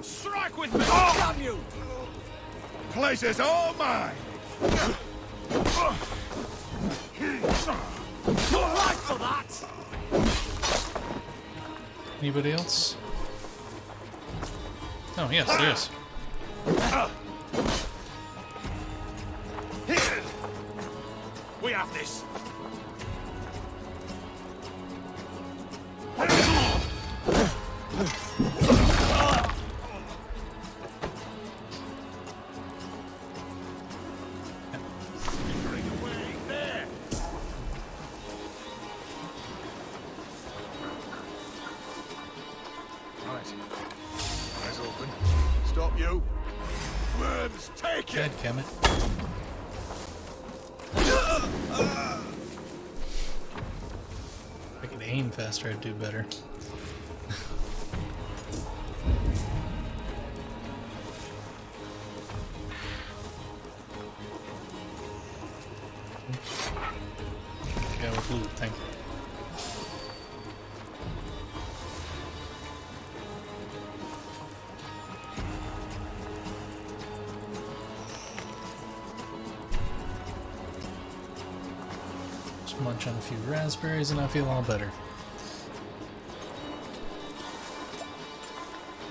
Strike with me! Damn you! Place is all mine! You're right for that! Anybody else? Oh, yes, there is. We have this. Eyes open. Stop you. Worms, take it! Dadgummit. If I could aim faster, I'd do better. Yeah, with loot, thank you. Just munch on a few raspberries and I feel all better.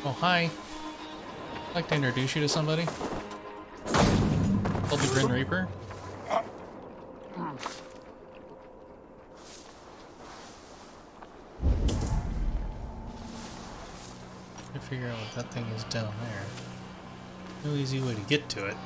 Oh, hi. I'd like to introduce you to somebody. Called the Grim Reaper. figure out what that thing is down there. No easy way to get to it.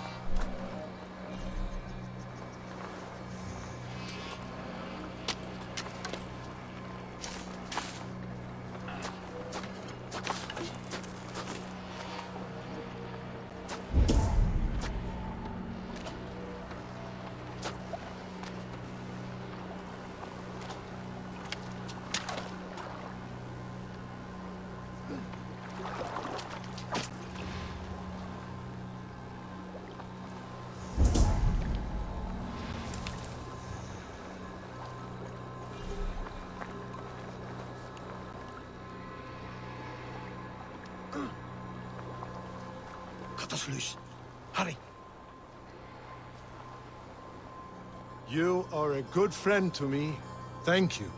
Cut us loose. Hurry. You are a good friend to me. Thank you.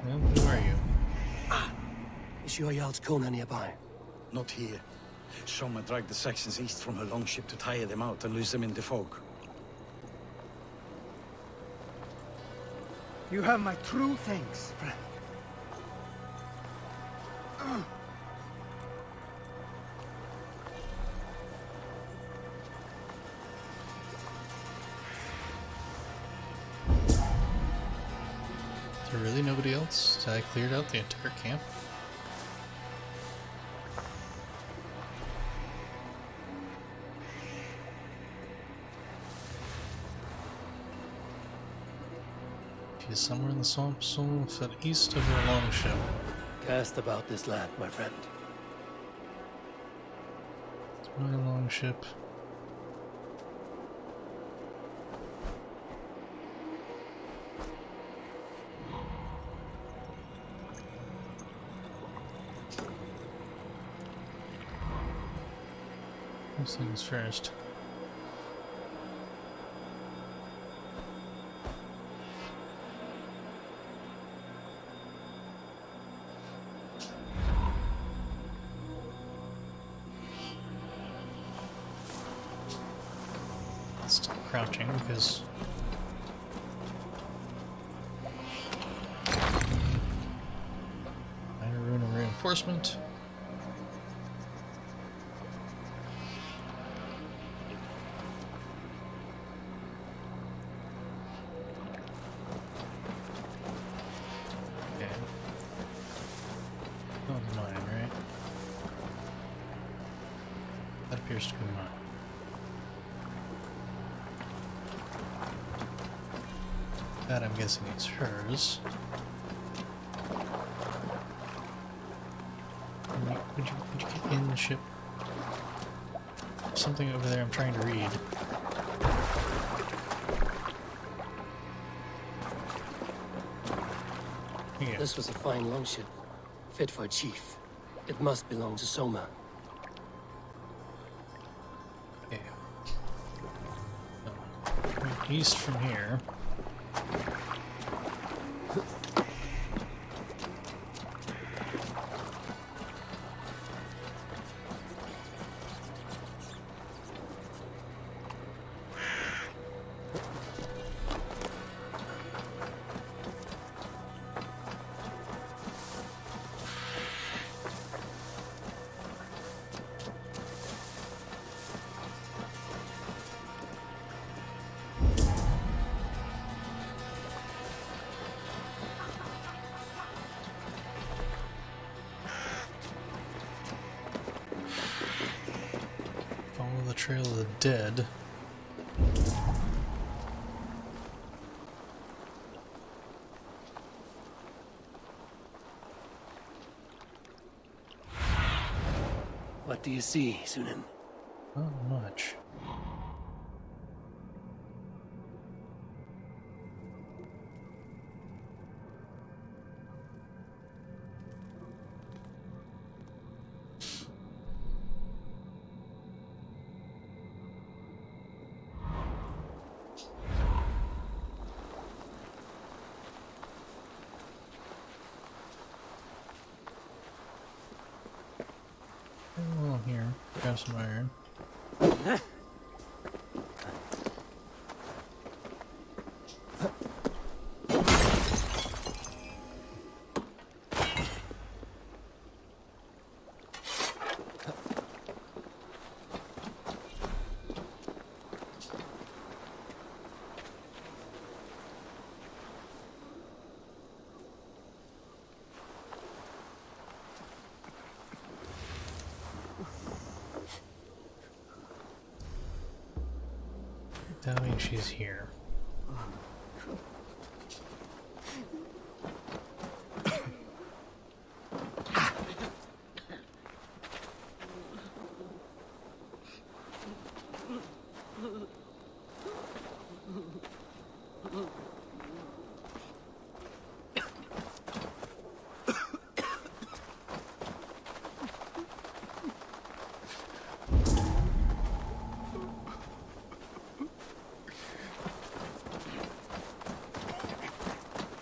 Well, who are you? Is your Jarl's Kona nearby? Not here. Soma dragged the Saxons east from her longship to tire them out and lose them in the fog. You have my true thanks, friend. Is there really nobody else? I cleared out the entire camp? She is somewhere in the swamp, somewhere east of her longship. Cast about this land, my friend. It's my longship. First things first. Still crouching because minor rune of reinforcement. Okay. That was mine, right? That appears to be mine. That I'm guessing is hers. Would you get in the ship? Something over there I'm trying to read. Yeah. This was a fine longship, fit for a chief. It must belong to Soma. Yeah. So, east from here. Follow the trail of the dead. What do you see, Sunan? Not much. Oh, here. Grab some iron. That means she's here.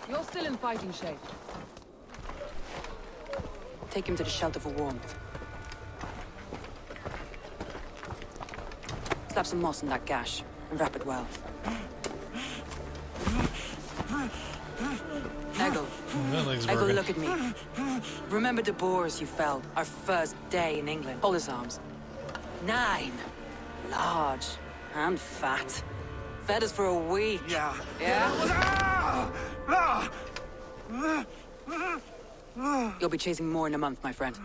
You're still in fighting shape. Take him to the shelter for warmth. Slap some moss in that gash and wrap it well. Eggle. Eggle, look at me. Remember the boars you felled our first day in England? Hold his arms. 9. Large and fat. Fed us for a week. Yeah? You'll be chasing more in a month, my friend.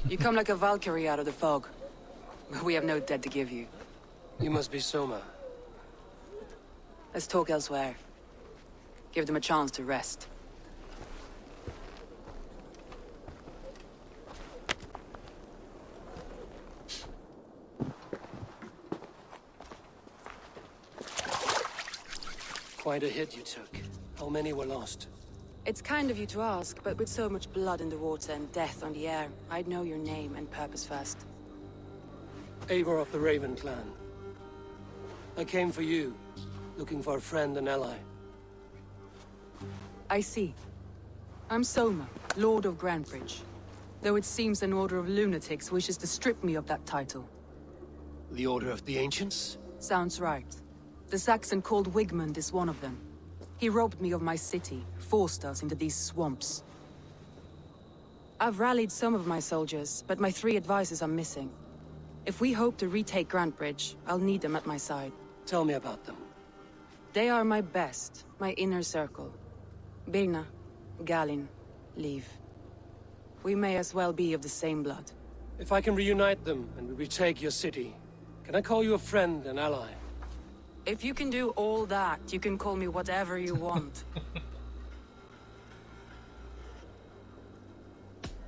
You come like a Valkyrie out of the fog. We have no dead to give you. You must be Soma. Let's talk elsewhere. Give them a chance to rest. Quite a hit you took. How many were lost? It's kind of you to ask, but with so much blood in the water and death on the air, I'd know your name and purpose first. Eivor of the Raven clan. I came for you, looking for a friend and ally. I see. I'm Soma, Lord of Grantebridge. Though it seems an order of lunatics wishes to strip me of that title. The Order of the Ancients? Sounds right. The Saxon called Wigmund is one of them. He robbed me of my city, forced us into these swamps. I've rallied some of my soldiers, but my 3 advisors are missing. If we hope to retake Grantebridge, I'll need them at my side. Tell me about them. They are my best, my inner circle. Birna, Galin, Leave. We may as well be of the same blood. If I can reunite them and we retake your city, can I call you a friend and ally? If you can do all that, you can call me whatever you want.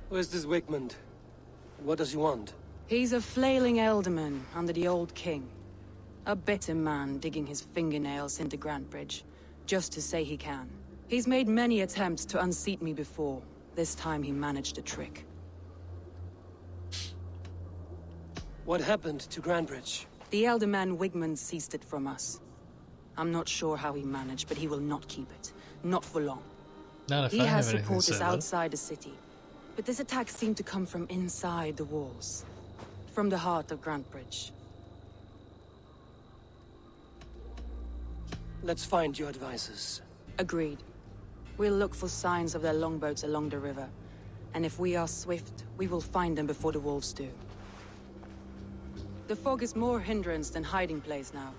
Where's this Wigmund? What does he want? He's a flailing elderman under the old king. A bitter man digging his fingernails into Grantebridge, just to say he can. He's made many attempts to unseat me before. This time he managed a trick. What happened to Grantebridge? The elder man Wigmund seized it from us. I'm not sure how he managed, but he will not keep it. Not for long. Not if he I has have anything to supporters say, outside the city. But this attack seemed to come from inside the walls. From the heart of Grantebridge. Let's find your advisors. Agreed. We'll look for signs of their longboats along the river. And if we are swift, we will find them before the wolves do. The fog is more hindrance than hiding place now.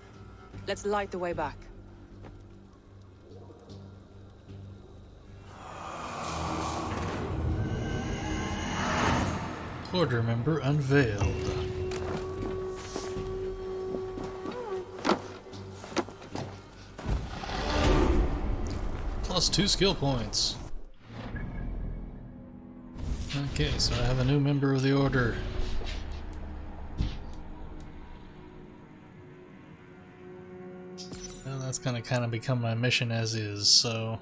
Let's light the way back. Order member unveiled. Plus 2 skill points. Okay, so I have a new member of the order. Well, that's gonna kind of become my mission as is, so...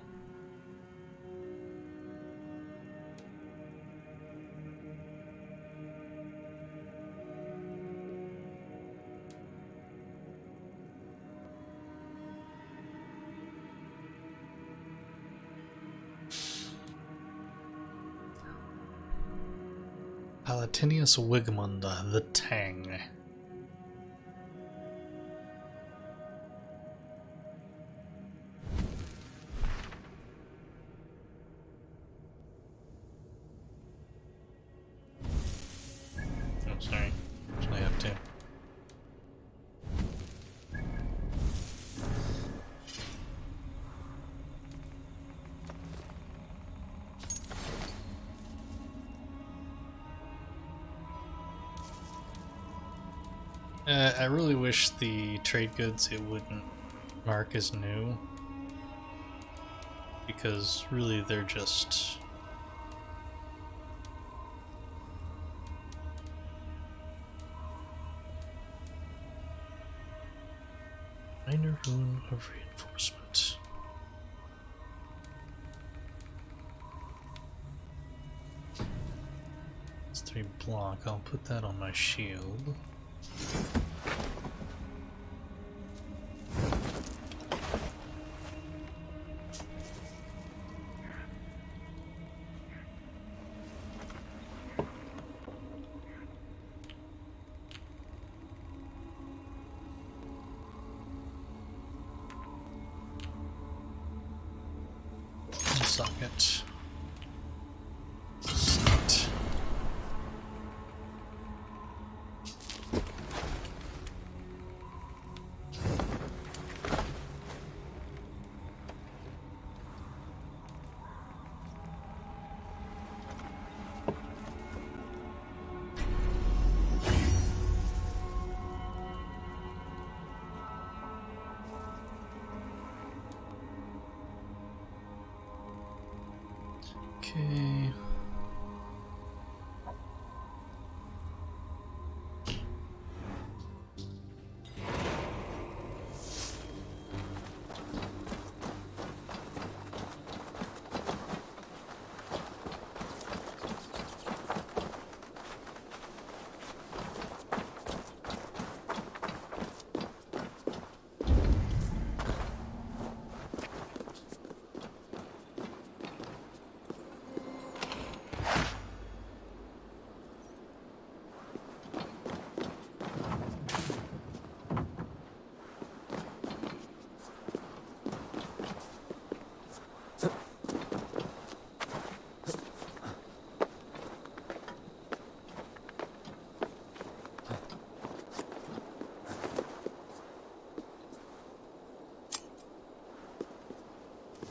Palatinius Wigmund, the Tang. Oh, sorry. Actually, I have 2. I really wish the trade goods it wouldn't mark as new, because really they're just minor rune of reinforcement. It's 3 block. I'll put that on my shield. Socket. Slot. Okay.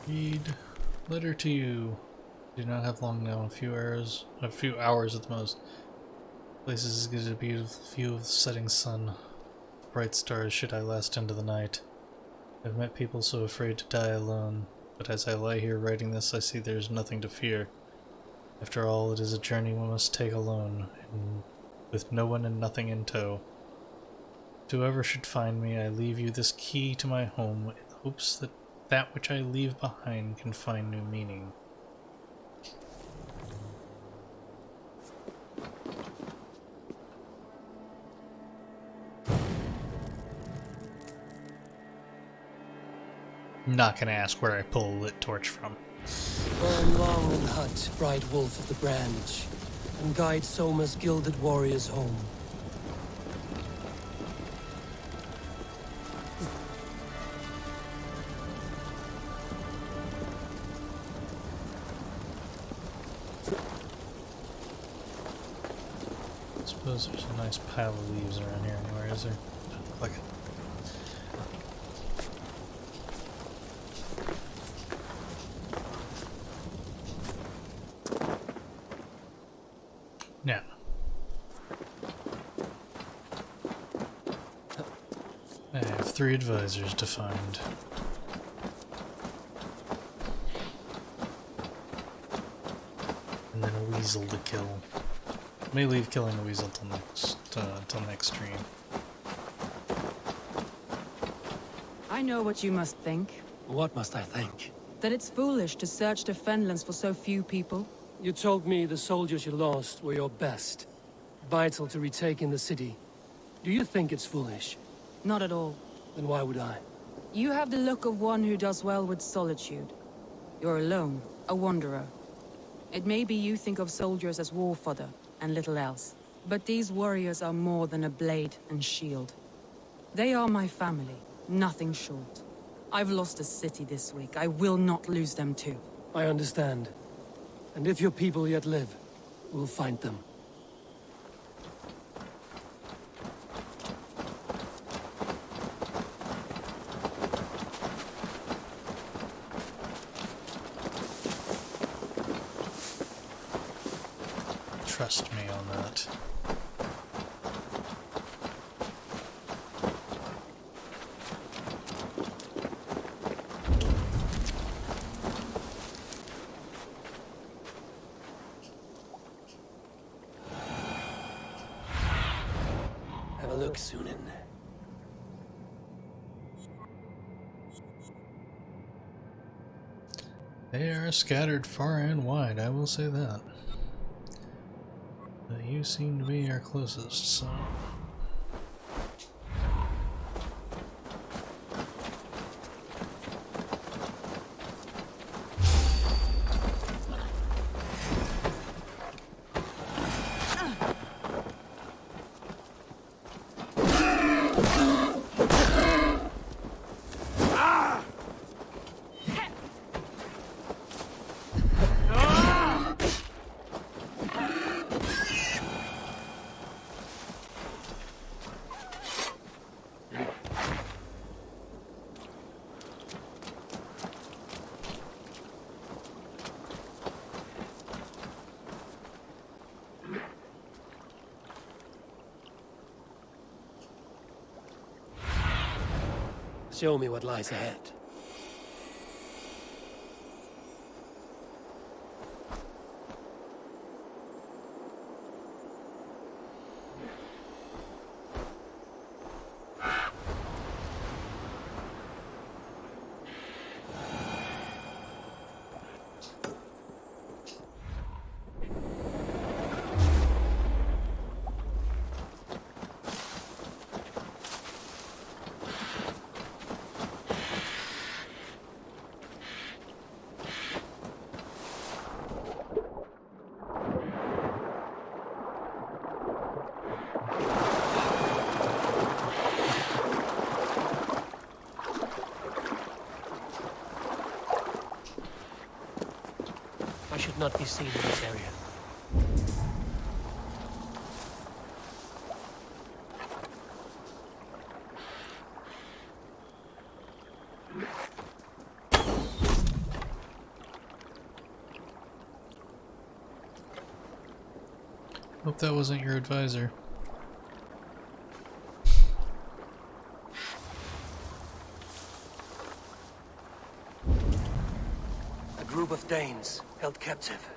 Read. Letter to you. Do not have long now. A few hours at the most. Places get a beautiful view of the setting sun. Bright stars should I last into the night. I've met people so afraid to die alone, but as I lie here writing this, I see there is nothing to fear. After all, it is a journey one must take alone, and with no one and nothing in tow. To whoever should find me, I leave you this key to my home, in the hopes that that which I leave behind can find new meaning. I'm not gonna ask where I pull a lit torch from. Burn long and hut, bright wolf of the branch, and guide Soma's gilded warriors home. I suppose there's a nice pile of leaves around here anywhere, is there? Doesn't look like it. Now, I have 3 advisors to find. And then a weasel to kill. May leave killing the weasel till next stream. I know what you must think. What must I think? That it's foolish to search the Fenlands for so few people. You told me the soldiers you lost were your best. Vital to retaking the city. Do you think it's foolish? Not at all. Then why would I? You have the look of one who does well with solitude. You're alone, a wanderer. It may be you think of soldiers as war fodder, and little else. But these warriors are more than a blade and shield. They are my family, nothing short. I've lost a city this week. I will not lose them too. I understand. And if your people yet live, we'll find them. Trust me on that. Sunan. They are scattered far and wide, I will say that. But you seem to be our closest, so... Show me what lies ahead. I should not be seen in this area. Hope that wasn't your advisor. A group of Danes held captive.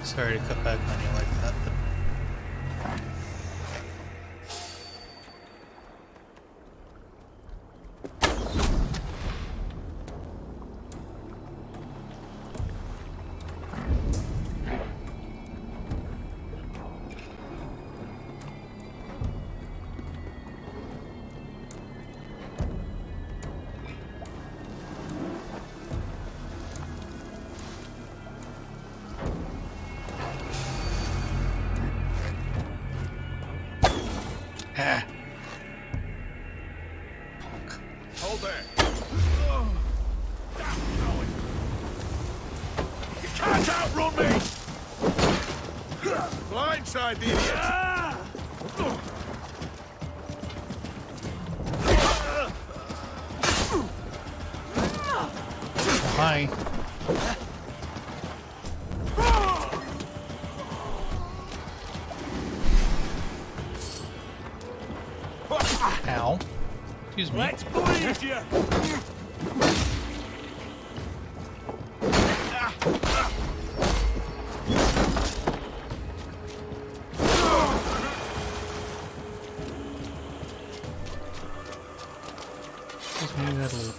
Sorry to cut back on you like that, but... Hold there. You can't outrun me! Blindside the idiot! Hi. Ow. Excuse me. Let's bleed you! Just move that loop.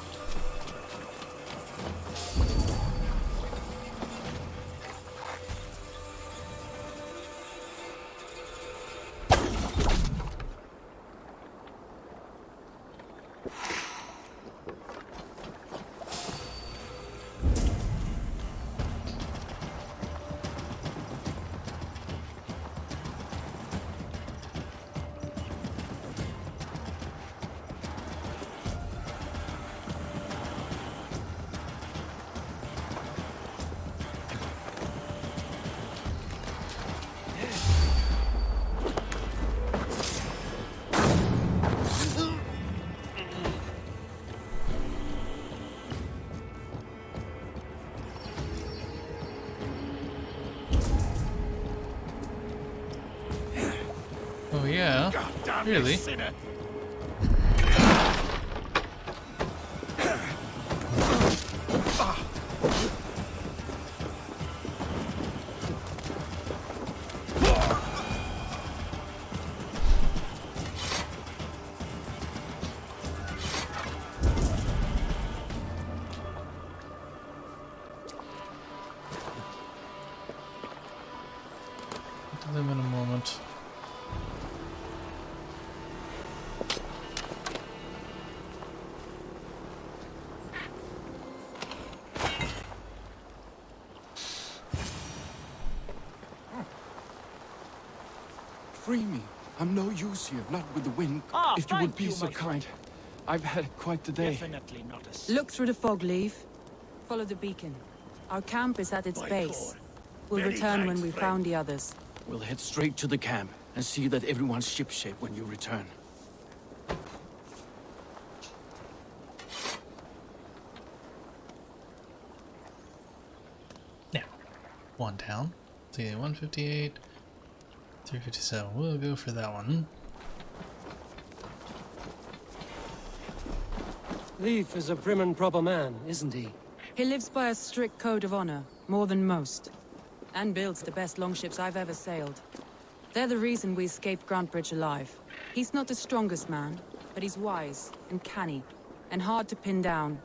yeah. Goddamn Really? sinner. To them in a moment. Free me. I'm no use here, not with the wind. Ah, if you would thank be you, so my kind. I've had quite the day. Definitely not a Look through the fog, Leave. Follow the beacon. Our camp is at its My base. lord. We'll Many return when thanks, we've friend. found the others. We'll head straight to the camp and see that everyone's shipshape when you return. Now, one down. See, 158, 357. We'll go for that one. Leif is a prim and proper man, isn't he? He lives by a strict code of honor, more than most. And builds the best longships I've ever sailed. They're the reason we escaped Grantebridge alive. He's not the strongest man, but he's wise and canny, and hard to pin down.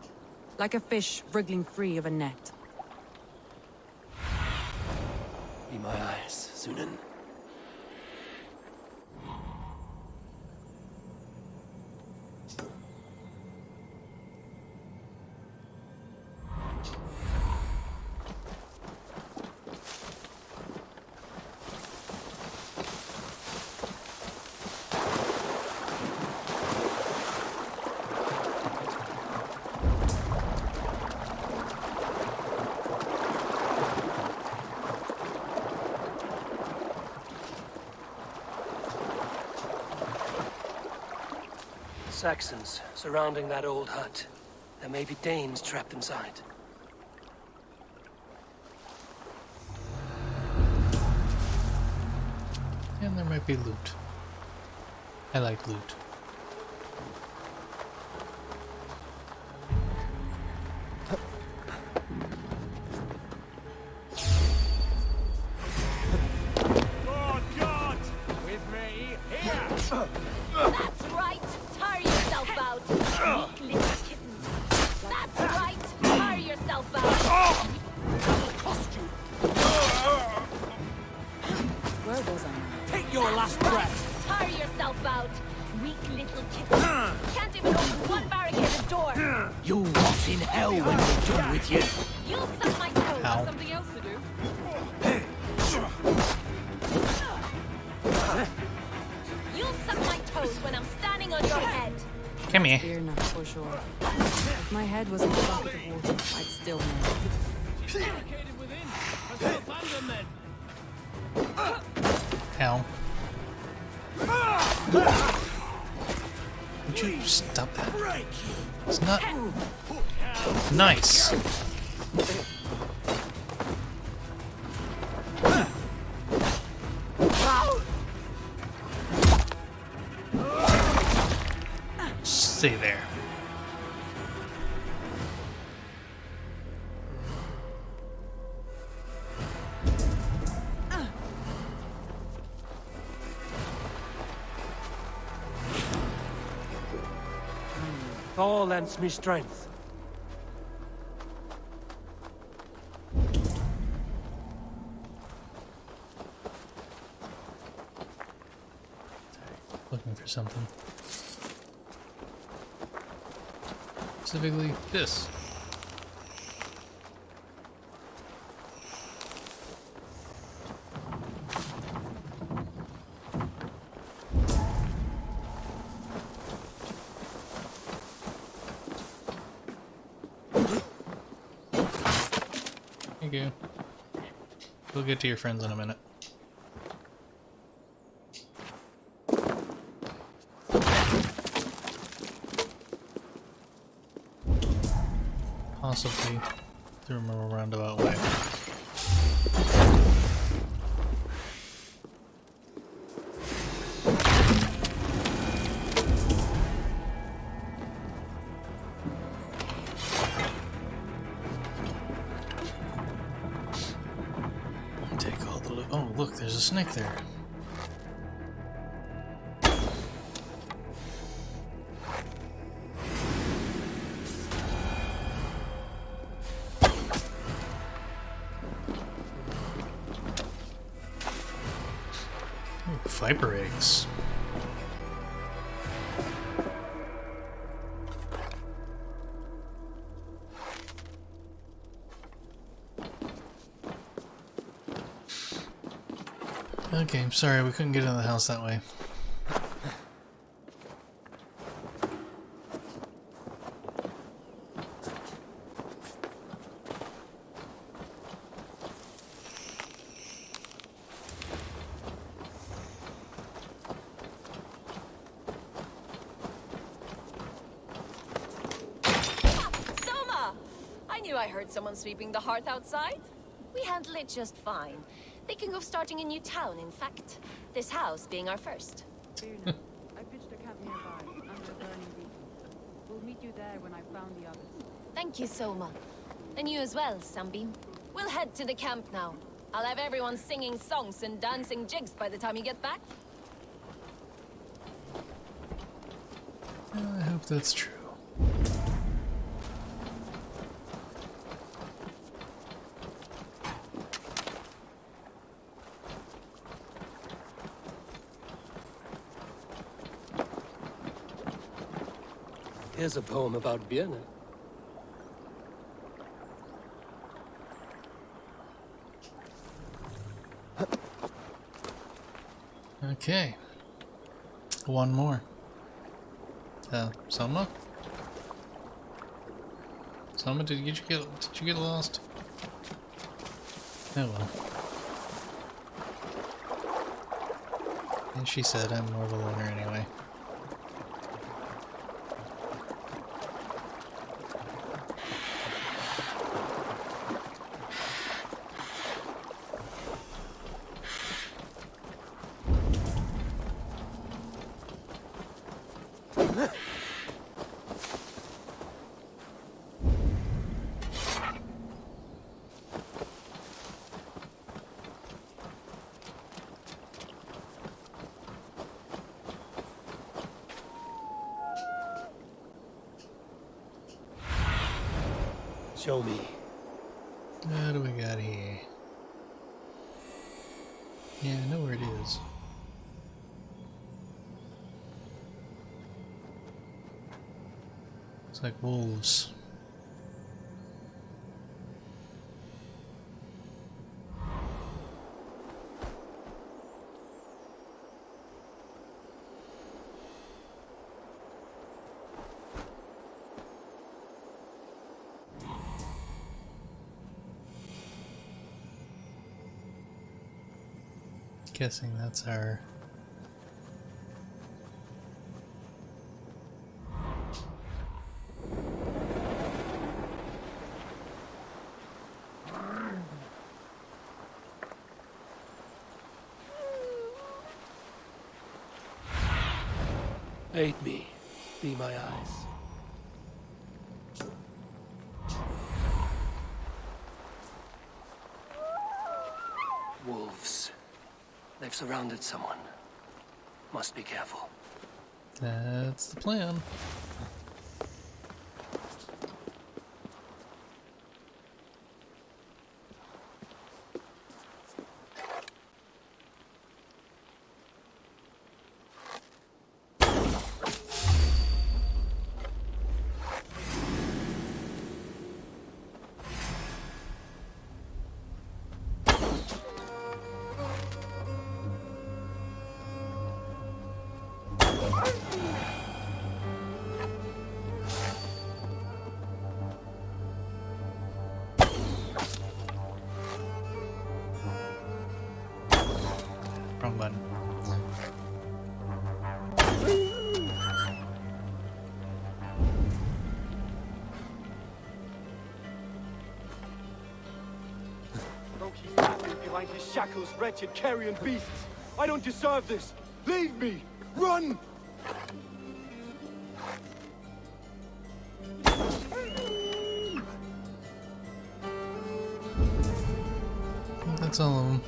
Like a fish wriggling free of a net. Be my eyes, Sunan. Saxons surrounding that old hut. There may be Danes trapped inside. And there might be loot. I like loot. Lord God, with me here. That's right. Tire yourself out. Weak little kitten. That's right. Tire yourself out. That'll cost you. Where was I? Take your last Right. breath. Tire yourself out. Weak little kitten. Can't even open one barricaded door. You rot in hell when we're done with you. You'll suck my toes. Ow. Something else to do. You'll suck my toes when I'm standing on your head. Come here. Fear not, for sure. If my head was in a bucket of water, I'd still know. Barricaded within. Herself and the men. Ow. Would you stop that? It's not nice. Stay there. Thor lends me strength. Looking for something. Specifically, this. Thank you. We'll get to your friends in a minute. Possibly through a roundabout way. Oh, look, there's a snake there. Ooh, viper eggs. Okay, I'm sorry, we couldn't get into the house that way. Soma! I knew I heard someone sweeping the hearth outside. We handle it just fine. Thinking of starting a new town, in fact. This house being our first. Fear not. I pitched a camp nearby, under a burning beacon. We'll meet you there when I've found the others. Thank you, Soma. And you as well, Sunbeam. We'll head to the camp now. I'll have everyone singing songs and dancing jigs by the time you get back. I hope that's true. Here's a poem about Birne. Okay. One more. Selma? Selma, did you get lost? Oh well. And she said I'm more of a loner anyway. Show me. What do we got here? Yeah, I know where it is. It's like wolves. Guessing that's our... Aid me. Be my eyes. Wolves. They've surrounded someone. Must be careful. That's the plan. Wrong button. Loki's hiding behind his shackles, wretched carrion beasts. I don't deserve this. Leave me. Run! That's all of them.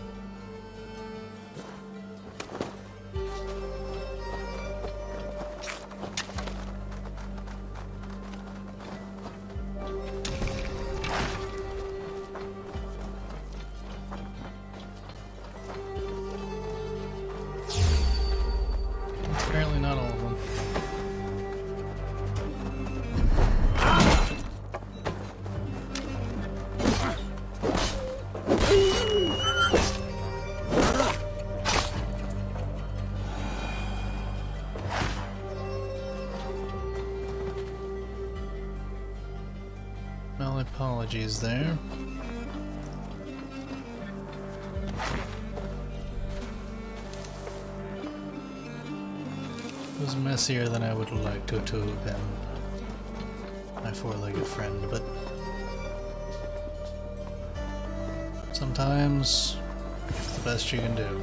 apologies there. It was messier than I would have liked to have been, my four-legged friend, but sometimes it's the best you can do.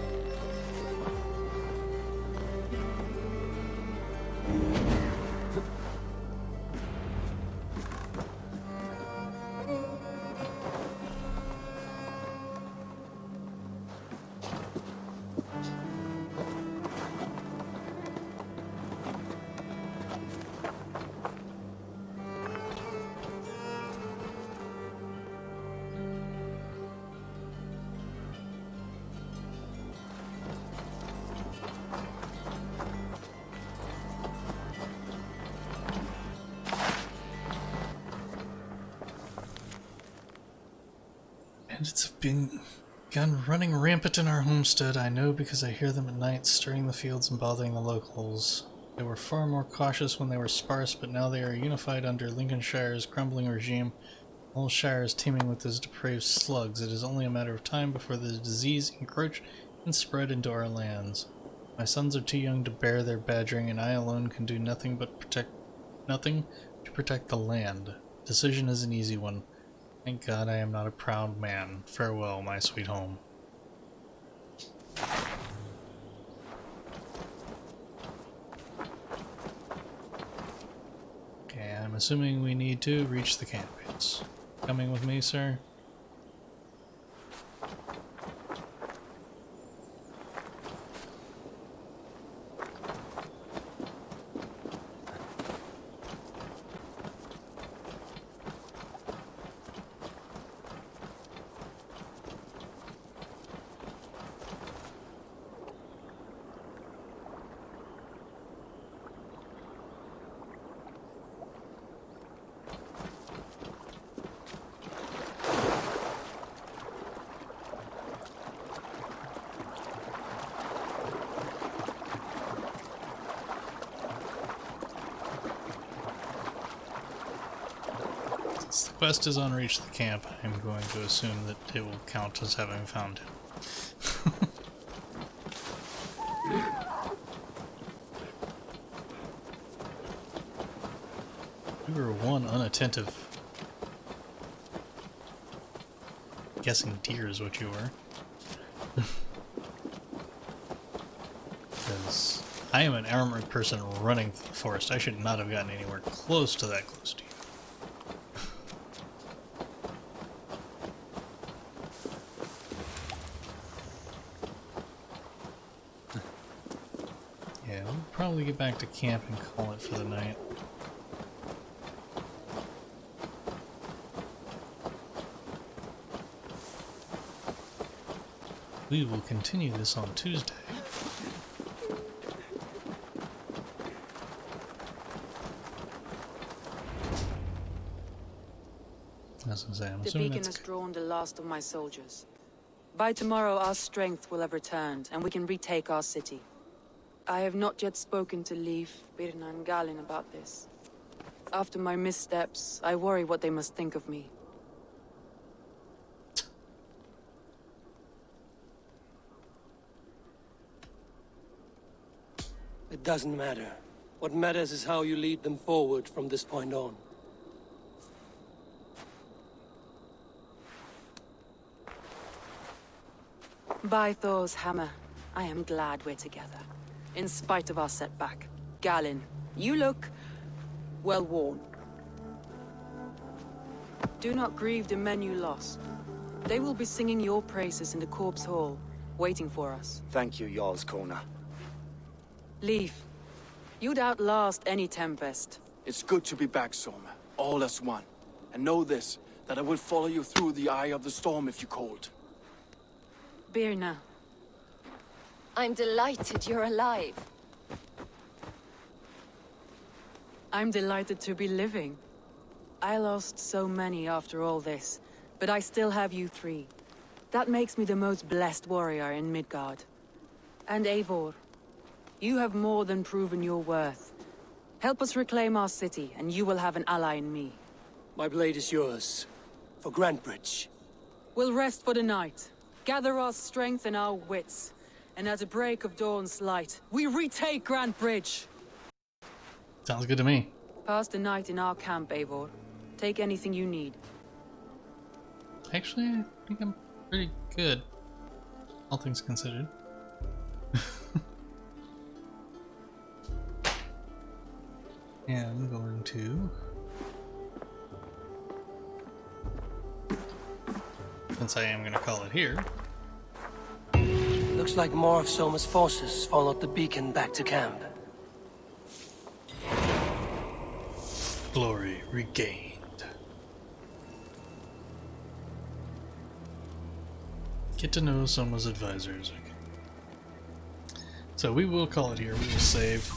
And it's begun running rampant in our homestead. I know because I hear them at night, stirring the fields and bothering the locals. They were far more cautious when they were sparse, but now they are unified under Lincolnshire's crumbling regime. The whole shire is teeming with those depraved slugs. It is only a matter of time before the disease encroach and spread into our lands. My sons are too young to bear their badgering, and I alone can do nothing to protect the land. Decision is an easy one. Thank God I am not a proud man. Farewell, my sweet home. Okay, I'm assuming we need to reach the camp. It's coming with me, sir? Since the quest is on Reach the Camp, I'm going to assume that it will count as having found him. You were one unattentive. Guessing deer is what you were. Because I am an armored person running through the forest. I should not have gotten anywhere close to that close to you. Yeah, we'll probably get back to camp and call it for the night. We will continue this on Tuesday. As I say, I'm The assuming beacon that's has drawn the last of my soldiers. By tomorrow, our strength will have returned, and we can retake our city. I have not yet spoken to Leif, Birna, and Galin about this. After my missteps, I worry what they must think of me. It doesn't matter. What matters is how you lead them forward from this point on. By Thor's hammer, I am glad we're together. In spite of our setback. Galin, you look well worn. Do not grieve the men you lost. They will be singing your praises in the Corpse Hall, waiting for us. Thank you, Jarl's Kona. Leif, you'd outlast any tempest. It's good to be back, Soma. All as one. And know this, that I will follow you through the eye of the storm if you called. Birna. I'm delighted you're alive. I'm delighted to be living. I lost so many after all this, but I still have you three. That makes me the most blessed warrior in Midgard. And Eivor, you have more than proven your worth. Help us reclaim our city, and you will have an ally in me. My blade is yours. for Grantbridge. We'll rest for the night, gather our strength and our wits, and at the break of dawn's light, we retake Grantbridge! Sounds good to me. Pass the night in our camp, Eivor. Take anything you need. Actually, I think I'm pretty good, all things considered. And I'm going to... Since I am going to call it here. Looks like more of Soma's forces followed the beacon back to camp. Glory regained. Get to know Soma's advisors. Okay. So we will call it here. We will save.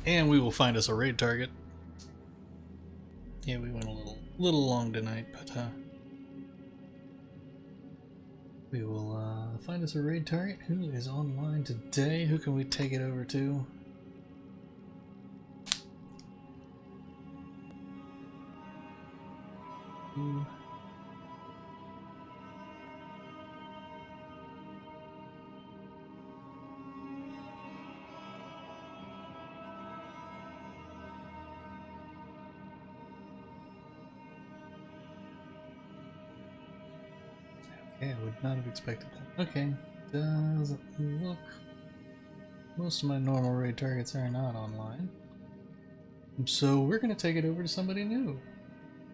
And we will find us a raid target. Yeah, we went a little long tonight, but we will find us a raid target. Who is online today? Who can we take it over to? Okay, I would not have expected that. Okay, doesn't look... Most of my normal raid targets are not online. So we're going to take it over to somebody new.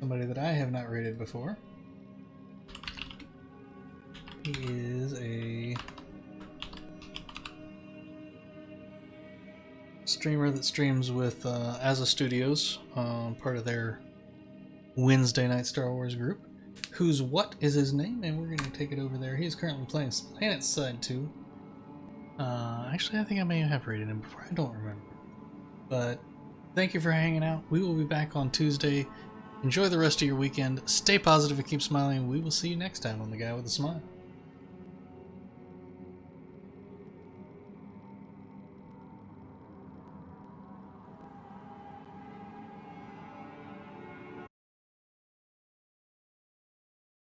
Somebody that I have not raided before. He is a streamer that streams with Asa Studios, part of their Wednesday night Star Wars group. Who's what is his name, and we're going to take it over there. He's currently playing Planet Side 2. Actually, I think I may have rated him before. I don't remember. But thank you for hanging out. We will be back on Tuesday. Enjoy the rest of your weekend. Stay positive and keep smiling. We will see you next time on The Guy with a Smile.